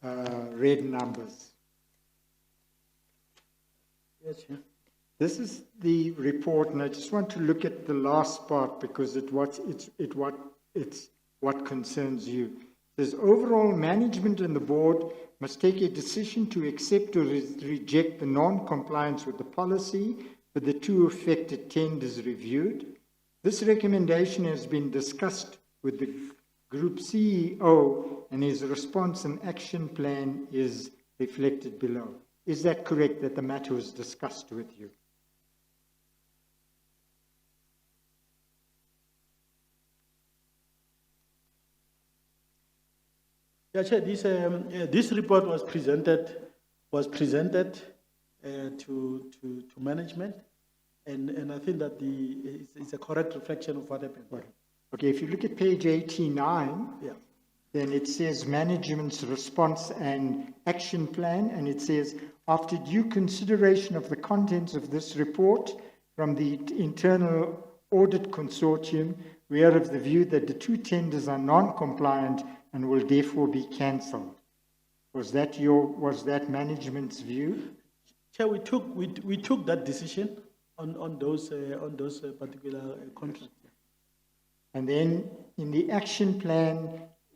red numbers. Yes, Chair. This is the report, and I just want to look at the last part because it's what concerns you. It says, overall management and the board must take a decision to accept or reject the non-compliance with the policy for the two affected tenders reviewed. This recommendation has been discussed with the Group CEO, and his response and action plan is reflected below. Is that correct, that the matter was discussed with you? Yeah, Chair, this report was presented to management, and I think that it's a correct reflection of what happened. Okay, if you look at page 89, Yeah. then it says management's response and action plan, and it says, after due consideration of the contents of this report from the internal audit consortium, we are of the view that the two tenders are non-compliant and will therefore be cancelled. Was that management's view? Chair, we took that decision on those particular contracts. And then in the action plan,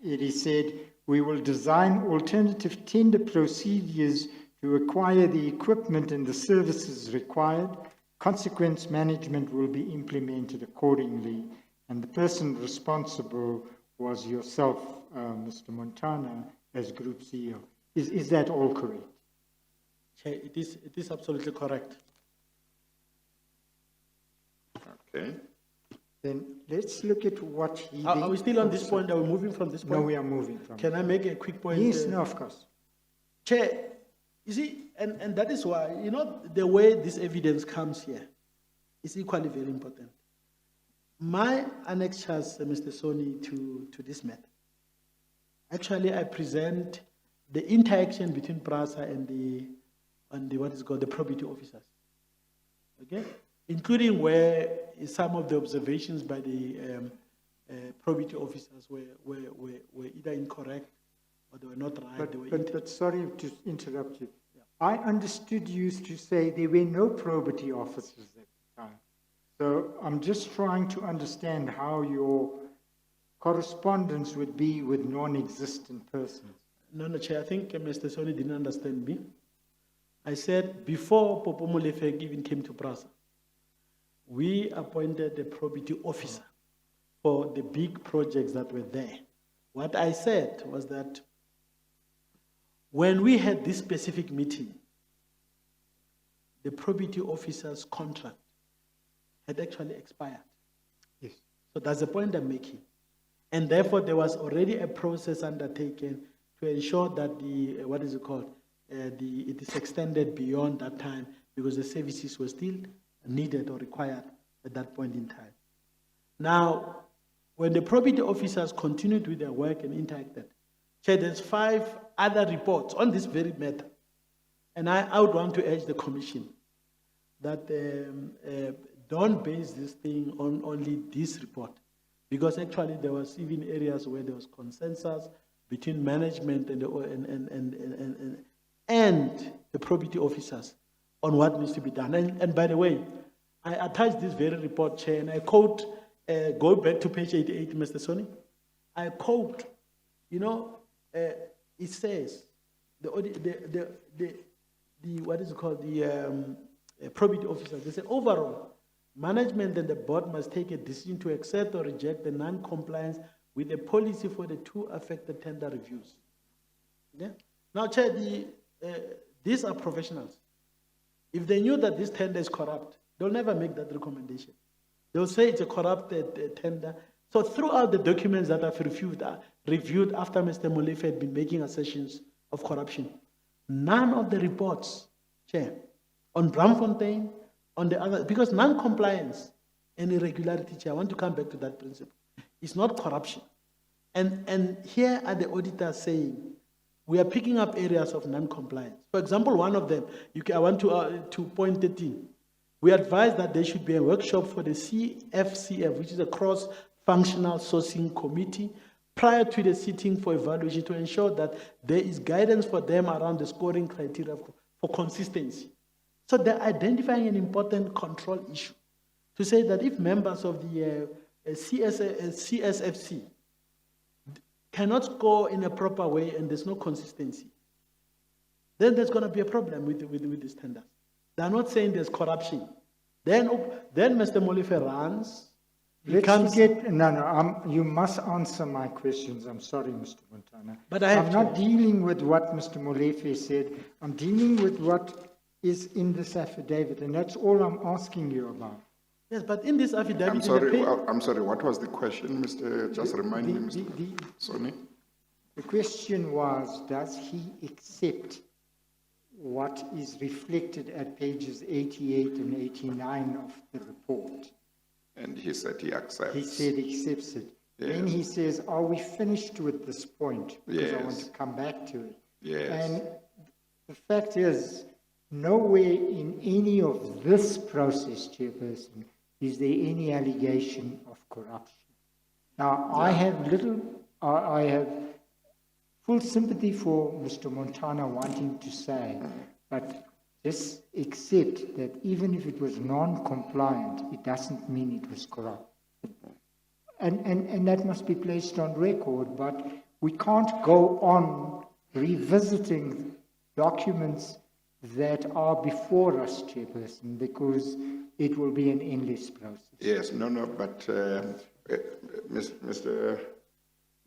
it is said, we will design alternative tender procedures to acquire the equipment and the services required. Consequence management will be implemented accordingly. And the person responsible was yourself, Mr. Montana, as Group CEO. Is that all correct? Chair, it is absolutely correct. Okay. Then let's look at what he did. Are we still on this point? Are we moving from this point? No, we are moving from. Can I make a quick point? Yes, no, of course. Chair, you see, and that is why, the way this evidence comes here is equally very important. My annexures, Mr. Soni, to this matter, actually I present the interaction between PRASA and the what is called the probity officers, okay? Including where some of the observations by the probity officers were either incorrect or they were not right. But sorry to interrupt you. Yeah. I understood you to say there were no probity officers at the time. So I'm just trying to understand how your correspondence would be with non-existent persons. No, Chair, I think Mr. Soni didn't understand me. I said before Popo Molefek even came to PRASA, we appointed a probity officer for the big projects that were there. What I said was that when we had this specific meeting, the probity officer's contract had actually expired. Yes. So that's the point I'm making. And therefore, there was already a process undertaken to ensure that it is extended beyond that time because the services were still needed or required at that point in time. Now, when the probity officers continued with their work and interacted, there's 5 other reports on this very matter. And I would want to urge the Commission that don't base this thing on only this report, because actually there was even areas where there was consensus between management and the probity officers on what needs to be done. And by the way, I attached this very report, Chair, and I quote, go back to page 88, Mr. Soni. I quote, it says, probity officers, they say, overall, management and the board must take a decision to accept or reject the non-compliance with the policy for the 2 affected tender reviews. Yeah? Now, Chair, these are professionals. If they knew that this tender is corrupt, they'll never make that recommendation. They'll say it's a corrupted tender. So throughout the documents that I've reviewed after Mr. Molefe had been making assertions of corruption, none of the reports, Chair, on Bramfontein, on the other, because non-compliance and irregularity, Chair, I want to come back to that principle. It's not corruption. And here are the auditors saying, we are picking up areas of non-compliance. For example, one of them, I want to point 13. We advise that there should be a workshop for the CFCF, which is a cross-functional sourcing committee, prior to the sitting for evaluation to ensure that there is guidance for them around the scoring criteria for consistency. So they're identifying an important control issue to say that if members of the CSFC cannot score in a proper way and there's no consistency, then there's going to be a problem with this tender. They're not saying there's corruption. Then Mr. Molefe runs. You must answer my questions. I'm sorry, Mr. Montana. But I'm not dealing with what Mr. Molefe said. I'm dealing with what is in this affidavit, and that's all I'm asking you about. Yes, but in this affidavit... I'm sorry, what was the question, Mr. Just remind me, Mr. Soni? The question was, does he accept what is reflected at pages 88 and 89 of the report? And he said he accepts. He said he accepts it. Then Yes. he says, are we finished with this point? Because I want Yes. to come back to it. Yes. And the fact is, nowhere in any of this process, Chairperson, is there any allegation of corruption. Now, I have full sympathy for Mr. Montana wanting to say, but just accept that even if it was non-compliant, it doesn't mean it was corrupt. And that must be placed on record, but we can't go on revisiting documents that are before us, Chairperson, because it will be an endless process. Yes, but Mr.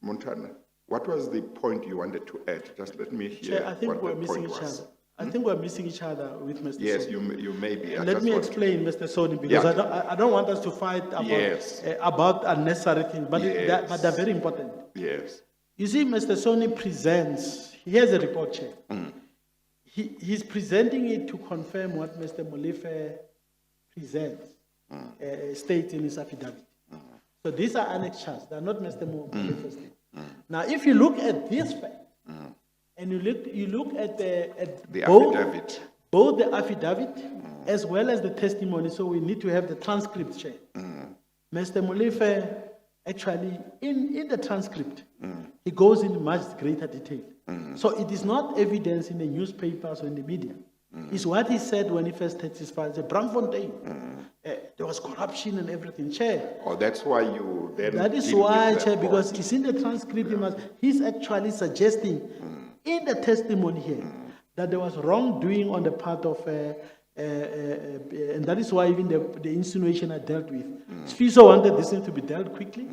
Montana, what was the point you wanted to add? Just let me hear Chair, I think what we're the missing point each was. other. I think we're missing each other with Mr. Yes, Soni. you may be. I Let just me want- explain, Mr. Soni, because Yeah. I don't want us to fight about, Yes. About unnecessary things, but, Yes. but they're very important. Yes. You see, Mr. Soni presents, he has a report, Chair. He's presenting it to confirm what Mr. Molefe presents, states in his affidavit. So these are annexures, they're not Mr. Molefe's thing. Now, if you look at this fact, and you look at The both, affidavit. both the affidavit as well as the testimony, so we need to have the transcript, Chair. Mr. Molefe, actually, in the transcript, he goes in much greater detail. So it is not evidence in the newspapers or in the media. It's what he said when he first testified. He said, Braamfontein, there was corruption and everything, Chair. Oh, that's why you then. That is deal with why, that Chair, because point. it's in the transcript, he's actually suggesting in the testimony here that there was wrongdoing on the part of, and that is why even the insinuation I dealt with. Sfiso wanted this thing to be dealt quickly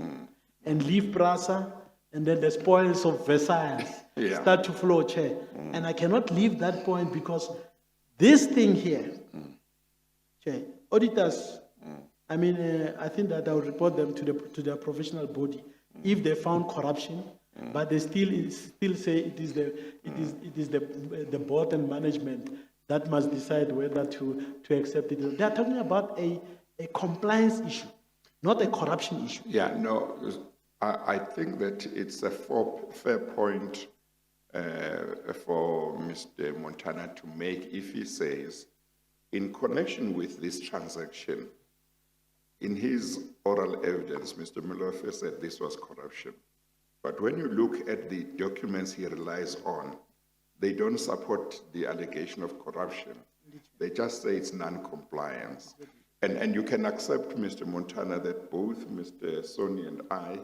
and leave PRASA, and then the spoils of Versailles start to flow, Chair. And I cannot leave that point because this thing here, Chair, auditors, I mean, I think that I will report them to their professional body if they found corruption, but they still say it is the board and management that must decide whether to accept it. They are talking about a compliance issue, not a corruption issue. Yeah, no, I think that it's a fair point for Mr. Montana to make if he says, in connection with this transaction, in his oral evidence, Mr. Molefe said this was corruption. But when you look at the documents he relies on, they don't support the allegation of corruption. They just say it's non-compliance. And you can accept, Mr. Montana, that both Mr. Soni and I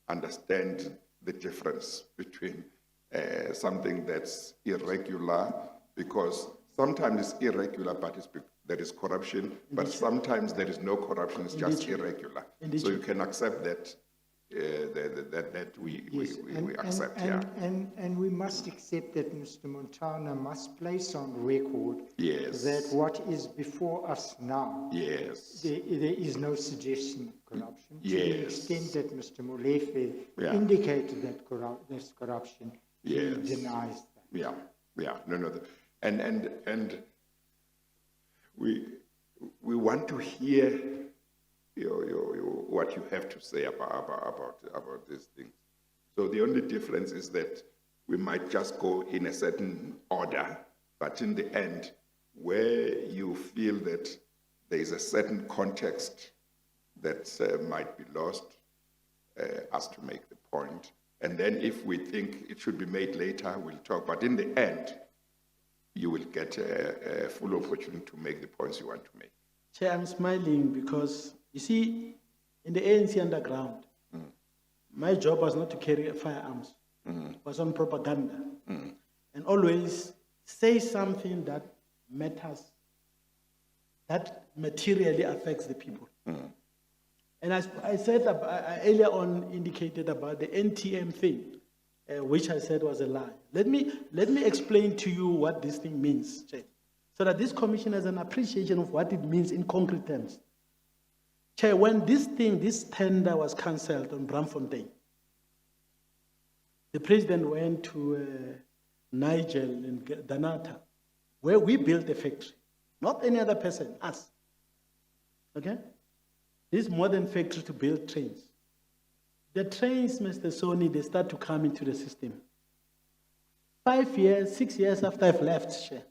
understand the difference between something that's irregular, because sometimes it's irregular, but there is corruption, but sometimes there is no corruption, it's just irregular. So you can accept that, that we accept, And we must accept that Mr. Montana must place on record Yes. that what is before us now, Yes. there is no suggestion of corruption. To the Yes. extent that Mr. Molefe Yeah. indicated that there's corruption, Yes. he denies that. Yeah, no. And we want to hear what you have to say about this thing. So the only difference is that we might just go in a certain order, but in the end, where you feel that there is a certain context that might be lost, us to make the point. And then if we think it should be made later, we'll talk. But in the end, you will get a full opportunity to make the points you want to make. Chair, I'm smiling because, you see, in the ANC underground, my job was not to carry firearms. It was on propaganda. And always say something that matters, that materially affects the people. And I said, I earlier on indicated about the NTM thing, which I said was a lie. Let me explain to you what this thing means, Chair, so that this commission has an appreciation of what it means in concrete terms. Chair, when this tender was cancelled on Braamfontein, The president went to Nigel and Danata, where we built a factory. Not any other person, us. Okay? This modern factory to build trains. The trains, Mr. Sony, they start to come into the system. 5 years, 6 years after I've left, Chair.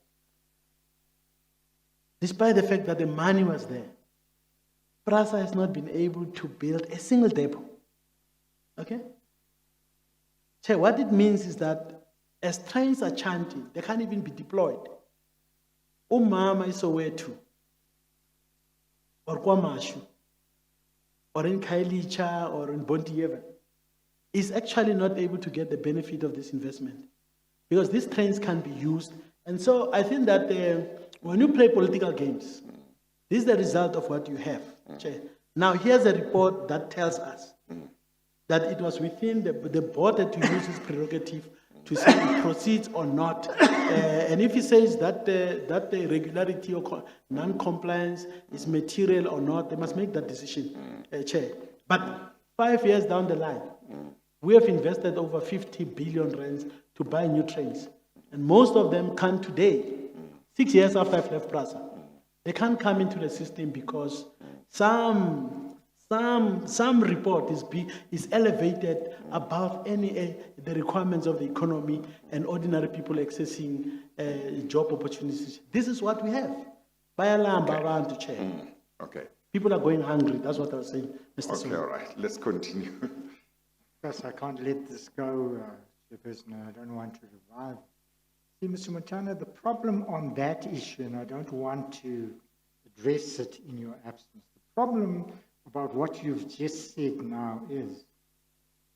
Despite the fact that the money was there, PRASA has not been able to build a single depot. Okay? Chair, what it means is that as trains are chanting, they can't even be deployed. Umama is aware too. Or Kwamashu, or in Kailicha, or in Bontiever, is actually not able to get the benefit of this investment. Because these trains can be used. And so I think that when you play political games, this is the result of what you have. Chair. Now here's a report that tells us that it was within the board to use its prerogative to see if it proceeds or not. And if he says that the irregularity or non-compliance is material or not, they must make that decision, Chair. But 5 years down the line, we have invested over 50 billion rands to buy new trains. And most of them come today, 6 years after I've left PRASA. They can't come into the system because some report is elevated above the requirements of the economy and ordinary people accessing job opportunities. This is what we have. To Chair. Okay. People are going hungry. That's what I was saying, Mr. Okay, all right. Let's continue. Because I can't let this go, Chairperson, I don't want to revive. See, Mr. Montana, the problem on that issue, and I don't want to address it in your absence, the problem about what you've just said now is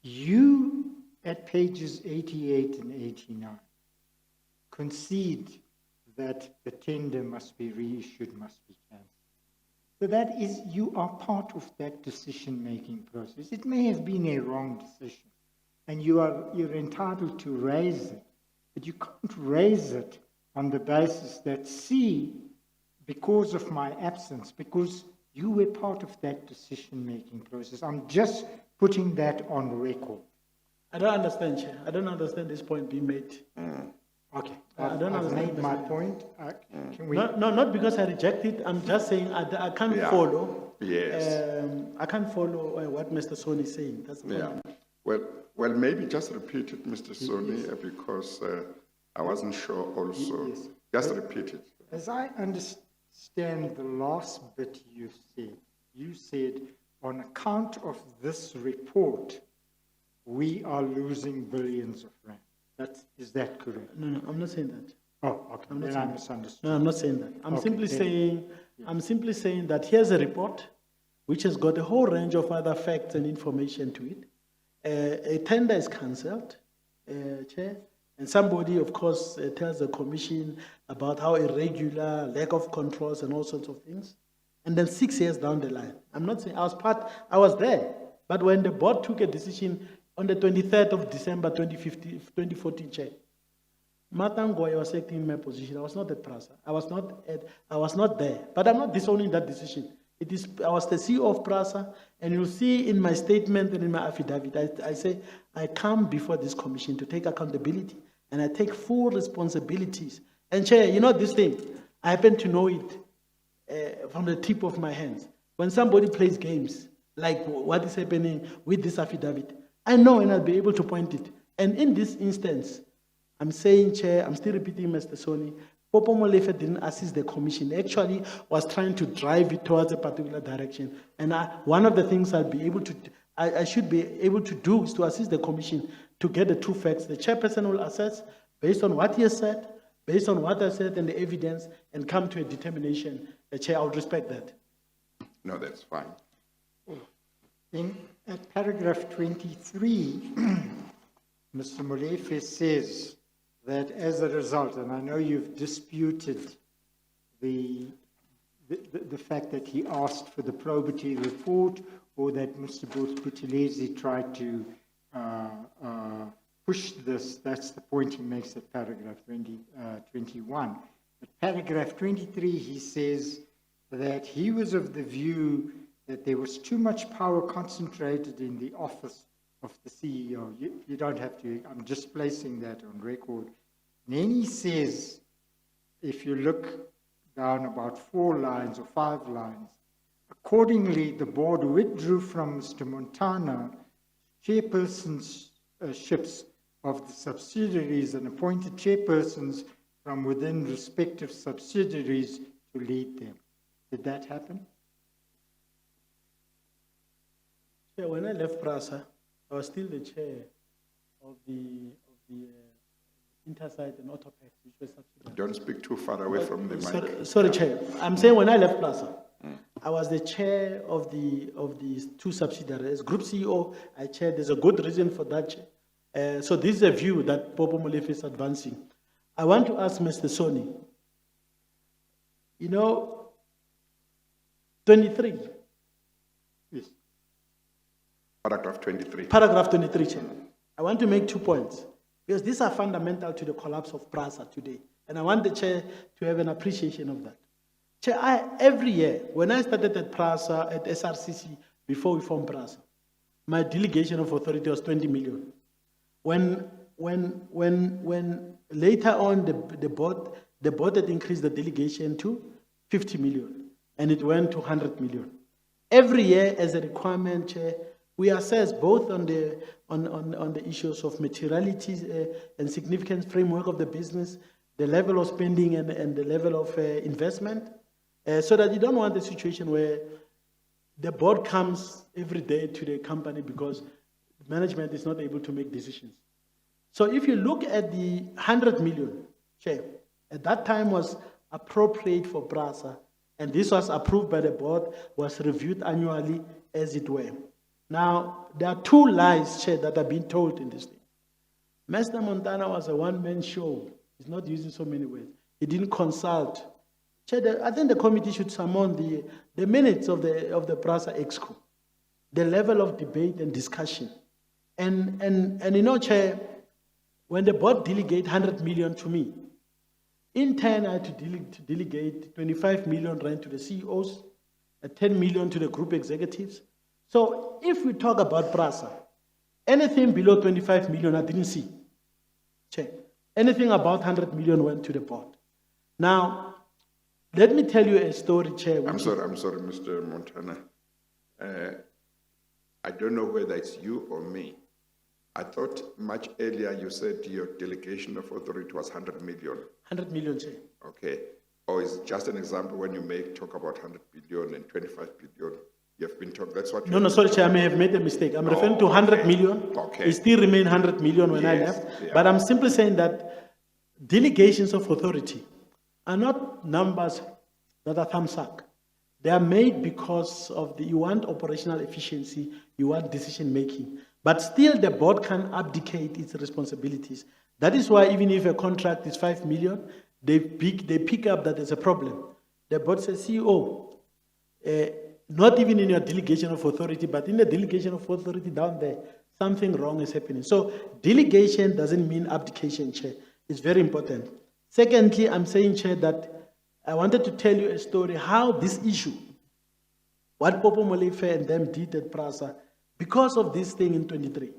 you, at pages 88 and 89, concede that the tender must be reissued, must be cancelled. So that is, you are part of that decision-making process. It may have been a wrong decision, and you're entitled to raise it, but you can't raise it on the basis that, because of my absence, because you were part of that decision-making process. I'm just putting that on record. I don't understand, Chair. I don't understand this point being made. Okay, I don't I've understand made my point. Can we? No, not because I reject it. I'm just saying I can't follow. Yes. I can't follow what Mr. Soni is saying. That's the Yeah. point. Well, maybe just repeat it, Mr. Soni, because I wasn't sure also. Yes. Just repeat it. As I understand the last bit you said, on account of this report, we are losing billions of rand. Is that correct? No, I'm not saying that. Oh, okay. I'm not Then saying I that. misunderstood. No, I'm not saying that. I'm Okay, simply then- saying, I'm simply saying that here's a report which has got a whole range of other facts and information to it. A tender is cancelled, Chair, and somebody, of course, tells the commission about how irregular, lack of controls, and all sorts of things. And then 6 years down the line, I'm not saying I was there, but when the board took a decision on the 23rd of December 2014, Chair, Matangoy was acting in my position. I was not at PRASA. I was not there. But I'm not disowning that decision. I was the CEO of PRASA, and you'll see in my statement and in my affidavit, I say I come before this commission to take accountability, and I take full responsibilities. And Chair, you know this thing, I happen to know it from the tip of my hands. When somebody plays games, like what is happening with this affidavit, I know and I'll be able to point it. And in this instance, I'm saying, Chair, I'm still repeating, Mr. Soni, Popo Molefe didn't assist the commission. Actually, was trying to drive it towards a particular direction. And one of the things I should be able to do is to assist the commission to get the true facts. The chairperson will assess based on what he has said, based on what I said and the evidence, and come to a determination. Chair, I would respect that. No, that's fine. At paragraph 23, Mr. Molefe says that as a result, and I know you've disputed the fact that he asked for the probity report, or that Mr. Buthelezi tried to push this. That's the point he makes at paragraph 21. At paragraph 23, he says that he was of the view that there was too much power concentrated in the office of the CEO. You don't have to, I'm just placing that on record. And then he says, if you look down about 4 lines or 5 lines, accordingly, the board withdrew from Mr. Montana chairpersonships of the subsidiaries and appointed chairpersons from within respective subsidiaries to lead them. Did that happen? Yeah, when I left PRASA, I was still the chair of the Intersite and Autopex, which was subsidiary. Don't speak too far away from the mic. Sorry, Chair. I'm saying when I left PRASA, I was the chair of the 2 subsidiaries. Group CEO, I chaired. There's a good reason for that, Chair. So this is a view that Popo Molefe is advancing. I want to ask Mr. Soni, 23. Yes. Paragraph 23. Paragraph 23, Chair. I want to make 2 points, because these are fundamental to the collapse of PRASA today. And I want the Chair to have an appreciation of that. Chair, every year, when I started at PRASA, at SRCC, before we formed PRASA, my delegation of authority was 20 million. When later on the board had increased the delegation to 50 million, and it went to 100 million. Every year, as a requirement, Chair, we assess both on the issues of materiality and significance framework of the business, the level of spending and the level of investment, so that you don't want a situation where the board comes every day to the company because management is not able to make decisions. So if you look at the 100 million, Chair, at that time was appropriate for PRASA, and this was approved by the board, was reviewed annually as it were. Now, there are 2 lies, Chair, that are being told in this thing. Mr. Montana was a one-man show. He's not using so many words. He didn't consult. Chair, I think the committee should summon the minutes of the PRASA Exco, the level of debate and discussion. And Chair, when the board delegate 100 million to me, in turn I had to delegate 25 million rand to the CEOs, 10 million to the group executives. So if we talk about PRASA, anything below 25 million I didn't see. Chair, anything about 100 million went to the board. Now, let me tell you a story, Chair. I'm sorry, Mr. Montana. I don't know whether it's you or me. I thought much earlier you said your delegation of authority was 100 million. 100 million, Chair. Okay. Or is it just an example when you talk about 100 billion and 25 billion? You have been talking, that's what No, sorry, Chair, I may have made a mistake. I'm referring to 100 million. Okay. It still remained 100 million when I Yes, left. yeah. But I'm simply saying that delegations of authority are not numbers that are thumbsuck. They are made because of you want operational efficiency, you want decision making. But still the board can abdicate its responsibilities. That is why even if a contract is 5 million, they pick up that there's a problem. The board says, CEO, not even in your delegation of authority, but in the delegation of authority down there, something wrong is happening. So delegation doesn't mean abdication, Chair. It's very important. Secondly, I'm saying, Chair, that I wanted to tell you a story how this issue, what Popo Molefe and them did at PRASA, because of this thing in 23.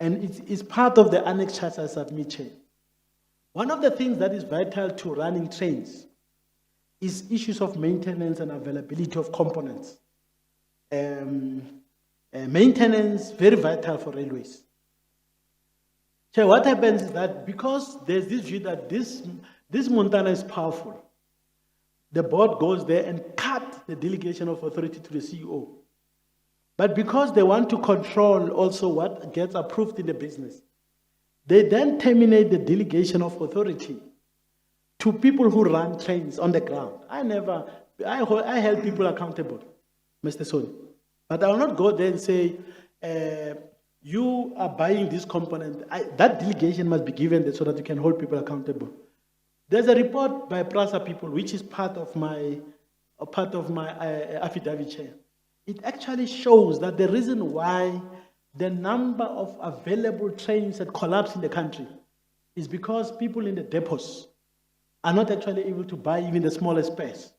And it's part of the annex charts I submit, Chair. One of the things that is vital to running trains is issues of maintenance and availability of components. Maintenance, very vital for railways. So what happens is that because there's this view that this Montana is powerful, the board goes there and cut the delegation of authority to the CEO. But because they want to control also what gets approved in the business, they then terminate the delegation of authority to people who run trains on the ground. I held people accountable, Mr. Soni. But I will not go there and say, you are buying this component. That delegation must be given so that you can hold people accountable. There's a report by PRASA people, which is part of my affidavit, Chair. It actually shows that the reason why the number of available trains had collapsed in the country is because people in the depots are not actually able to buy even the smallest space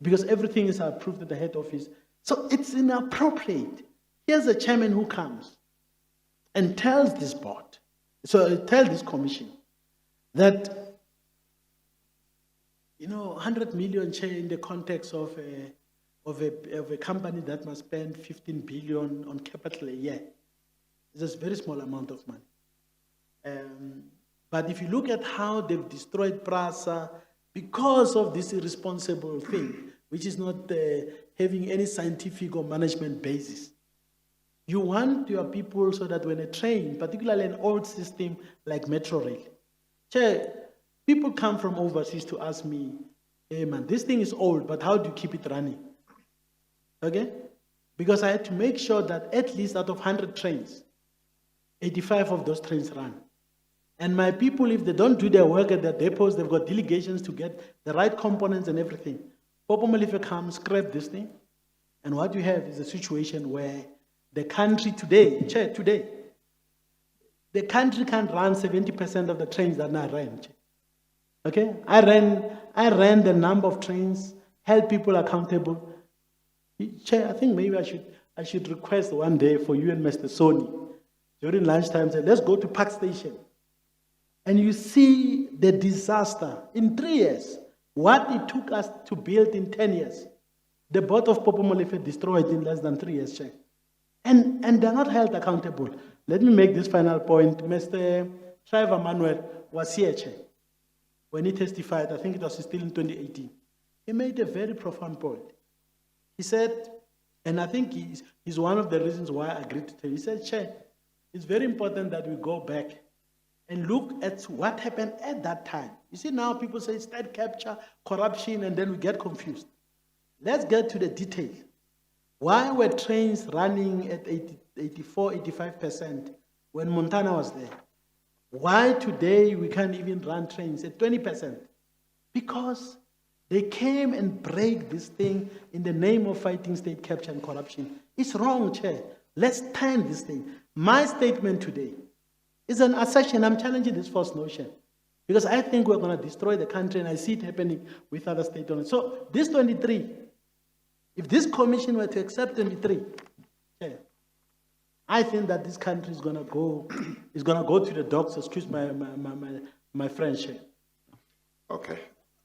because everything is approved at the head office. So it's inappropriate. Here's a chairman who comes and tells this board, tell this commission that, 100 million share in the context of a company that must spend 15 billion on capital a year is a very small amount of money. But if you look at how they've destroyed PRASA because of this irresponsible thing, which is not having any scientific or management basis, you want your people so that when a train, particularly an old system like Metro Rail, people come from overseas to ask me, hey man, this thing is old, but how do you keep it running? Okay? Because I had to make sure that at least out of 100 trains, 85 of those trains run. And my people, if they don't do their work at their depots, they've got delegations to get the right components and everything. Popomolife comes, scrap this thing, and what you have is a situation where the country today, the country can't run 70% of the trains that now run. Okay? I ran the number of trains, held people accountable. Chair, I think maybe I should request one day for you and Mr. Sony during lunchtime, say, let's go to Park Station. And you see the disaster in 3 years, what it took us to build in 10 years. The board of Popomolife destroyed in less than 3 years, Chair. And they're not held accountable. Let me make this final point. Mr. Shriver Manuel was here, Chair, when he testified. I think it was still in 2018. He made a very profound point. He said, and I think he's one of the reasons why I agreed to tell you. He said, Chair, it's very important that we go back and look at what happened at that time. You see, now people say state capture, corruption, and then we get confused. Let's get to the detail. Why were trains running at 84, 85% when Montana was there? Why today we can't even run trains at 20%? Because they came and break this thing in the name of fighting state capture and corruption. It's wrong, Chair. Let's stand this thing. My statement today is an assertion. I'm challenging this false notion because I think we're going to destroy the country, and I see it happening with other state owners. So this 23, if this commission were to accept 23, Chair, I think that this country is going to go to the dogs. Excuse my French, Chair. Okay.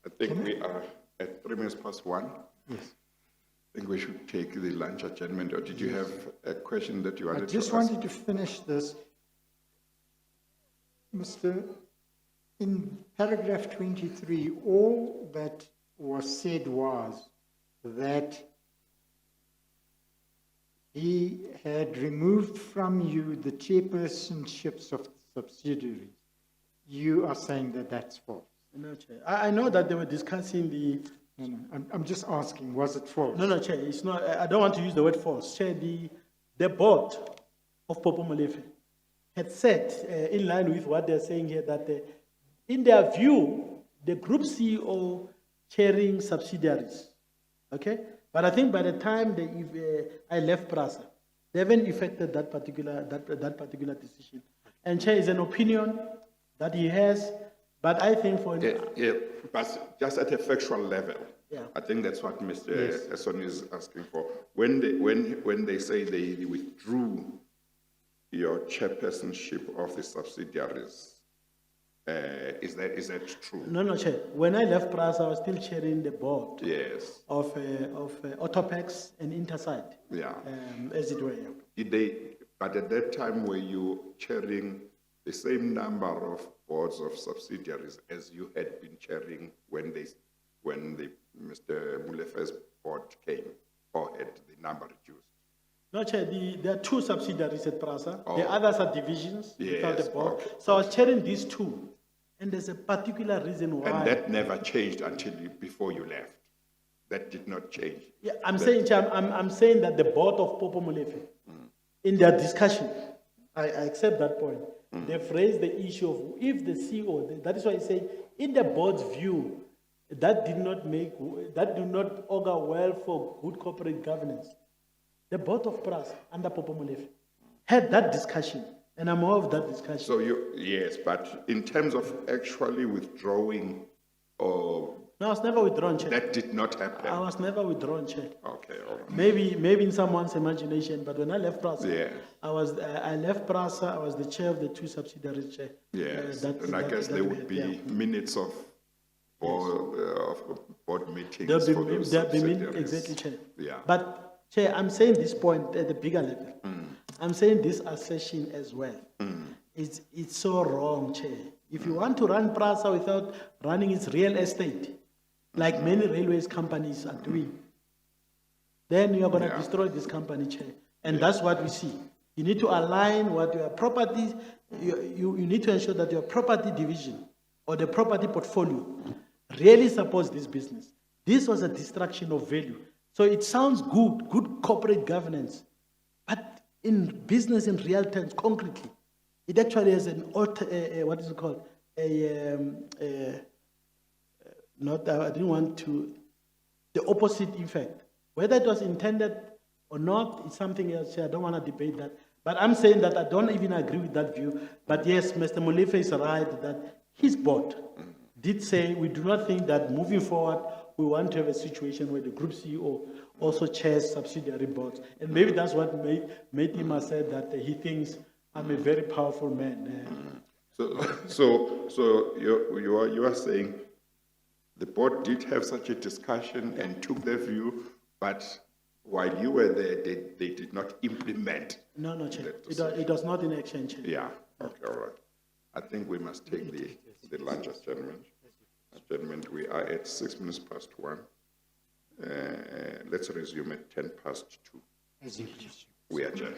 I think we are at 3 minutes past 1. Yes. I think we should take the lunch adjournment. Or did you have a question that you wanted to ask? I just wanted to finish this. In paragraph 23, all that was said was that he had removed from you the chairpersonships of the subsidiaries. You are saying that that's false. No, Chair. I know that they were discussing the... No, I'm just asking, was it false? No, Chair, it's not. I don't want to use the word false. Chair, the board of Popomolife had said, in line with what they're saying here, that in their view, the group CEO chairing subsidiaries, okay? But I think by the time I left PRASA, they haven't effected that particular decision. And Chair, is an opinion that he has. But I think for... But just at a factual level, I think that's what Mr. Esson is asking for. When they say they withdrew your chairpersonship of the subsidiaries, is that true? No, Chair. When I left PRASA, I was still chairing the board of Autopex and Intersite, as it were. But at that time, were you chairing the same number of boards of subsidiaries as you had been chairing when Mr. Mulefe's board came, or had the number reduced? No, Chair, there are 2 subsidiaries at PRASA. The others are divisions without the board. Okay. So I was chairing these 2. And there's a particular reason why. And that never changed until before you left. That did not change. Yeah, I'm saying that the board of Popomolife, in their discussion, I accept that point. They've raised the issue of if the CEO, that is why I say, in the board's view, that did not augur well for good corporate governance. The board of PRASA under Popomolife had that discussion, and I'm aware of that discussion. So yes, but in terms of actually withdrawing or No, I was never withdrawn, Chair. That did not I happen. was never withdrawn, Chair. Okay, all right. Maybe in someone's imagination, but when I left PRASA, Yes. I left PRASA, I was the chair of the two subsidiaries, Chair. Yes, That- and I that- guess that there we would had, be yeah. minutes of board meetings There'll for those be subsidiaries. exactly, Chair. Yeah. But, Chair, I'm saying this point at the bigger level. I'm saying this assertion as well. It's so wrong, Chair. If you want to run PRASA without running its real estate, like many railways companies are doing, then you are going to Yeah. destroy this company, Chair. And that's what we see. You need to align what your property, you need to ensure that your property division or the property portfolio really supports this business. This was a destruction of value. So it sounds good corporate governance, but in business, in real terms, concretely, it actually has an what is it called? I didn't want to, the opposite effect. Whether it was intended or not, it's something else. I don't want to debate that. But I'm saying that I don't even agree with that view. But yes, Mr. Molefe is right that his board did say we do not think that moving forward we want to have a situation where the group CEO also chairs subsidiary boards. And maybe that's what made him have said that he thinks I'm a very powerful man. So you are saying the board did have such a discussion and took their view, but while you were there, they did not implement. No, Chair. that It decision. was not in action, Chair. Yeah, okay, all right. I think we must take the lunch adjournment. Adjournment, we are at 1:06. Let's resume at 2:10. As you please. We adjourn.